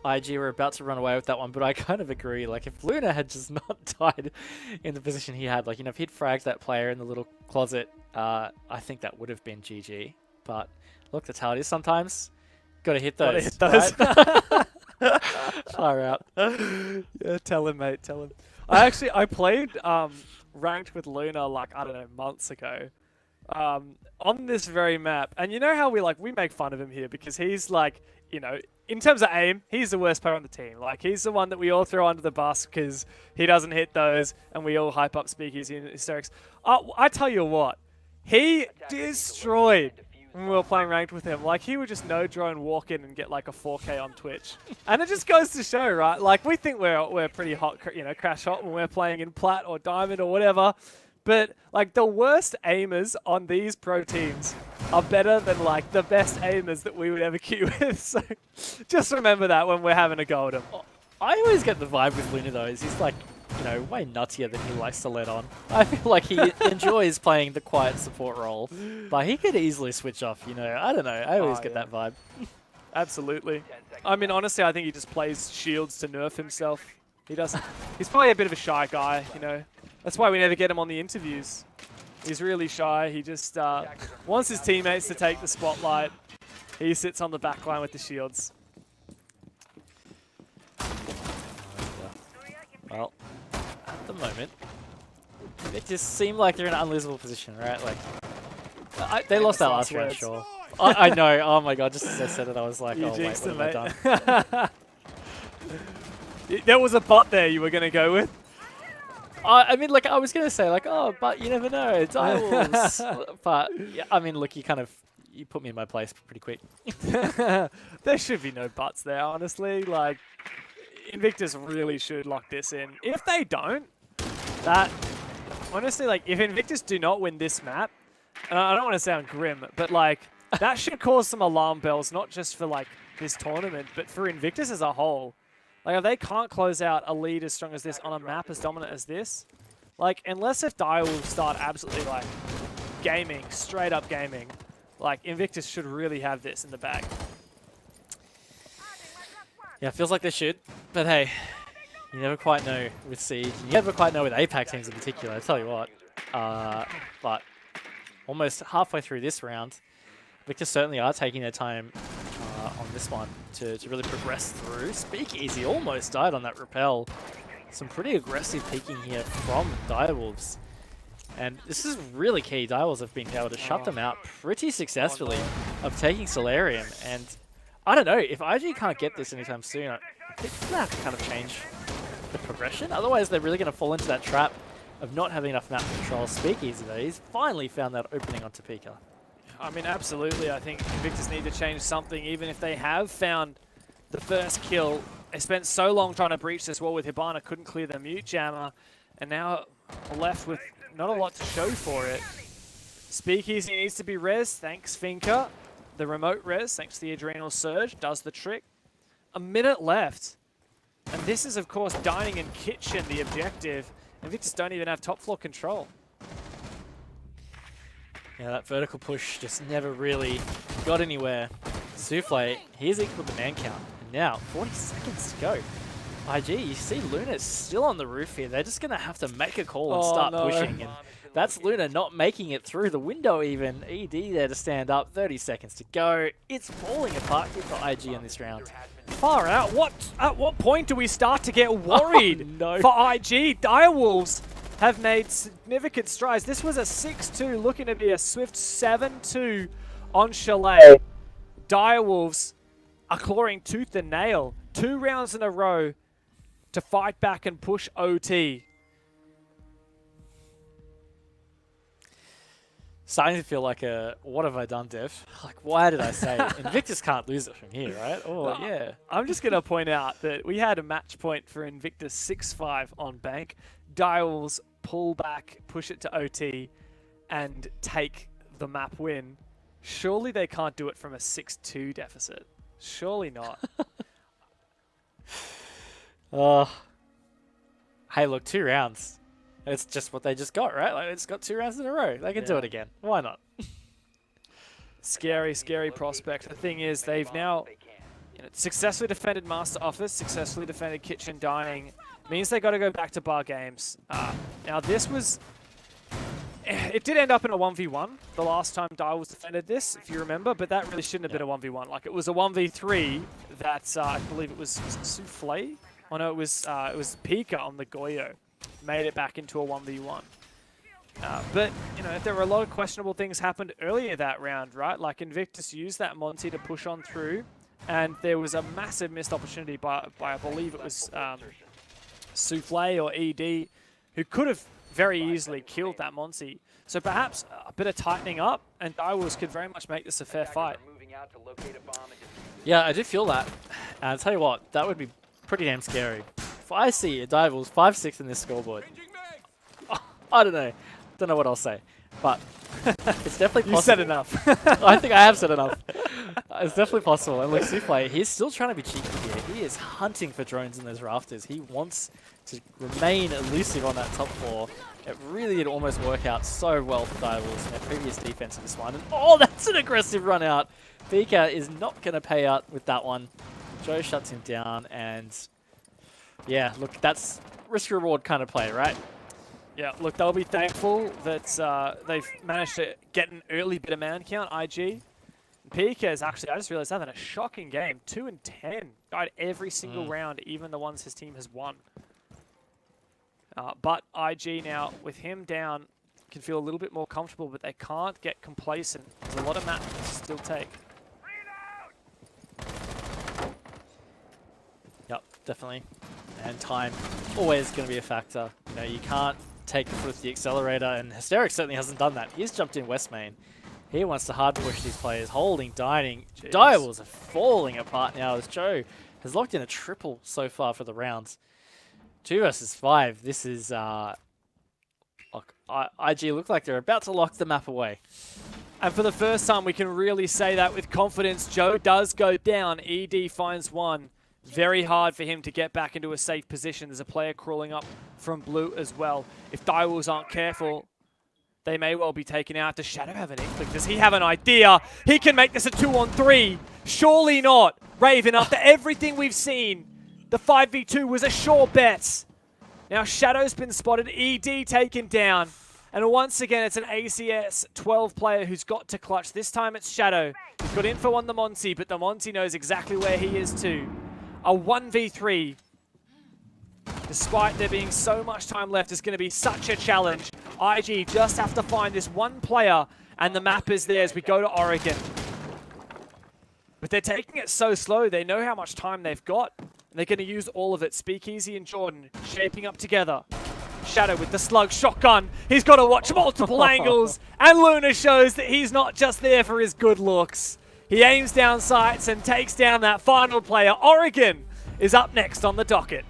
IG were about to run away with that one, but I kind of agree. Like, if Luna had just not died in the position he had, like, you know, if he'd fragged that player in the little closet, I think that would have been GG. But look, that's how it is sometimes. Got to hit those. Right? Far out. Yeah, tell him, mate. Tell him. I played ranked with Luna like, I don't know, months ago. On this very map, and you know how we make fun of him here because he's like, you know, in terms of aim, he's the worst player on the team. Like, he's the one that we all throw under the bus because he doesn't hit those, and we all hype up Speakeasy and Hysterics. I tell you what, he destroyed when we were playing ranked with him. Like, he would just no drone walk in and get like a 4K on Twitch, and it just goes to show, right? Like, we think we're pretty hot, you know, crash hot when we're playing in plat or diamond or whatever. But, like, the worst aimers on these pro teams are better than, like, the best aimers that we would ever queue with. So, just remember that when we're having a go at him. I always get the vibe with Luna, though, is he's, like, you know, way nuttier than he likes to let on. I feel like he enjoys playing the quiet support role, but he could easily switch off, you know. I don't know. I always get that vibe. Absolutely. I mean, honestly, I think he just plays shields to nerf himself. He doesn't... He's probably a bit of a shy guy, you know. That's why we never get him on the interviews. He's really shy. He just wants his teammates to take the spotlight. He sits on the back line with the shields. Well, at the moment, it just seemed like they're in an unlosable position, right? Like, they lost that last round, sure. I know. Oh my god! Just as I said it, I was like, You oh wait, jinxed what him, have I done? There was a butt there you were going to go with. I mean, like, I was going to say, like, oh, but you never know, it's Direwolves. But, yeah, I mean, look, you put me in my place pretty quick. There should be no buts there, honestly. Like, Invictus really should lock this in. If they don't, honestly, like, if Invictus do not win this map, and I don't want to sound grim, but, like, that should cause some alarm bells, not just for, like, this tournament, but for Invictus as a whole. Like, if they can't close out a lead as strong as this on a map as dominant as this, like, unless if Dire will start absolutely, like, gaming, straight up gaming, like, Invictus should really have this in the bag. Yeah, it feels like they should, but hey, you never quite know with Siege. You never quite know with APAC teams in particular, I tell you what. But almost halfway through this round, Invictus certainly are taking their time on this one to really progress through. Speakeasy almost died on that rappel. Some pretty aggressive peeking here from Direwolves. And this is really key. Direwolves have been able to shut them out pretty successfully of taking Solarium. And I don't know, if IG can't get this anytime soon, I think it's going to have to kind of change the progression. Otherwise, they're really going to fall into that trap of not having enough map control. Speakeasy, though, he's finally found that opening onto Pika. I mean, absolutely. I think Invictus need to change something, even if they have found the first kill. They spent so long trying to breach this wall with Hibana, couldn't clear the mute jammer, and now left with not a lot to show for it. Speakeasy needs to be res, thanks Finka. The remote res, thanks to the Adrenal Surge, does the trick. A minute left. And this is, of course, Dining and Kitchen, the objective. Invictus don't even have top floor control. Yeah, that vertical push just never really got anywhere. Souffle, he's equal to man count. And now, 40 seconds to go. IG, you see Luna's still on the roof here. They're just going to have to make a call and start pushing. And that's Luna not making it through the window even. ED there to stand up. 30 seconds to go. It's falling apart here for IG in this round. Far out. At what point do we start to get worried no. for IG? Direwolves have made significant strides. This was a 6-2, looking to be a swift 7-2 on Chalet. Direwolves are clawing tooth and nail. 2 rounds in a row to fight back and push OT. Starting to feel like a, what have I done, Dev? Like, why did I say it? Invictus can't lose it from here, right? Oh, yeah. I'm just going to point out that we had a match point for Invictus 6-5 on Bank. Direwolves pull back, push it to OT, and take the map win. Surely they can't do it from a 6-2 deficit. Surely not. Hey, look, 2 rounds. It's just what they just got, right? Like, it's got 2 rounds in a row. They can do it again. Why not? Scary, scary prospect. The thing is, they've now successfully defended Master Office, successfully defended Kitchen Dining. Means they got to go back to bar games. Now, this was... It did end up in a 1v1 the last time Direwolves defended this, if you remember, but that really shouldn't have been a 1v1. Like, it was a 1v3 that I believe it was Souffle? Oh no, it was Pika on the Goyo. Made it back into a 1v1. But, there were a lot of questionable things happened earlier that round, right? Like, Invictus used that Monty to push on through, and there was a massive missed opportunity by I believe it was Souffle or ED, who could have very easily killed that Monty. So perhaps a bit of tightening up, and Direwolves could very much make this a fair fight. Yeah, I do feel that. And I'll tell you what, that would be pretty damn scary. If I see a Direwolves 5-6 in this scoreboard, I don't know. Don't know what I'll say. But it's definitely possible. You said enough. I think I have said enough. It's definitely possible. And look, Souffle, he's still trying to be cheeky here. He is hunting for drones in those rafters. He wants to remain elusive on that top floor. It really did almost work out so well for Direwolves in their previous defense in this one. And oh, that's an aggressive run out. Pika is not going to pay out with that one. Joe shuts him down. And yeah, look, that's risk-reward kind of play, right? Yeah, look, they'll be thankful that they've managed to get an early bit of man count, IG. Pika is actually, I just realized, having a shocking game. 2-10. Died every single round, even the ones his team has won. But IG now, with him down, can feel a little bit more comfortable, but they can't get complacent. There's a lot of maps to still take. Yep, definitely. And time, always going to be a factor. You can't take the foot off the accelerator, and Hysteric certainly hasn't done that. He's jumped in West Main. He wants to hard push these players, holding, dining. Direwolves are falling apart now as Joe has locked in a triple so far for the rounds. 2 versus 5. This is, IG look like they're about to lock the map away. And for the first time, we can really say that with confidence. Joe does go down. ED finds one. Very hard for him to get back into a safe position. There's a player crawling up from blue as well. If Direwolves aren't careful, they may well be taken out. Does Shadow have an inkling? Does he have an idea? He can make this a 2-on-3. Surely not. Raven, after everything we've seen, the 5v2 was a sure bet. Now Shadow's been spotted. ED taken down. And once again, it's an ACS 12 player who's got to clutch. This time it's Shadow. He's got info on the Monty, but the Monty knows exactly where he is too. A 1v3. despite there being so much time left, is going to be such a challenge. IG just have to find this one player, and the map is there as we go to Oregon. But they're taking it so slow, they know how much time they've got, and they're going to use all of it. Speakeasy and Jordan shaping up together. Shadow with the slug shotgun. He's got to watch multiple angles, and Luna shows that he's not just there for his good looks. He aims down sights and takes down that final player. Oregon is up next on the docket.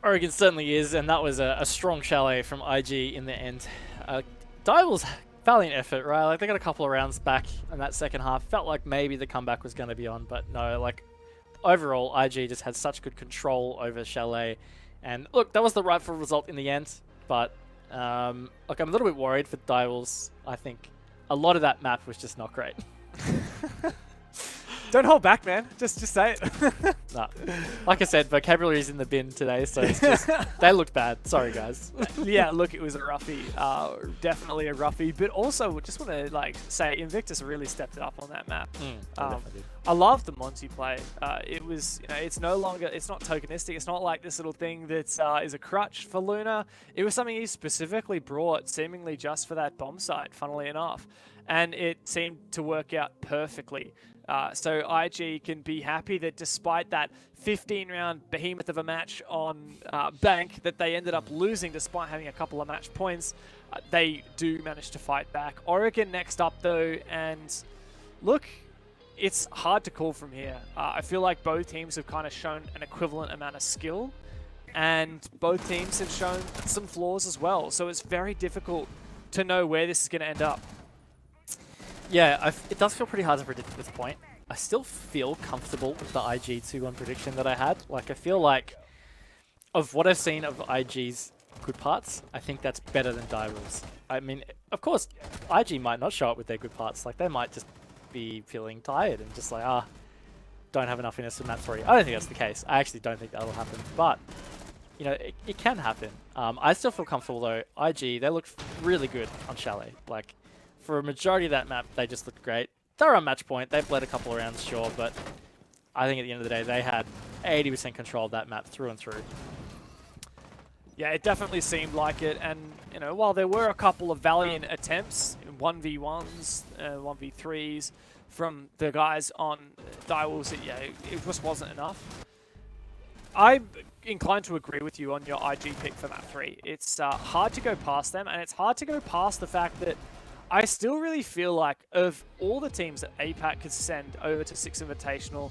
Oregon certainly is, and that was a strong chalet from IG in the end. Dival's valiant effort, right? Like, they got a couple of rounds back in that second half. Felt like maybe the comeback was going to be on, but no, like, overall, IG just had such good control over Chalet. And look, that was the rightful result in the end, but look, I'm a little bit worried for Divals. I think a lot of that map was just not great. Don't hold back, man. Just say it. Nah. Like I said, vocabulary's in the bin today, so it's just, they looked bad. Sorry, guys. Yeah, look, it was a roughie. Definitely a roughie. But also, just want to say Invictus really stepped it up on that map. I love the Monty play. It was, it's no longer, it's not tokenistic. It's not like this little thing that is a crutch for Luna. It was something he specifically brought, seemingly just for that bomb site, funnily enough. And it seemed to work out perfectly. So IG can be happy that despite that 15-round behemoth of a match on Bank that they ended up losing despite having a couple of match points, they do manage to fight back. Oregon next up though, and look, it's hard to call from here. I feel like both teams have kind of shown an equivalent amount of skill, and both teams have shown some flaws as well. So it's very difficult to know where this is going to end up. Yeah, it does feel pretty hard to predict at this point. I still feel comfortable with the IG 2-1 prediction that I had. Like, I feel like, of what I've seen of IG's good parts, I think that's better than Dival's. I mean, of course, IG might not show up with their good parts. Like, they might just be feeling tired and just like, don't have enough in us for map 3. I don't think that's the case. I actually don't think that'll happen. But, it can happen. I still feel comfortable, though. IG, they looked really good on Chalet. Like, for a majority of that map, they just looked great. They're on match point. They've led a couple of rounds, sure, but I think at the end of the day, they had 80% control of that map through and through. Yeah, it definitely seemed like it. And, while there were a couple of valiant attempts, 1v1s, 1v3s from the guys on Direwolves, it just wasn't enough. I'm inclined to agree with you on your IG pick for map 3. It's hard to go past them, and it's hard to go past the fact that I still really feel like of all the teams that APAC could send over to 6 Invitational,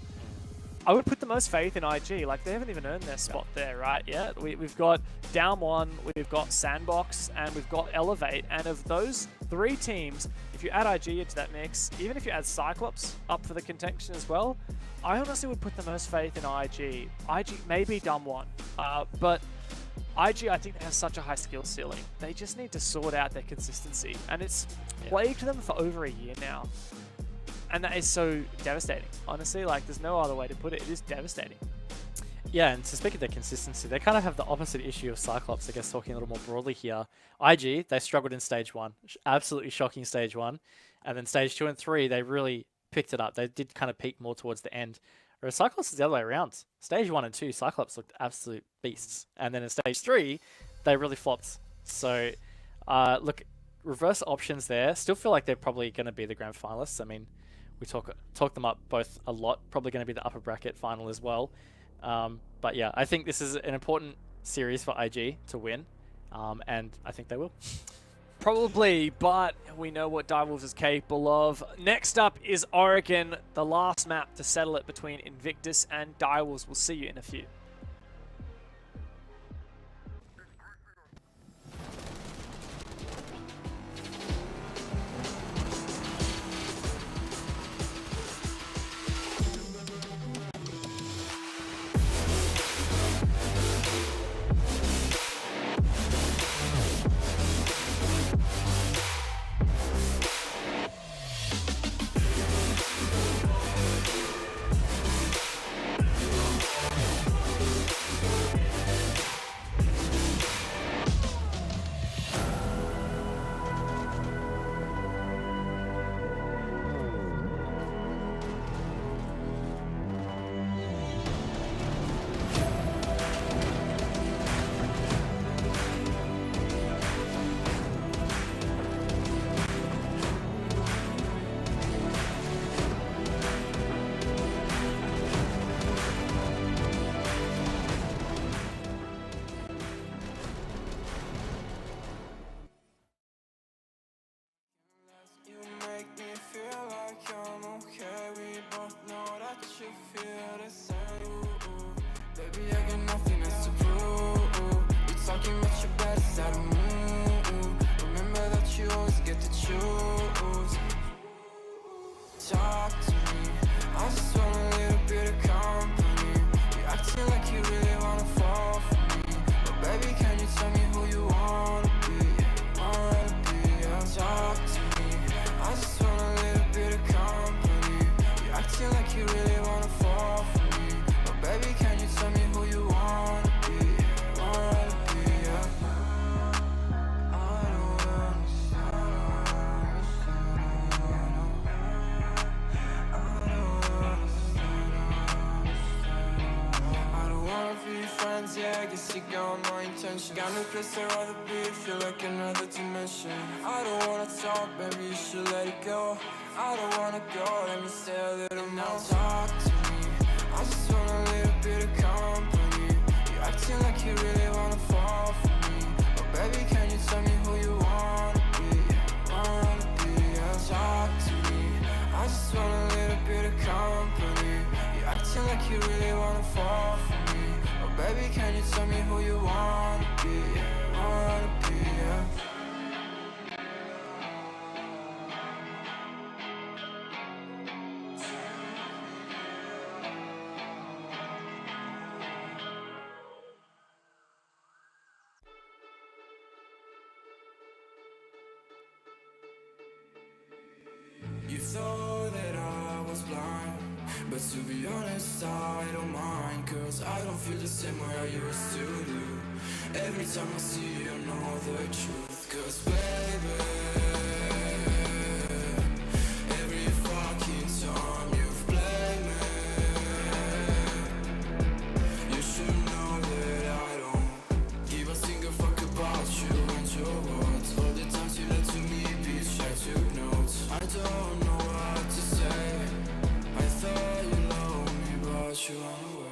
I would put the most faith in IG. Like, they haven't even earned their spot there, right? Yeah, we've got Down 1, we've got Sandbox, and we've got Elevate. And of those 3 teams, if you add IG into that mix, even if you add Cyclops up for the contention as well, I honestly would put the most faith in IG. IG, maybe Dumb 1, but IG, I think, has such a high skill ceiling. They just need to sort out their consistency. And it's plagued them for over a year now. And that is so devastating. Honestly, like, there's no other way to put it. It is devastating. Yeah, and to speak of their consistency, they kind of have the opposite issue of Cyclops, I guess, talking a little more broadly here. IG, they struggled in Stage 1. Absolutely shocking Stage 1. And then Stage 2 and 3, they really picked it up. They did kind of peak more towards the end. Whereas Cyclops is the other way around. Stage 1 and 2, Cyclops looked absolute beasts. And then in Stage 3, they really flopped. So, look, reverse options there. Still feel like they're probably going to be the grand finalists. I mean, we talk them up both a lot. Probably going to be the upper bracket final as well. But yeah, I think this is an important series for IG to win. And I think they will. Probably, but we know what Direwolves is capable of. Next up is Oregon, the last map to settle it between Invictus and Direwolves. We'll see you in a few. cards, yeah, I guess you got my intention. Got no place I'd rather be, feel like another dimension. I don't wanna talk, baby, you should let it go. I don't wanna go, let me stay a little more. Now talk to me, I just want a little bit of company. You acting like you really wanna fall for me. Oh baby, can you tell me who you wanna be? Yeah. Talk to me, I just want a little bit of company. You acting like you really wanna fall for me. Oh baby, can you tell me who you wanna be? Yeah. You thought that I was blind, but to be honest, I don't mind. Cause I don't feel the same way I used to do. Every time I see you, I know the truth. Cause baby, every fucking time you've played me, you should know that I don't give a single fuck about you and your words. All the times you lied to me, bitch, I took notes. I don't know what to say. I thought you loved me, but you ran away.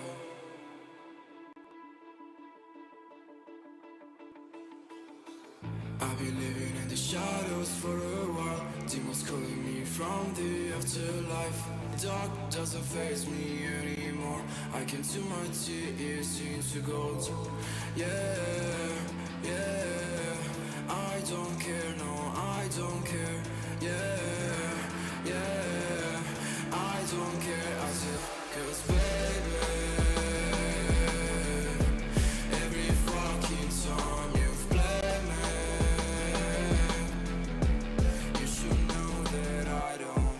I've been living in the shadows for a while. Demons calling me from the afterlife. Dark doesn't face me anymore. I can see my tears into gold. Yeah. I don't care, no, I don't care. Yeah. I don't care, I said, cause baby, every fucking time you've played me, you should know that I don't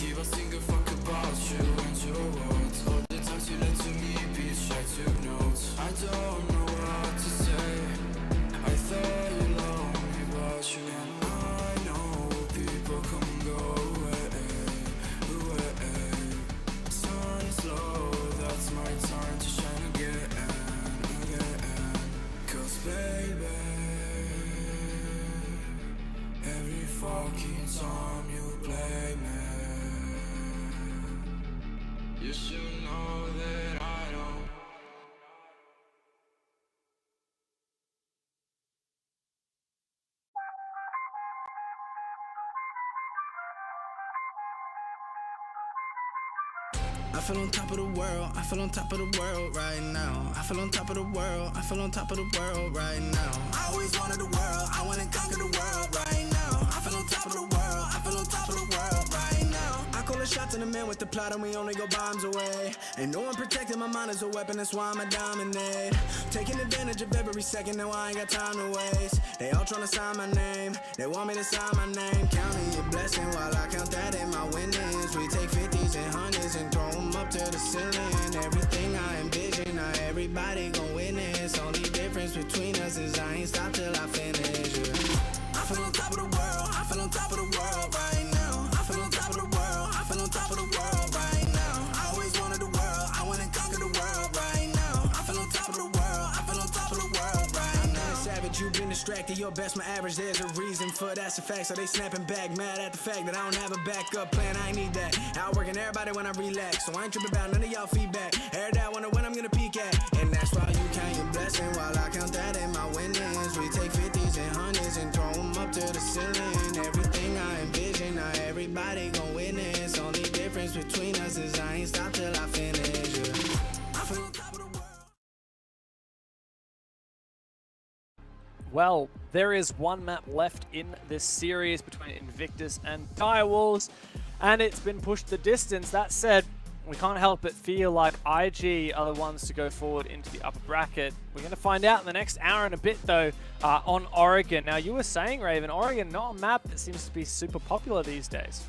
give a single fuck about you and your words. All the times you lied to me, bitch, I took notes. I don't know what to say. I thought you loved me, but you ran. I know people come and go away. Sun is low, that's my time to shine again. Cause baby, every fucking time you play me, you should know that I don't. I feel on top of the world, I feel on top of the world right now. I feel on top of the world, I feel on top of the world right now. I always wanted the world, I wanna conquer the world right now. I feel on top of the world, I feel on top of the world right now. I call the shots in the man with the plot and we only go bombs away. Ain't no one protecting my mind as a weapon, that's why I'ma dominate. Taking advantage of every second, now I ain't got time to waste. They all tryna sign my name, they want me to sign my name. Counting your blessing while I count that in my winnings. We take 50s and 100s and throw them up to the ceiling. Everything I envision, now everybody gon' witness. Only difference between us is I ain't stop till I finish. Yeah. I feel on top of the world, I feel on top of the world right now. I feel on top of the world, I feel on top of the world right now. I always wanted the world, I wanna conquer the world right now. I feel on top of the world, I feel on top of the world right now. Savage, you've been distracted, your best my average, there's a reason for that's a fact. So they snapping back, mad at the fact that I don't have a backup plan, I ain't need that. Outworking everybody when I relax, so I ain't tripping about none of y'all feedback. Heard that, wonder when I'm gonna peak at. And that's why you count your blessing while I count that in my winnings. We take 50s and 100s and throw them up to the ceiling. Everything I envision, now everybody gon' witness. Only difference between us is I ain't stop till I finish. Yeah. I feel on top of the world. Well, there is one map left in this series between Invictus and Direwolves, and it's been pushed the distance. That said, we can't help but feel like IG are the ones to go forward into the upper bracket. We're going to find out in the next hour and a bit, though, on Oregon. Now, you were saying, Raven, Oregon, not a map that seems to be super popular these days.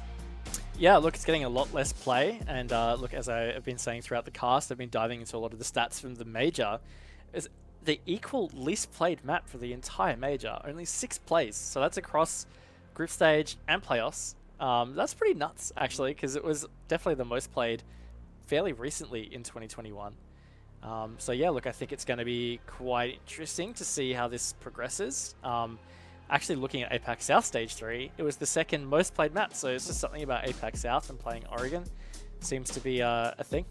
Yeah, look, it's getting a lot less play, and look, as I have been saying throughout the cast, I've been diving into a lot of the stats from the major. It's the equal least played map for the entire major, only 6 plays, so that's across group stage and playoffs. That's pretty nuts, actually, because it was definitely the most played fairly recently in 2021. So yeah, look, I think it's going to be quite interesting to see how this progresses. Actually, looking at APAC South Stage 3, it was the second most played map, so it's just something about APAC South and playing Oregon seems to be a thing.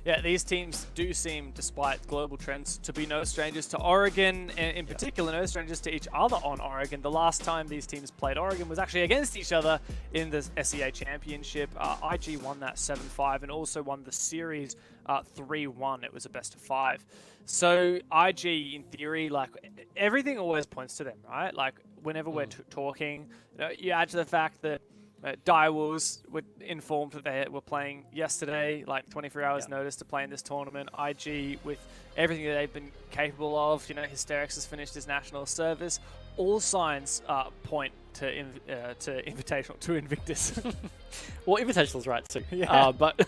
Yeah, these teams do seem, despite global trends, to be no strangers to Oregon, and in particular, no strangers to each other on Oregon. The last time these teams played Oregon was actually against each other in the SEA Championship. IG won that 7-5 and also won the series 3-1. It was a best of 5. So IG, in theory, like everything always points to them, right? Like whenever we're talking, you add to the fact that Direwolves were informed that they were playing yesterday, like 24 hours notice to play in this tournament. IG, with everything that they've been capable of, Hysterix has finished his national service. All signs point to Invitational, to Invictus. Well, Invitational's right too. But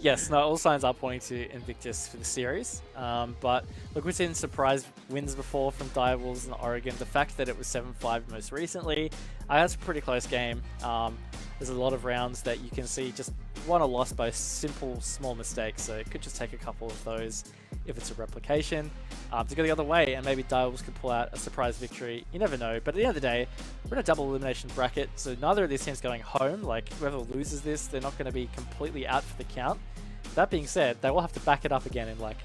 yes, no, all signs are pointing to Invictus for the series. But look, we've seen surprise wins before from Direwolves and Oregon. The fact that it was 7-5 most recently, that's a pretty close game. There's a lot of rounds that you can see just won or lost by simple, small mistakes. So it could just take a couple of those if it's a replication to go the other way, and maybe Direwolves could pull out a surprise victory. You never know. But at the end of the day, we're in a double elimination bracket, so neither of these teams going home. Like whoever loses this, they're not going to be completely out for the count. That being said, they will have to back it up again in like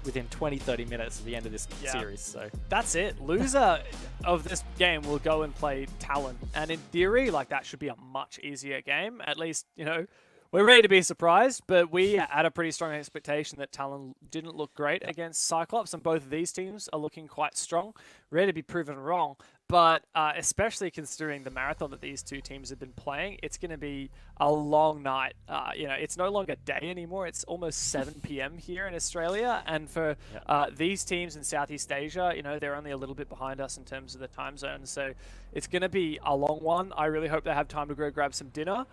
within 20-30 minutes at the end of this series. So that's it. Loser of this game will go and play Talon, and in theory, like that should be a much easier game. At least we're ready to be surprised, but we had a pretty strong expectation that Talon didn't look great against Cyclops, and both of these teams are looking quite strong. Ready to be proven wrong, but especially considering the marathon that these two teams have been playing, it's going to be a long night. It's no longer day anymore. It's almost 7 p.m. here in Australia, and for these teams in Southeast Asia, they're only a little bit behind us in terms of the time zone, so it's going to be a long one. I really hope they have time to go grab some dinner,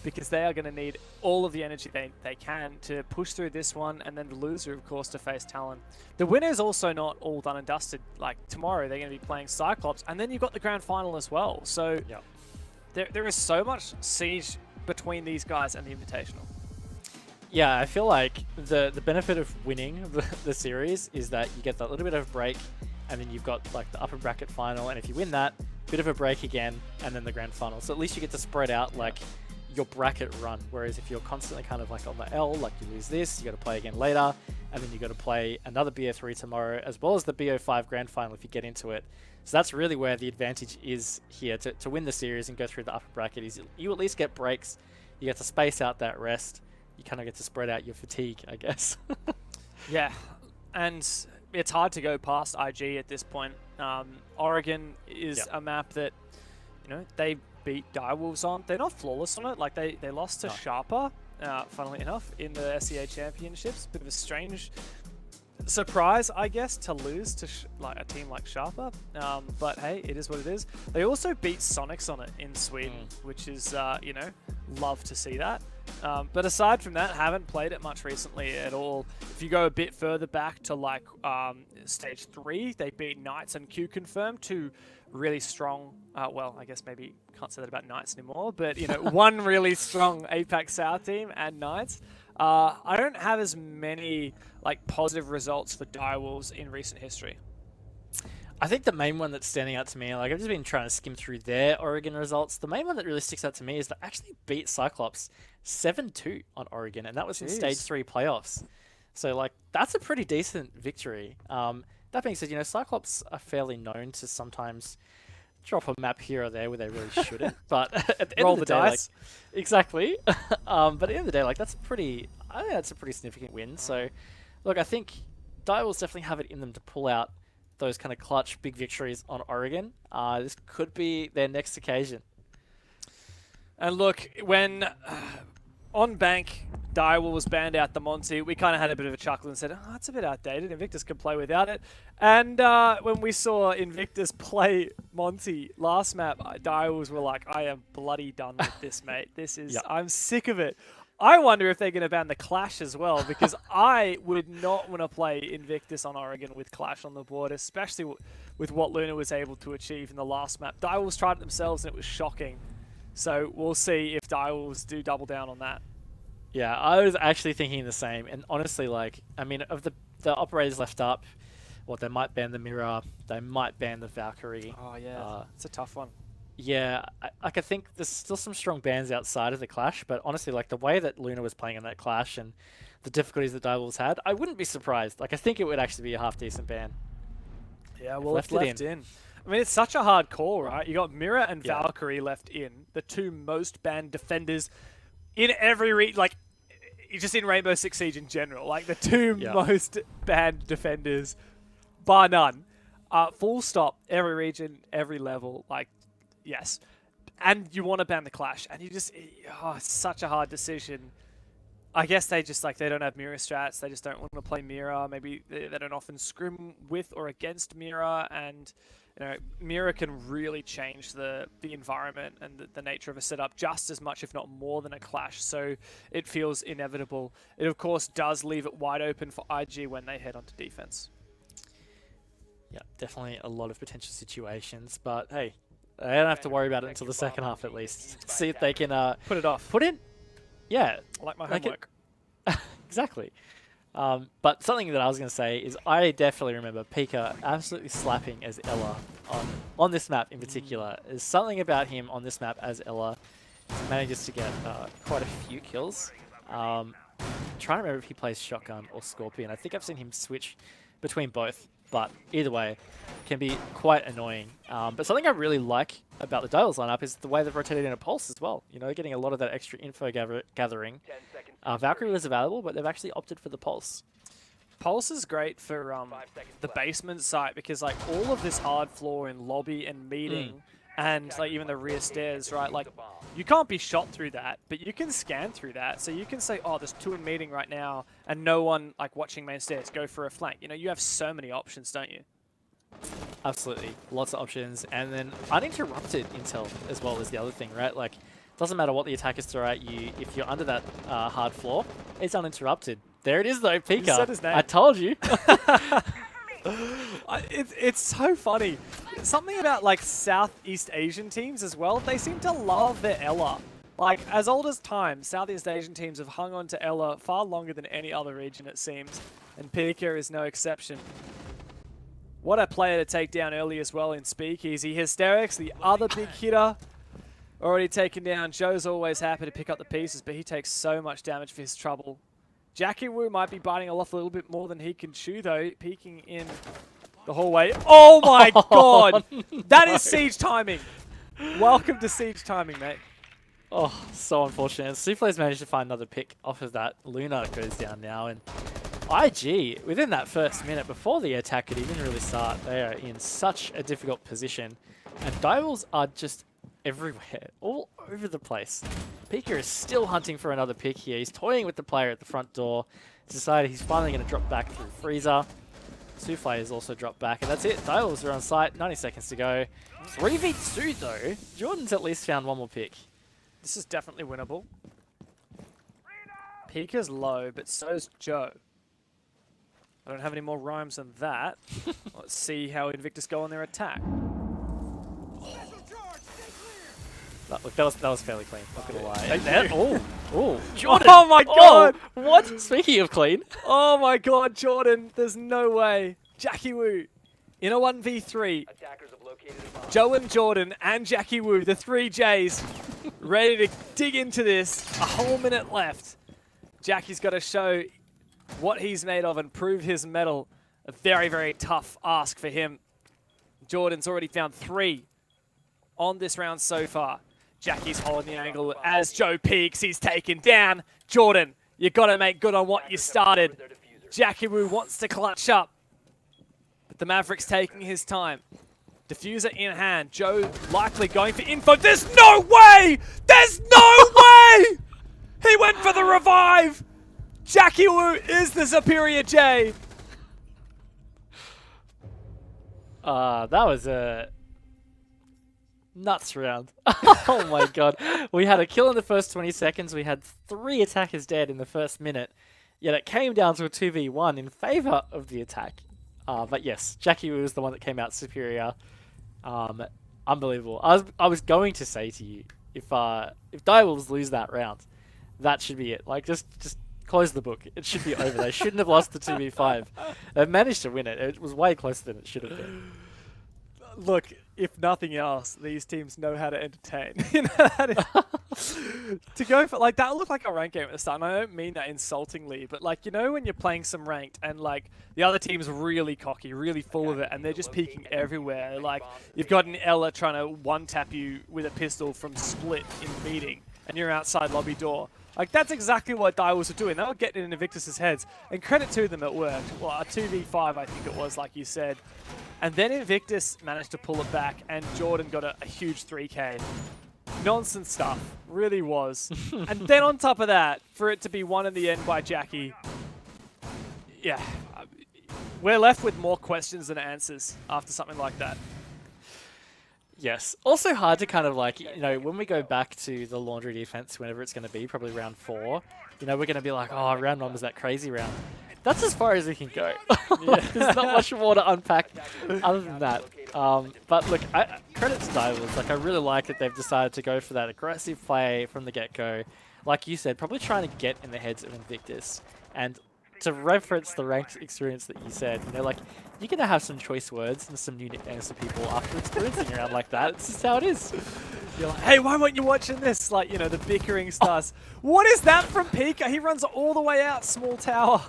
because they are going to need all of the energy they can to push through this one, and then the loser, of course, to face Talon. The winner's also not all done and dusted. Like tomorrow, they're going to be playing Cyclops, and then you've got the grand final as well. So there is so much siege between these guys and the Invitational. Yeah, I feel like the benefit of winning the series is that you get that little bit of a break, and then you've got like the upper bracket final, and if you win that, bit of a break again, and then the grand final. So at least you get to spread out like your bracket run. Whereas if you're constantly kind of like on the L, like you lose this, you got to play again later, and then you got to play another BO3 tomorrow, as well as the BO5 grand final if you get into it. So that's really where the advantage is here to win the series and go through the upper bracket. Is you at least get breaks, you get to space out that rest, you kind of get to spread out your fatigue, I guess. Yeah, and it's hard to go past IG at this point. Oregon is a map that, they beat Direwolves on. They're not flawless on it. Like they lost to Sharper, funnily enough, in the SEA Championships. Bit of a strange surprise, I guess, to lose to a team like Sharper. But hey, it is what it is. They also beat Sonics on it in Sweden, which is, love to see that. But aside from that, haven't played it much recently at all. If you go a bit further back to like stage 3, they beat Knights and Q Confirmed, two really strong, well, I guess maybe can't say that about Knights anymore, but one really strong APAC South team and Knights. I don't have as many like positive results for Direwolves in recent history. I think the main one that's standing out to me, like I've just been trying to skim through their Oregon results. The main one that really sticks out to me is they actually beat Cyclops 7-2 on Oregon, and that was in stage 3 playoffs. So like that's a pretty decent victory. That being said, Cyclops are fairly known to sometimes drop a map here or there where they really shouldn't. But at the end of the day, dice. Like, exactly. But at the end of the day, like I think that's a pretty significant win. So look, I think Direwolves definitely have it in them to pull out those kind of clutch big victories on Oregon. This could be their next occasion. And look, when on bank Direwolves banned out the Monty, we kind of had a bit of a chuckle and said, oh, it's a bit outdated. Invictus can play without it. And when we saw Invictus play Monty last map, Direwolves were like, I am bloody done with this, mate. This is, I'm sick of it. I wonder if they're going to ban the Clash as well, because I would not want to play Invictus on Oregon with Clash on the board, especially with what Luna was able to achieve in the last map. Direwolves tried it themselves and it was shocking. So we'll see if Direwolves do double down on that. Yeah, I was actually thinking the same. And honestly, like, I mean, of the the operators left up. Well, they might ban the mirror. They might ban the Valkyrie. Oh yeah, it's a tough one. Yeah, I think there's still some strong bans outside of the clash, but honestly, like the way that Luna was playing in that clash and the difficulties that Divals had, I wouldn't be surprised. Like I think it would actually be a half decent ban. Yeah, well, Left it's it left in. I mean, it's such a hard call, right? You got Mirror and Yeah. Valkyrie left in, the two most banned defenders in every like just in Rainbow Six Siege in general, like the two Yeah. most banned defenders, bar none. Full stop. Every region, every level, like yes. And you want to ban the clash, and you just it's such a hard decision. I guess they just they don't have mirror strats. They just don't want to play mirror. Maybe they don't often scrim with or against mirror, and mirror can really change the environment and the nature of a setup just as much, if not more, than a clash. So it feels inevitable. It of course does leave it wide open for IG when they head onto defense. Yeah, definitely a lot of potential situations, but hey, they don't have to worry about it until the second half at least. See if they can Put it off. put in. Yeah, I like my Like it- homework. exactly. But something that I was going to say is I definitely remember Pika absolutely slapping as Ella on this map in particular. There's something about him on this map as Ella. He manages to get quite a few kills. Trying to remember if he plays Shotgun or Scorpion. I think I've seen him switch between both, but either way, can be quite annoying. But something I really like about the Dials lineup is the way they've rotated in a Pulse as well. You know, getting a lot of that extra info gathering. 10 seconds. Valkyrie was available, but they've actually opted for the Pulse. Pulse is great for 5 seconds the left. basement site because all of this hard floor in lobby and meeting and even the rear stairs, right? Like you can't be shot through that, but you can scan through that. So you can say, oh, there's two in meeting right now and no one watching main stairs. Go for a flank. You have so many options, don't you? Absolutely, lots of options, and then uninterrupted intel as well is the other thing, right? Like, doesn't matter what the attackers throw at you, if you're under that hard floor, it's uninterrupted. There it is though, Pika. said his name. I told you. It's so funny. Something about Southeast Asian teams as well. They seem to love their Ella. As old as time, Southeast Asian teams have hung on to Ella far longer than any other region, it seems, and Pika is no exception. What a player to take down early as well in Speakeasy. Hysterics, the other big hitter, already taken down. Joe's always happy to pick up the pieces, but he takes so much damage for his trouble. Jackie Wu might be biting off a little bit more than he can chew, though, peeking in the hallway. Oh my god! That is siege timing! Welcome to siege timing, mate. Oh, so unfortunate. Souffle's managed to find another pick off of that. Luna goes down now, and IG, within that first minute, before the attack could even really start, they are in such a difficult position. And Divals are just everywhere, all over the place. Pika is still hunting for another pick here. He's toying with the player at the front door. He's decided he's finally going to drop back through Freezer. Souffle has also dropped back, and that's it. Divals are on site, 90 seconds to go. 3v2 though. Jordan's at least found one more pick. This is definitely winnable. Pika's low, but so's Joe. I don't have any more rhymes than that. Let's see how Invictus go on their attack. That was fairly clean, not gonna lie. Thank And you. oh, Jordan! Oh my god! What? Speaking of clean. Oh my god, Jordan, there's no way. Jackie Wu in a 1v3. Attackers have located a bomb. Joe and Jordan and Jackie Wu, the three Js, ready to dig into this. A whole minute left. Jackie's got to show what he's made of and prove his mettle. A very, very tough ask for him. Jordan's already found 3 on this round so far. Jackie's holding the angle as Joe peeks. He's taken down. Jordan, you got to make good on what you started. Their diffuser. Jackie Wu wants to clutch up, but the Maverick's taking his time. Diffuser in hand. Joe likely going for info. There's no way! There's no way! He went for the revive! Jackie Wu is the superior J. That was a nuts round. Oh my god. We had a kill in the first 20 seconds. We had 3 attackers dead in the first minute. Yet it came down to a 2v1 in favor of the attack. But yes, Jackie Wu was the one that came out superior. Unbelievable. I was going to say to you, if Direwolves lose that round, that should be it. Just Close the book. It should be over. They shouldn't have lost the 2v5. They managed to win it. It was way closer than it should have been. Look, if nothing else, these teams know how to entertain. You know, to go for like that looked like a ranked game at the start. And I don't mean that insultingly, but like, you know, when you're playing some ranked and like the other team's really cocky, really full of it, and they're just peeking everywhere. Like you've got an Ella trying to one-tap you with a pistol from split in meeting, and you're outside lobby door. Like that's exactly what Direwolves were doing. They were getting in Invictus's heads, and credit to them, it worked. Well, a 2v5, I think it was, like you said. And then Invictus managed to pull it back, and Jordan got a huge 3K. Nonsense stuff, really was. And then on top of that, for it to be won in the end by Jackie, yeah, we're left with more questions than answers after something like that. Yes. Also hard to kind of like, you know, when we go back to the laundry defense, whenever it's going to be, probably round 4, you know, we're going to be like, oh, round 1 was that crazy round. That's as far as we can go. There's not much more to unpack other than that. But look, credit to Direwolves. Like, I really like that they've decided to go for that aggressive play from the get-go. Like you said, probably trying to get in the heads of Invictus. And to reference the ranked experience that you said, you know, like, you're going to have some choice words and some new nicknames for people after experiencing around like that. It's just how it is. You're like, Hey, why weren't you watching this? Like, you know, the bickering starts. What is that from Pika? He runs all the way out, small tower.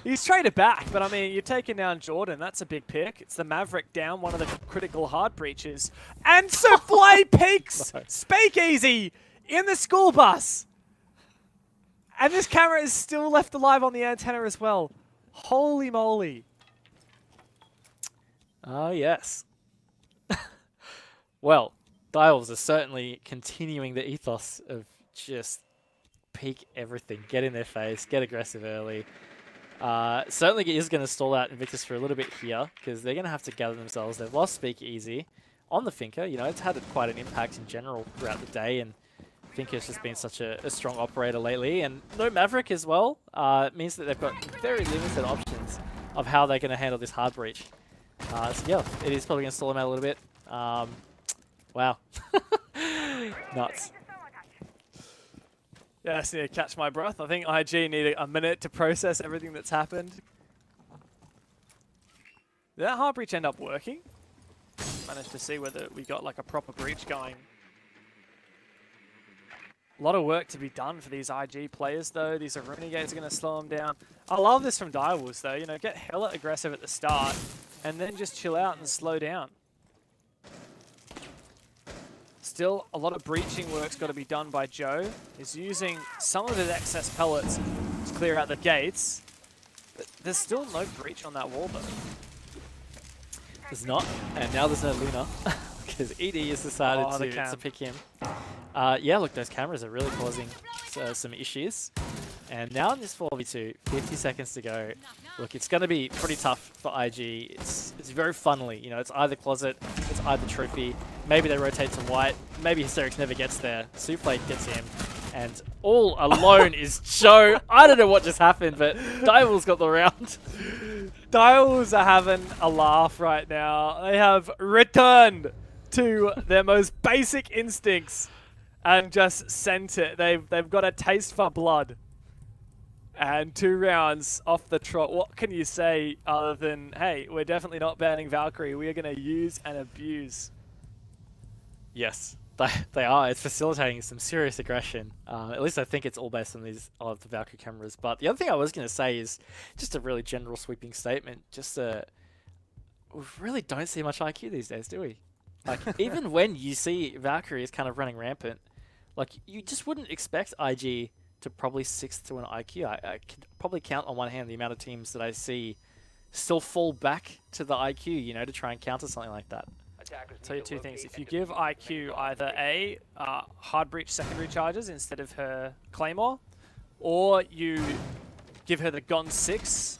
He's traded back, but I mean, you're taking down Jordan. That's a big pick. It's the Maverick down, one of the critical hard breaches. And Souffle peaks Speakeasy in the school bus. And this camera is still left alive on the antenna as well. Holy moly. Oh, yes. Well, Direwolves are certainly continuing the ethos of just peek everything, get in their face, get aggressive early. Certainly is going to stall out Invictus for a little bit here, because they're going to have to gather themselves. They've lost Speakeasy on the Finker. You know, it's had quite an impact in general throughout the day, and Finker's just been such a strong operator lately. And no Maverick as well. It means that they've got very limited options of how they're going to handle this hard breach. So yeah, it is probably going to stall them out a little bit. Wow. Nuts. Yeah, I just need to catch my breath. I think IG need a minute to process everything that's happened. Did that hard breach end up working? Managed to see whether we got like a proper breach going. A lot of work to be done for these IG players though. These Aruna gates are going to slow them down. I love this from Direwolves though. You know, get hella aggressive at the start and then just chill out and slow down. Still, a lot of breaching work's got to be done by Joe. He's using some of his excess pellets to clear out the gates. But there's still no breach on that wall though. There's not, and now there's no Luna, because ED has decided to pick him. Yeah, look, those cameras are really causing some issues. And now in this 4v2, 50 seconds to go. Look, it's going to be pretty tough for IG. It's very funnily. You know, it's either Closet, it's either Trophy. Maybe they rotate to White. Maybe Hysterix never gets there. Souffle gets him. And all alone is Joe. I don't know what just happened, but Direwolves got the round. Direwolves are having a laugh right now. They have returned to their most basic instincts and just sent it. They've got a taste for blood. And 2 rounds off the trot. What can you say other than, hey, we're definitely not banning Valkyrie. We are going to use and abuse. Yes, they are. It's facilitating some serious aggression. At least I think it's all based on these of the Valkyrie cameras. But the other thing I was going to say is just a really general sweeping statement. Just we really don't see much IQ these days, do we? Like, even when you see Valkyrie is kind of running rampant, like, you just wouldn't expect IG to probably 6th to an IQ. I could probably count on one hand the amount of teams that I see still fall back to the IQ, you know, to try and counter something like that. I'll tell you 2 things. If you give IQ either A, hard breach secondary charges instead of her Claymore, or you give her the Gon 6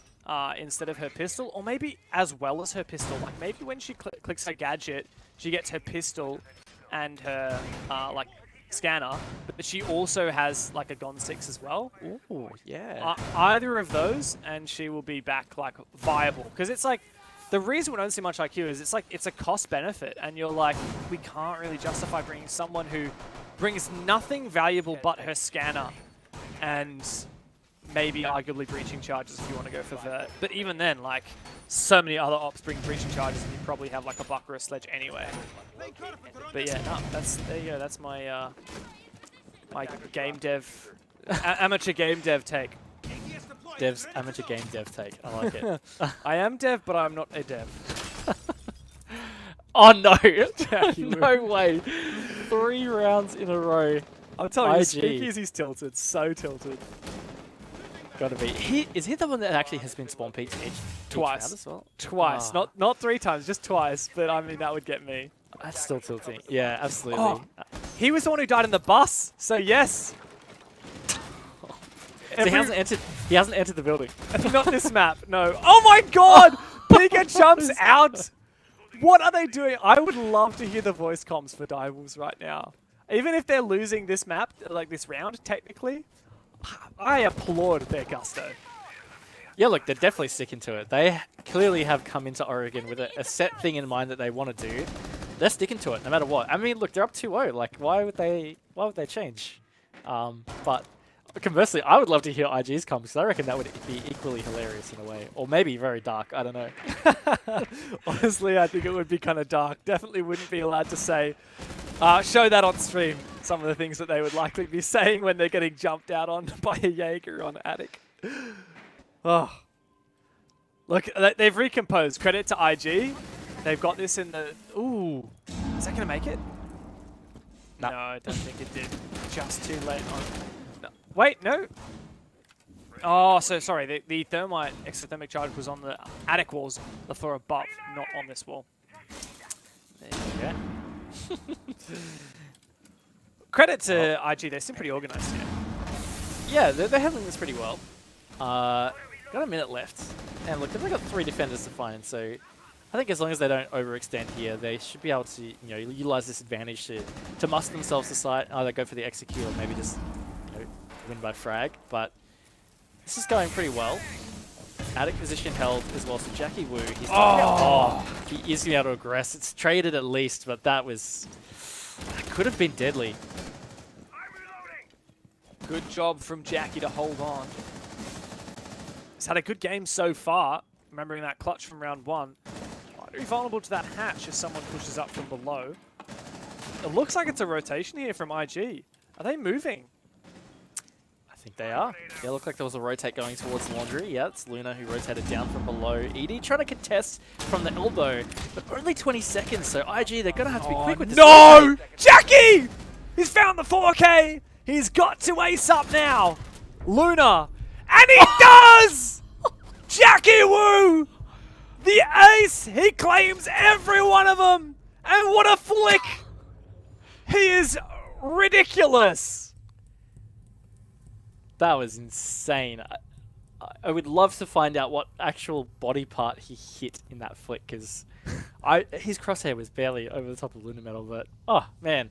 instead of her pistol, or maybe as well as her pistol. Like maybe when she clicks her gadget, she gets her pistol and her like scanner, but she also has like a Gon 6 as well. Ooh, yeah. Either of those, and she will be back like viable. Because it's like, the reason we don't see much IQ is it's like, it's a cost benefit, and you're like, we can't really justify bringing someone who brings nothing valuable but her scanner and maybe arguably breaching charges if you want to go for vert. But even then, like, so many other ops bring breaching charges, and you probably have like a buck or a sledge anyway. But yeah, no, there you go. That's my my game dev, amateur game dev take. Dev's amateur game dev take. I like it. I am dev, but I'm not a dev. Oh no! No way! 3 rounds in a row. I'm telling you, IG. Speakeasy's tilted, so tilted. Gotta be. Is he the one that actually has been spawn peaked each Twice. round as well? Twice, Ah. not 3 times, just twice. But I mean, that would get me. That's still tilting. Yeah, absolutely. Oh. He was the one who died in the bus, so yes. So he hasn't entered. He hasn't entered the building. Not this map, no. Oh my god! Pika jumps out! What are they doing? I would love to hear the voice comms for Direwolves right now. Even if they're losing this map, like this round, technically, I applaud their gusto. Yeah, look, they're definitely sticking to it. They clearly have come into Oregon with a set thing in mind that they want to do. They're sticking to it no matter what. I mean, look, they're up 2-0. Like, why would they change? But conversely, I would love to hear IG's come because I reckon that would be equally hilarious in a way, or maybe very dark. I don't know. Honestly, I think it would be kind of dark. Definitely wouldn't be allowed to say, show that on stream. Some of the things that they would likely be saying when they're getting jumped out on by a Jaeger on Attic. Oh. Look, they've recomposed. Credit to IG. They've got this in the... Ooh. Is that going to make it? No. No, I don't think it did. Just too late on... No. Wait, no. Oh, so sorry. The thermite exothermic charge was on the attic walls, the floor above, not on this wall. There you go. Credit to IG. They seem pretty organized here. Yeah, they're handling this pretty well. Got a minute left. And look, they've only got 3 defenders to find, so I think as long as they don't overextend here, they should be able to, utilize this advantage to muster themselves to site, either go for the execute or maybe just, win by frag. But this is going pretty well. Attic position held as well, so Jackie Wu, he's he is going to be able to aggress. It's traded at least, but that could have been deadly. Good job from Jackie to hold on. He's had a good game so far, remembering that clutch from round 1. Might be vulnerable to that hatch if someone pushes up from below. It looks like it's a rotation here from IG. Are they moving? I think they are. Yeah, look like there was a rotate going towards Laundry. Yeah, it's Luna who rotated down from below. ED trying to contest from the elbow, but only 20 seconds, so IG, they're going to have to be quick with this. No! Jackie! He's found the 4K! He's got to ace up now! Luna! And he does! Jackie Wu! The ace! He claims every one of them! And what a flick! He is ridiculous! That was insane. I would love to find out what actual body part he hit in that flick, because his crosshair was barely over the top of Luna Metal, but oh man,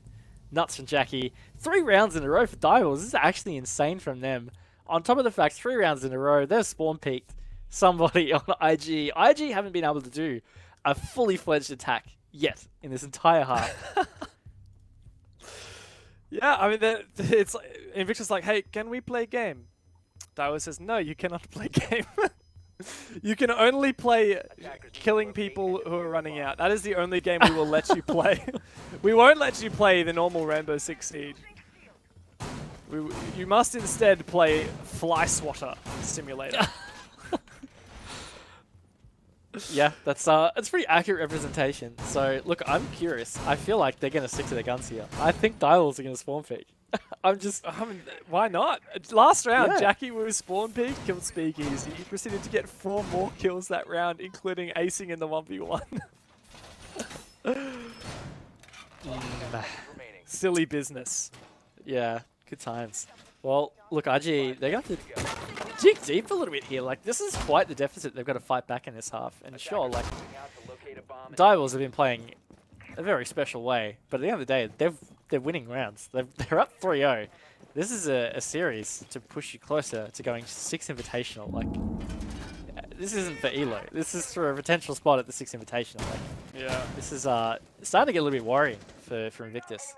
nuts from Jackie. 3 rounds in a row for Direwolves. This is actually insane from them. On top of the fact, 3 rounds in a row, they've spawn peaked somebody on IG. IG haven't been able to do a fully fledged attack yet in this entire half. Yeah, I mean, it's like, Invictus like, hey, can we play game? Daiwa says, no, you cannot play game. You can only play killing people who are running out. That is the only game we will let you play. We won't let you play the normal Rainbow Six Siege. You must instead play Fly Swatter Simulator. Yeah, that's a pretty accurate representation. So look, I'm curious. I feel like they're going to stick to their guns here. I think Direwolves are going to spawn peak. I mean, why not? Last round, Yeah. Jackie Wu spawn peak, killed Speakeasy. He proceeded to get 4 more kills that round, including acing in the 1v1. Silly business. Yeah, good times. Well, look, IG, they're going to have to dig deep a little bit here. Like, this is quite the deficit they've got to fight back in this half. And sure, like, Direwolves have been playing a very special way, but at the end of the day, they're winning rounds. They're up 3-0. This is a series to push you closer to going 6 Invitational. Like, this isn't for Elo. This is for a potential spot at the 6 Invitational. Like, Yeah. this is starting to get a little bit worrying for Invictus.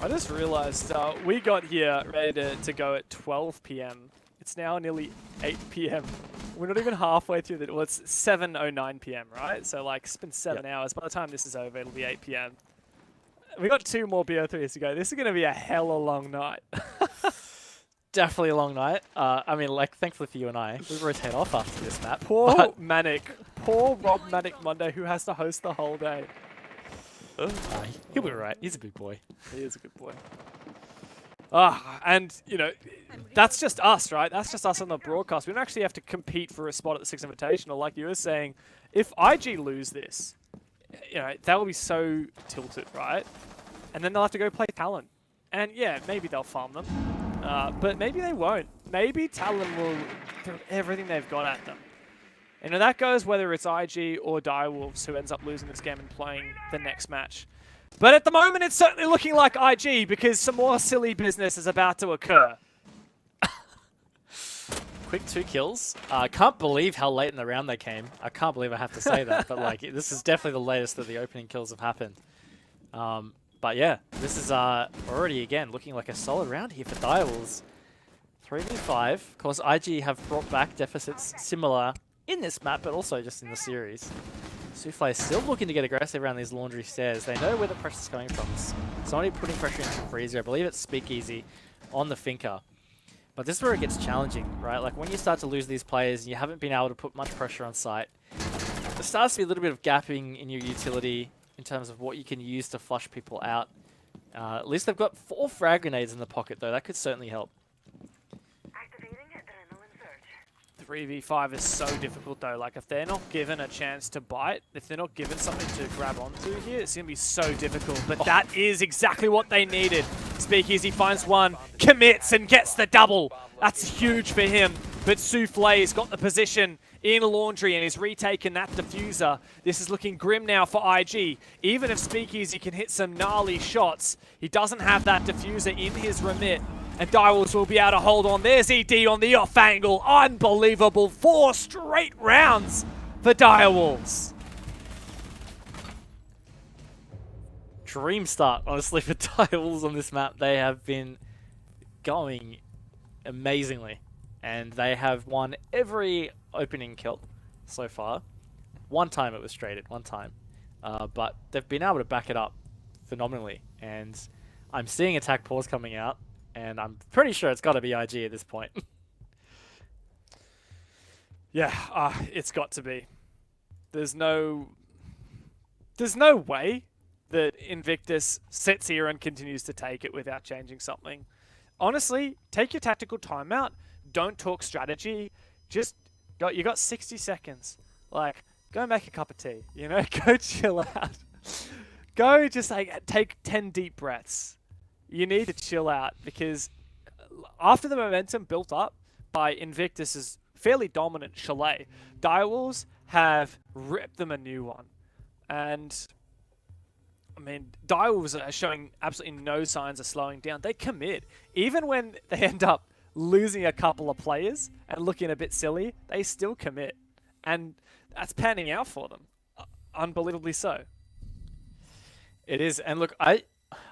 I just realized we got here ready to go at 12 p.m. It's now nearly 8 p.m. We're not even halfway through the... Well, it's 7:09 p.m., right? So, like, it's been 7 hours. By the time this is over, it'll be 8 p.m. We got 2 more BO3s to go. This is going to be a hella long night. Definitely a long night. I mean, like, thankfully for you and I, we rotate off after this map. Poor Manic. Poor Rob Manic Monday, who has to host the whole day. He'll be right. He's a big boy. He is a good boy. And, you know, that's just us, right? That's just us on the broadcast. We don't actually have to compete for a spot at the Six Invitational. Like you were saying, if IG lose this, you know, they'll be so tilted, right? And then they'll have to go play Talon. And, yeah, maybe they'll farm them. But maybe they won't. Maybe Talon will throw everything they've got at them. And that goes whether it's IG or Direwolves who ends up losing this game and playing the next match. But at the moment, it's certainly looking like IG because some more silly business is about to occur. Quick 2 kills. I can't believe how late in the round they came. I can't believe I have to say that, but like this is definitely the latest that the opening kills have happened. But yeah, this is already again looking like a solid round here for Direwolves. 3v5. Of course, IG have brought back deficits similar in this map, but also just in the series. Souffle is still looking to get aggressive around these laundry stairs. They know where the pressure's coming from. Somebody putting pressure into Freezer. I believe it's Speakeasy on the Finker. But this is where it gets challenging, right? Like when you start to lose these players and you haven't been able to put much pressure on site, there starts to be a little bit of gapping in your utility in terms of what you can use to flush people out. At least they've got 4 frag grenades in the pocket though. That could certainly help. 3v5 is so difficult though. Like if they're not given a chance to bite, if they're not given something to grab onto here, it's going to be so difficult. But that is exactly what they needed. Speakeasy finds one, commits and gets the double. That's huge for him. But Souffle's got the position in Laundry and he's retaken that diffuser. This is looking grim now for IG. Even if Speakeasy can hit some gnarly shots, he doesn't have that diffuser in his remit. And Direwolves will be able to hold on. There's ED on the off angle. Unbelievable. 4 straight rounds for Direwolves. Dream start, honestly, for Direwolves on this map. They have been going amazingly. And they have won every opening kill so far. One time it was traded, one time. But they've been able to back it up phenomenally. And I'm seeing attack pause coming out. And I'm pretty sure it's got to be IG at this point. Yeah, it's got to be. There's no way that Invictus sits here and continues to take it without changing something. Honestly, take your tactical timeout. Don't talk strategy. Just you got 60 seconds. Like, go make a cup of tea. You know, go chill out. Go just like take 10 deep breaths. You need to chill out because after the momentum built up by Invictus's fairly dominant Chalet, Direwolves have ripped them a new one. And, I mean, Direwolves are showing absolutely no signs of slowing down. They commit. Even when they end up losing a couple of players and looking a bit silly, they still commit. And that's panning out for them. Unbelievably so. It is. And look,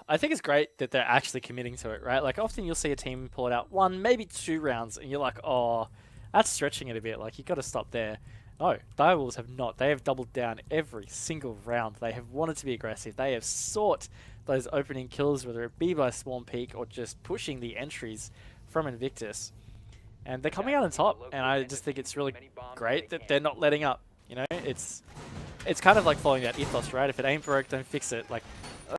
I think it's great that they're actually committing to it, right? Like, often you'll see a team pull it out 1, maybe 2 rounds, and you're like, oh, that's stretching it a bit. Like, you got to stop there. No, Direwolves have not. They have doubled down every single round. They have wanted to be aggressive. They have sought those opening kills, whether it be by Swarm Peak or just pushing the entries from Invictus. And they're coming out on top, and I just think it's really great that they're not letting up. You know, it's kind of like following that ethos, right? If it ain't broke, don't fix it. Like,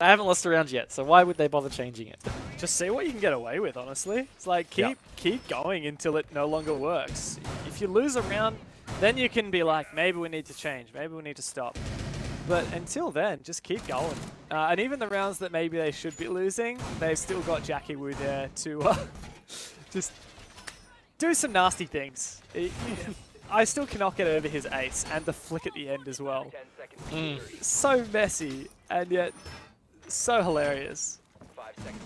I haven't lost a round yet, so why would they bother changing it? Just see what you can get away with, honestly. It's like, keep going until it no longer works. If you lose a round, then you can be like, maybe we need to change, maybe we need to stop. But until then, just keep going. And even the rounds that maybe they should be losing, they've still got Jackie Wu there to just do some nasty things. I still cannot get over his ace and the flick at the end as well. So messy, and yet so hilarious. 5 seconds.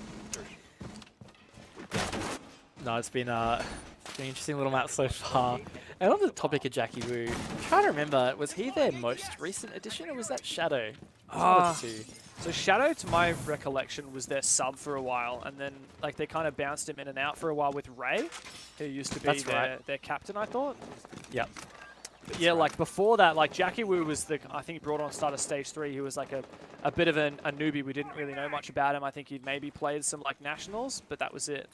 No, it's been an interesting little map so far. And on the topic of Jackie Wu, I'm trying to remember, was he their most recent addition or was that Shadow? So Shadow, to my recollection, was their sub for a while, and then like they kind of bounced him in and out for a while with Ray, who used to be their captain, I thought. Yep. But yeah, like before that, like Jackie Wu was I think he brought on start of stage 3. He was like a bit of a newbie. We didn't really know much about him. I think he'd maybe played some like nationals, but that was it.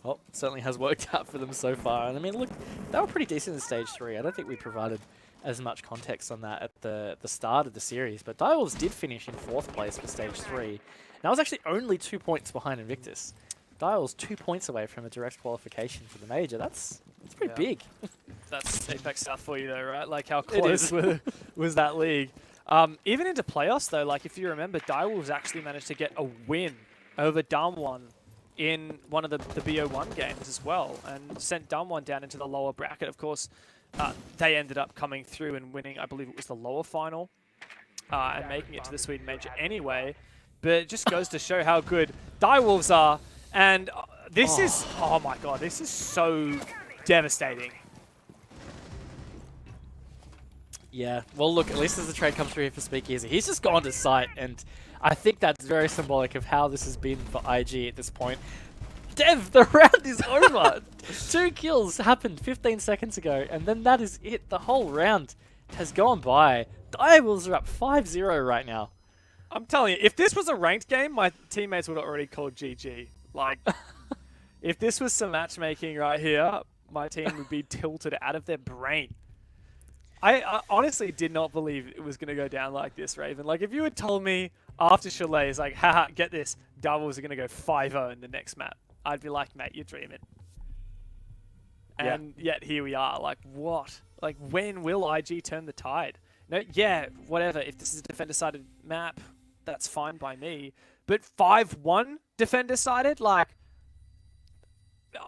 Well, it certainly has worked out for them so far. And I mean, look, they were pretty decent in stage 3. I don't think we provided as much context on that at the start of the series. But Direwolves did finish in 4th place for stage 3. And that was actually only 2 points behind Invictus. Direwolves 2 points away from a direct qualification for the major. That's pretty big. That's APAC South for you though, right? Like how close was that league? Even into playoffs though, like if you remember, Direwolves actually managed to get a win over Damwon in one of the BO1 games as well, and sent Damwon down into the lower bracket. Of course, they ended up coming through and winning, I believe it was the lower final, and making it to the Sweden Major anyway. But it just goes to show how good Direwolves are. And this is, oh my god, this is so devastating. Yeah, well look, at least as the trade comes through here for Speakeasy, he's just gone to site, and I think that's very symbolic of how this has been for IG at this point. Dev, the round is over! 2 kills happened 15 seconds ago, and then that is it. The whole round has gone by. Direwolves are up 5-0 right now. I'm telling you, if this was a ranked game, my teammates would have already called GG. Like, if this was some matchmaking right here, my team would be tilted out of their brain. I honestly did not believe it was going to go down like this, Raven. Like, if you had told me after Chalet is like, haha, get this, Devils are going to go 5-0 in the next map, I'd be like, mate, you're dreaming. And yet here we are. Like, what? Like, when will IG turn the tide? No, yeah, whatever. If this is a defender-sided map, that's fine by me. But 5-1 defender-sided, like...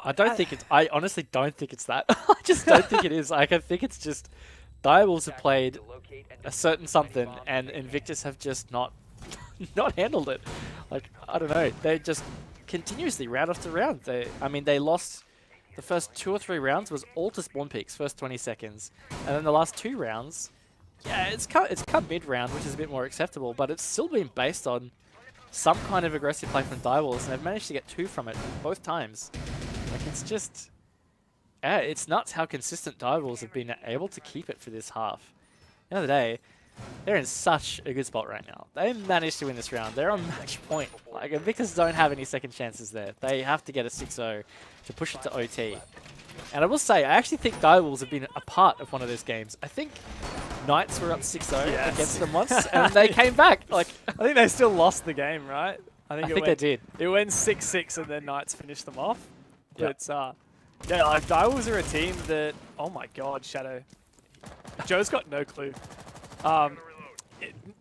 I honestly don't think it's that. I just don't think it is. Like, I think it's just Direwolves have played a certain something, and Invictus have just not handled it. Like, I don't know. They just continuously round after round. They lost the first 2 or 3 rounds was all to spawn peaks, first 20 seconds, and then the last 2 rounds, yeah, it's cut mid round, which is a bit more acceptable, but it's still been based on some kind of aggressive play from Direwolves, and they've managed to get 2 from it both times. Like, it's just... yeah, it's nuts how consistent Direwolves have been able to keep it for this half. At the end of the day, they're in such a good spot right now. They managed to win this round. They're on match point. Like, Invictus don't have any second chances there. They have to get a 6-0 to push it to OT. And I will say, I actually think Direwolves have been a part of one of those games. I think Knights were up 6-0 against them once, and they came back. Like, I think they still lost the game, right? I think they did. It went 6-6 and then Knights finished them off. But yeah, like Direwolves are a team that, oh my god, Shadow. Joe's got no clue.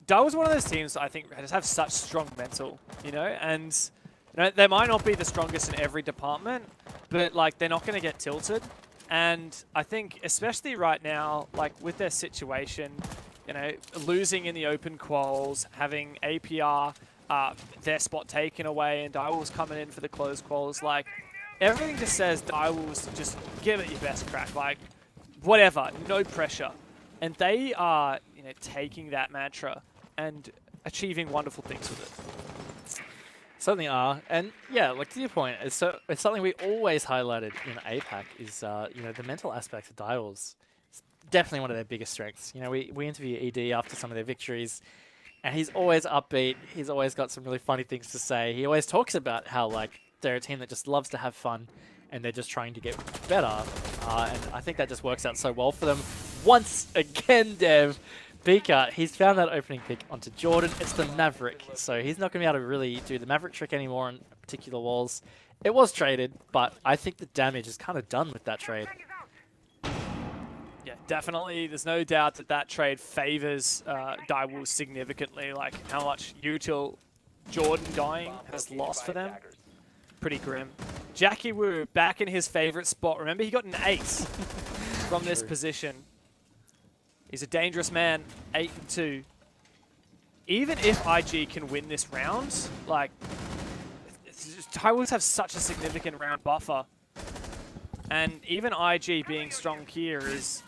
Direwolves one of those teams I think just have such strong mental, you know, and you know, they might not be the strongest in every department, but like they're not going to get tilted. And I think especially right now, like with their situation, you know, losing in the open quals, having APR, their spot taken away, and Direwolves coming in for the closed quals, like everything just says Direwolves just give it your best crack, like whatever, no pressure. And they are, you know, taking that mantra and achieving wonderful things with it. Certainly are. And yeah, like to your point, it's something we always highlighted in APAC is, you know, the mental aspect of Direwolves. It's definitely one of their biggest strengths. You know, we interview ED after some of their victories, and he's always upbeat. He's always got some really funny things to say. He always talks about how, like, they're a team that just loves to have fun, and they're just trying to get better. And I think that just works out so well for them. Once again, Dev, Beaker, he's found that opening pick onto Jordan. It's the Maverick, so he's not going to be able to really do the Maverick trick anymore on particular walls. It was traded, but I think the damage is kind of done with that trade. Yeah, definitely. There's no doubt that that trade favors Direwolves significantly. Like how much util Jordan dying has lost for them. Pretty grim. Jackie Wu back in his favorite spot. Remember, he got an ace from this position. He's a dangerous man, 8-2. Even if IG can win this round, like, Direwolves have such a significant round buffer. And even IG being strong here is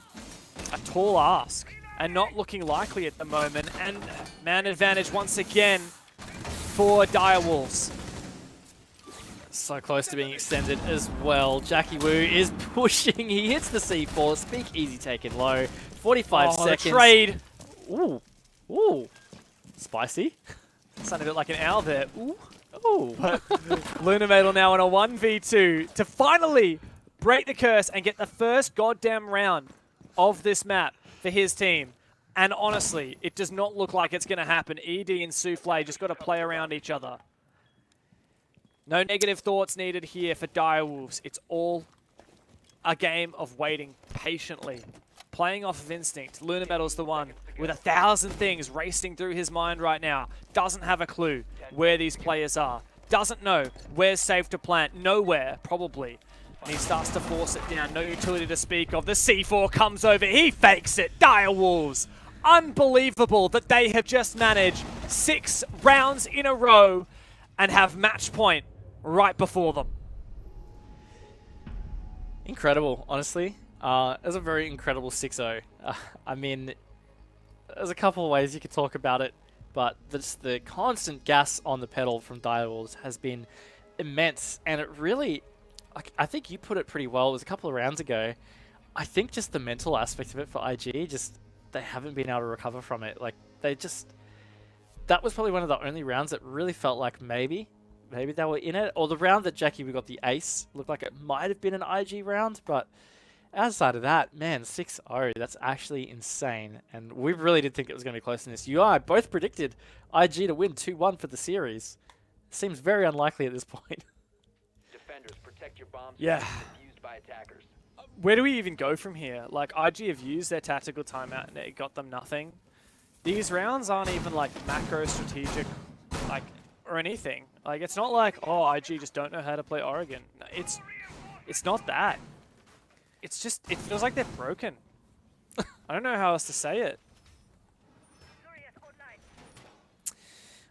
a tall ask. and not looking likely at the moment. And man advantage once again for Direwolves. So close to being extended as well. Jackie Wu is pushing. He hits the C4. Speak easy, taken low. 45 seconds. The trade. Ooh. Ooh. Spicy. Sounded a bit like an owl there. Ooh. Ooh. But Lunametal now in a 1v2 to finally break the curse and get the first goddamn round of this map for his team. And honestly, it does not look like it's going to happen. ED and Souffle just got to play around each other. No negative thoughts needed here for Direwolves. It's all a game of waiting patiently. Playing off of instinct. Lunametal's the one with 1,000 things racing through his mind right now. Doesn't have a clue where these players are. Doesn't know where's safe to plant. Nowhere, probably. And he starts to force it down. No utility to speak of. The C4 comes over. He fakes it. Direwolves. Unbelievable that they have just managed 6 rounds in a row and have match point right before them. Incredible, honestly. It was a very incredible 6-0. I mean, there's a couple of ways you could talk about it, but just the constant gas on the pedal from Direwolves has been immense, and it really, I think you put it pretty well. It was a couple of rounds ago. I think just the mental aspect of it for IG, just they haven't been able to recover from it. Like, that was probably one of the only rounds that really felt like maybe they were in it. Or the round that Jackie, we got the ace, looked like it might have been an IG round, but outside of that, man, 6-0, that's actually insane. And we really did think it was going to be close in this. You and I both predicted IG to win 2-1 for the series. Seems very unlikely at this point. Defenders, protect your bombs. Yeah. Defused by attackers. Where do we even go from here? Like, IG have used their tactical timeout and it got them nothing. These rounds aren't even like macro strategic, like, or anything. Like, it's not like, oh, IG just don't know how to play Oregon. It's not that. It's just, it feels like they're broken. I don't know how else to say it.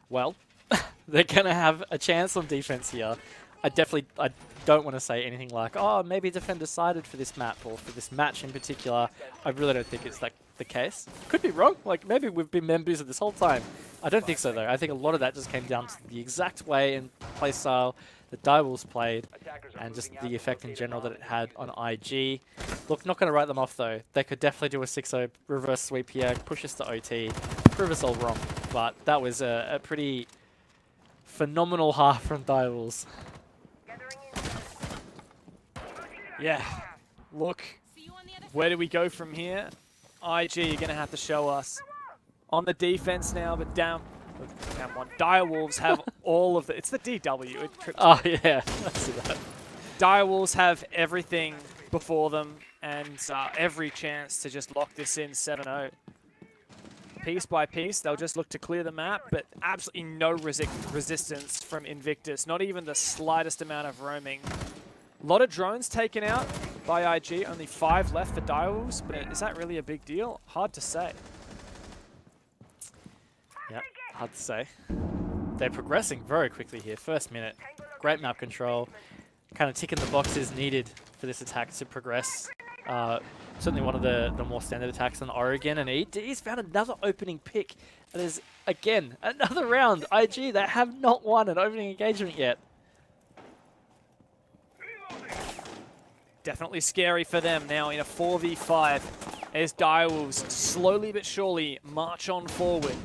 Well, they're going to have a chance on defense here. I don't want to say anything like, oh, maybe defend decided for this map or for this match in particular. I really don't think it's like the case. Could be wrong. Like, maybe we've been members of this whole time. I don't think so, though. I think a lot of that just came down to the exact way and play style that Direwolves played and just the effect in general that it had on IG. Look, not going to write them off, though. They could definitely do a 6-0 reverse sweep here, push us to OT, prove us all wrong. But that was a pretty phenomenal half from Direwolves. Yeah. Look, where do we go from here? IG, you're going to have to show us. On the defense now, but down one. Direwolves have all of the... It's the DW. It trips Oh, yeah. I see that. Direwolves have everything before them and every chance to just lock this in 7-0. Piece by piece, they'll just look to clear the map, but absolutely no resistance from Invictus. Not even the slightest amount of roaming. A lot of drones taken out by IG. Only 5 left for Direwolves, but is that really a big deal? Hard to say. Yep, hard to say. They're progressing very quickly here. First minute, great map control. Kind of ticking the boxes needed for this attack to progress. Certainly one of the more standard attacks on Oregon. And ED's found another opening pick. And there's, again, another round. IG, they have not won an opening engagement yet. Definitely scary for them now in a 4v5 as Direwolves slowly but surely march on forward.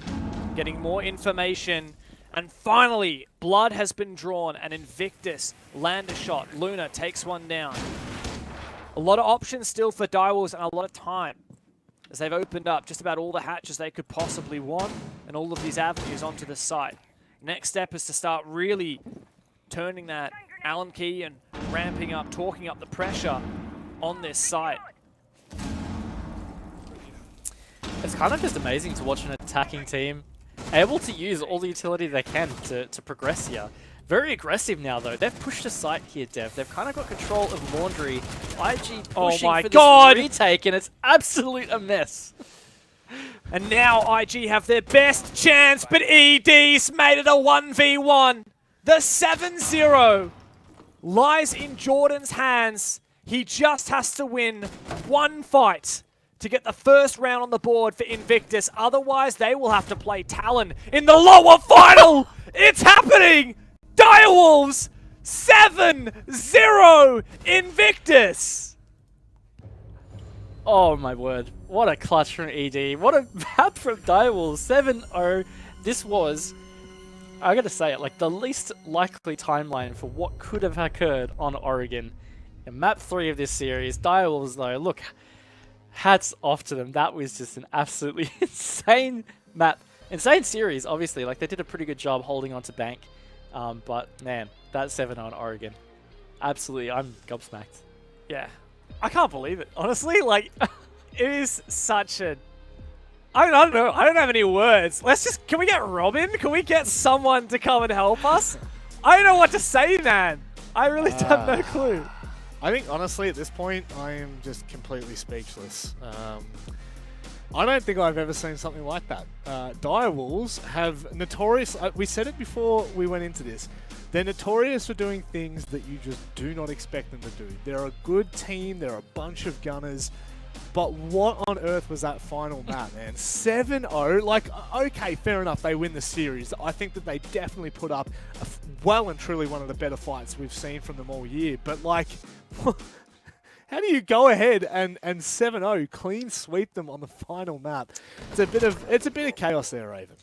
Getting more information, and finally, blood has been drawn, and Invictus land a shot. Luna takes one down. A lot of options still for Direwolves and a lot of time, as they've opened up just about all the hatches they could possibly want, and all of these avenues onto the site. Next step is to start really turning that Allen key and ramping up, talking up the pressure on this site. It's kind of just amazing to watch an attacking team able to use all the utility they can to progress here. Very aggressive now, though. They've pushed the site here, Dev. They've kind of got control of Laundry. IG pushing for this retake, and it's absolute a mess. And now IG have their best chance, but ED's made it a 1v1. The 7-0 lies in Jordan's hands. He just has to win one fight to get the first round on the board for Invictus. Otherwise, they will have to play Talon in the lower final. It's happening! Direwolves 7-0 Invictus. Oh my word. What a clutch from ED. What a map from Direwolves. 7-0. This was, I gotta say it, like the least likely timeline for what could have occurred on Oregon. In map 3 of this series, Direwolves though, look, hats off to them. That was just an absolutely insane map. Insane series, obviously. Like, they did a pretty good job holding on to Bank. But, man, that 7-0 on Oregon. Absolutely, I'm gobsmacked. Yeah. I can't believe it, honestly. Like, it is such a... I don't know. I don't have any words. Can we get Robin? Can we get someone to come and help us? I don't know what to say, man. I really have no clue. I think, honestly, at this point, I am just completely speechless. I don't think I've ever seen something like that. Direwolves have notorious... we said it before we went into this. They're notorious for doing things that you just do not expect them to do. They're a good team. They're a bunch of gunners. But what on earth was that final map, man? 7-0. Like, okay, fair enough. They win the series. I think that they definitely put up well and truly one of the better fights we've seen from them all year. But, like... How do you go ahead and 7-0 clean sweep them on the final map? It's a bit of chaos there, Raven.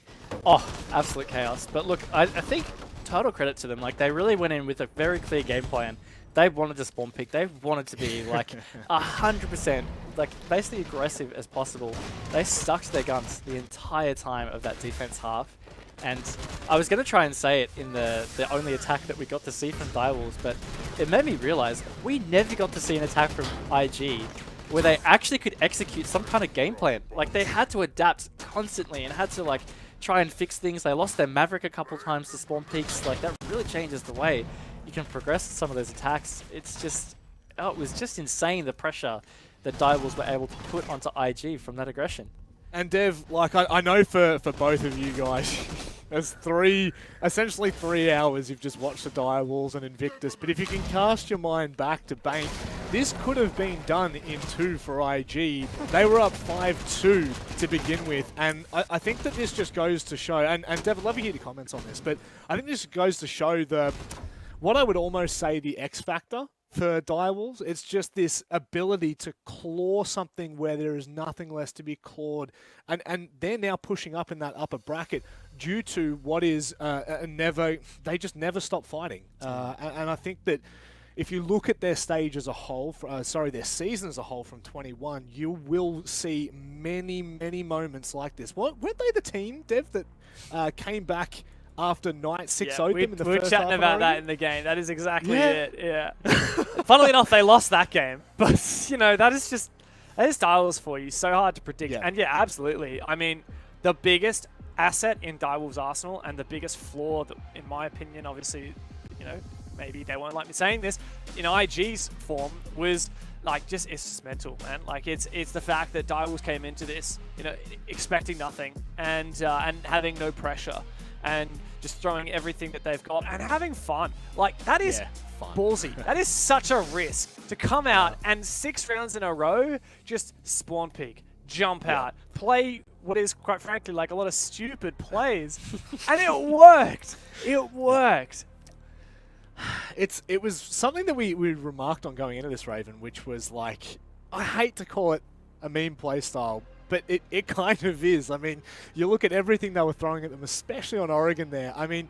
Oh, absolute chaos. But look, I think total credit to them. Like, they really went in with a very clear game plan. They wanted to spawn pick. They wanted to be like 100%, like basically aggressive as possible. They stuck to their guns the entire time of that defense half. And I was going to try and say it in the only attack that we got to see from Direwolves, but it made me realize we never got to see an attack from IG where they actually could execute some kind of game plan. Like, they had to adapt constantly and had to like try and fix things. They lost their Maverick a couple times to spawn peaks. Like, that really changes the way you can progress some of those attacks. It's just, oh, it was just insane, the pressure that Direwolves were able to put onto IG from that aggression. And Dev, like, I know for both of you guys, there's essentially 3 hours you've just watched the Direwolves and Invictus, but if you can cast your mind back to Bank, this could have been done in 2 for IG. They were up 5-2 to begin with, and I think that this just goes to show, and Dev, I'd love to hear your comments on this, but I think this goes to show what I would almost say the X factor for Direwolves. It's just this ability to claw something where there is nothing less to be clawed. And they're now pushing up in that upper bracket due to what is they just never stop fighting. And I think that if you look at their stage as a whole, their season as a whole from 21, you will see many, many moments like this. Weren't they the team, Dev, that came back after night 6 open in the first half? We were chatting about that in the game. That is exactly it. Yeah. Funnily enough, they lost that game, but you know, that is Direwolves for you. So hard to predict. And yeah, absolutely. I mean, the biggest asset in Direwolves' arsenal and the biggest flaw, that, in my opinion, obviously, you know, maybe they won't like me saying this, in IG's form was like it's just mental, man. Like, it's the fact that Direwolves came into this, you know, expecting nothing and having no pressure, and just throwing everything that they've got and having fun. Like, that is ballsy. That is such a risk to come out and 6 rounds in a row just spawn peek, jump out, play what is, quite frankly, like a lot of stupid plays. And it worked. It worked. It was something that we remarked on going into this, Raven, which was like, I hate to call it a meme play style, but it kind of is. I mean, you look at everything they were throwing at them, especially on Oregon there. I mean,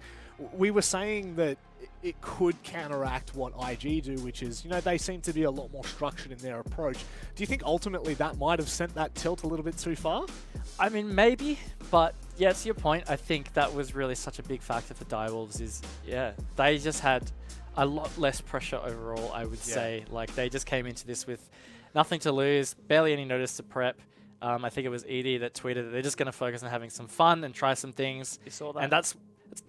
we were saying that it could counteract what IG do, which is, you know, they seem to be a lot more structured in their approach. Do you think ultimately that might have sent that tilt a little bit too far? I mean, maybe, but yeah, to your point, I think that was really such a big factor for Direwolves is, yeah, they just had a lot less pressure overall, I would say. Like, they just came into this with nothing to lose, barely any notice to prep. I think it was ED that tweeted that they're just going to focus on having some fun and try some things. You saw that. And that's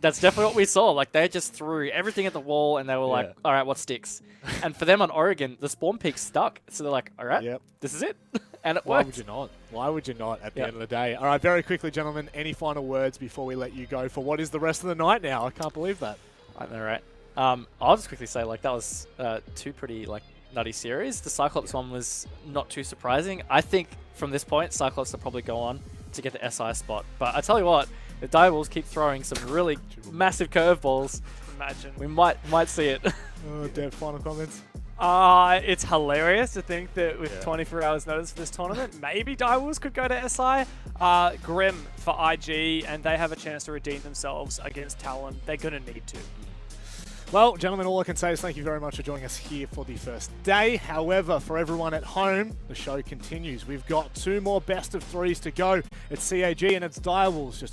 definitely what we saw. Like, they just threw everything at the wall and they were like, all right, what sticks? And for them on Oregon, the spawn peak stuck. So they're like, all right, this is it. And it worked. Why would you not? Why would you not at the end of the day? All right, very quickly, gentlemen, any final words before we let you go for what is the rest of the night now? I can't believe that. I know, right? I'll just quickly say, like, that was 2 pretty, like, Nutty series. The Cyclops one was not too surprising. I think from this point, Cyclops will probably go on to get the SI spot. But I tell you what, the Direwolves keep throwing some really massive curveballs. Imagine. We might see it. Dev, final comments? It's hilarious to think that with 24 hours notice for this tournament, maybe Direwolves could go to SI. Grim for IG, and they have a chance to redeem themselves against Talon. They're going to need to. Well, gentlemen, all I can say is thank you very much for joining us here for the first day. However, for everyone at home, the show continues. We've got 2 more best of 3s to go. It's CAG and it's Direwolves just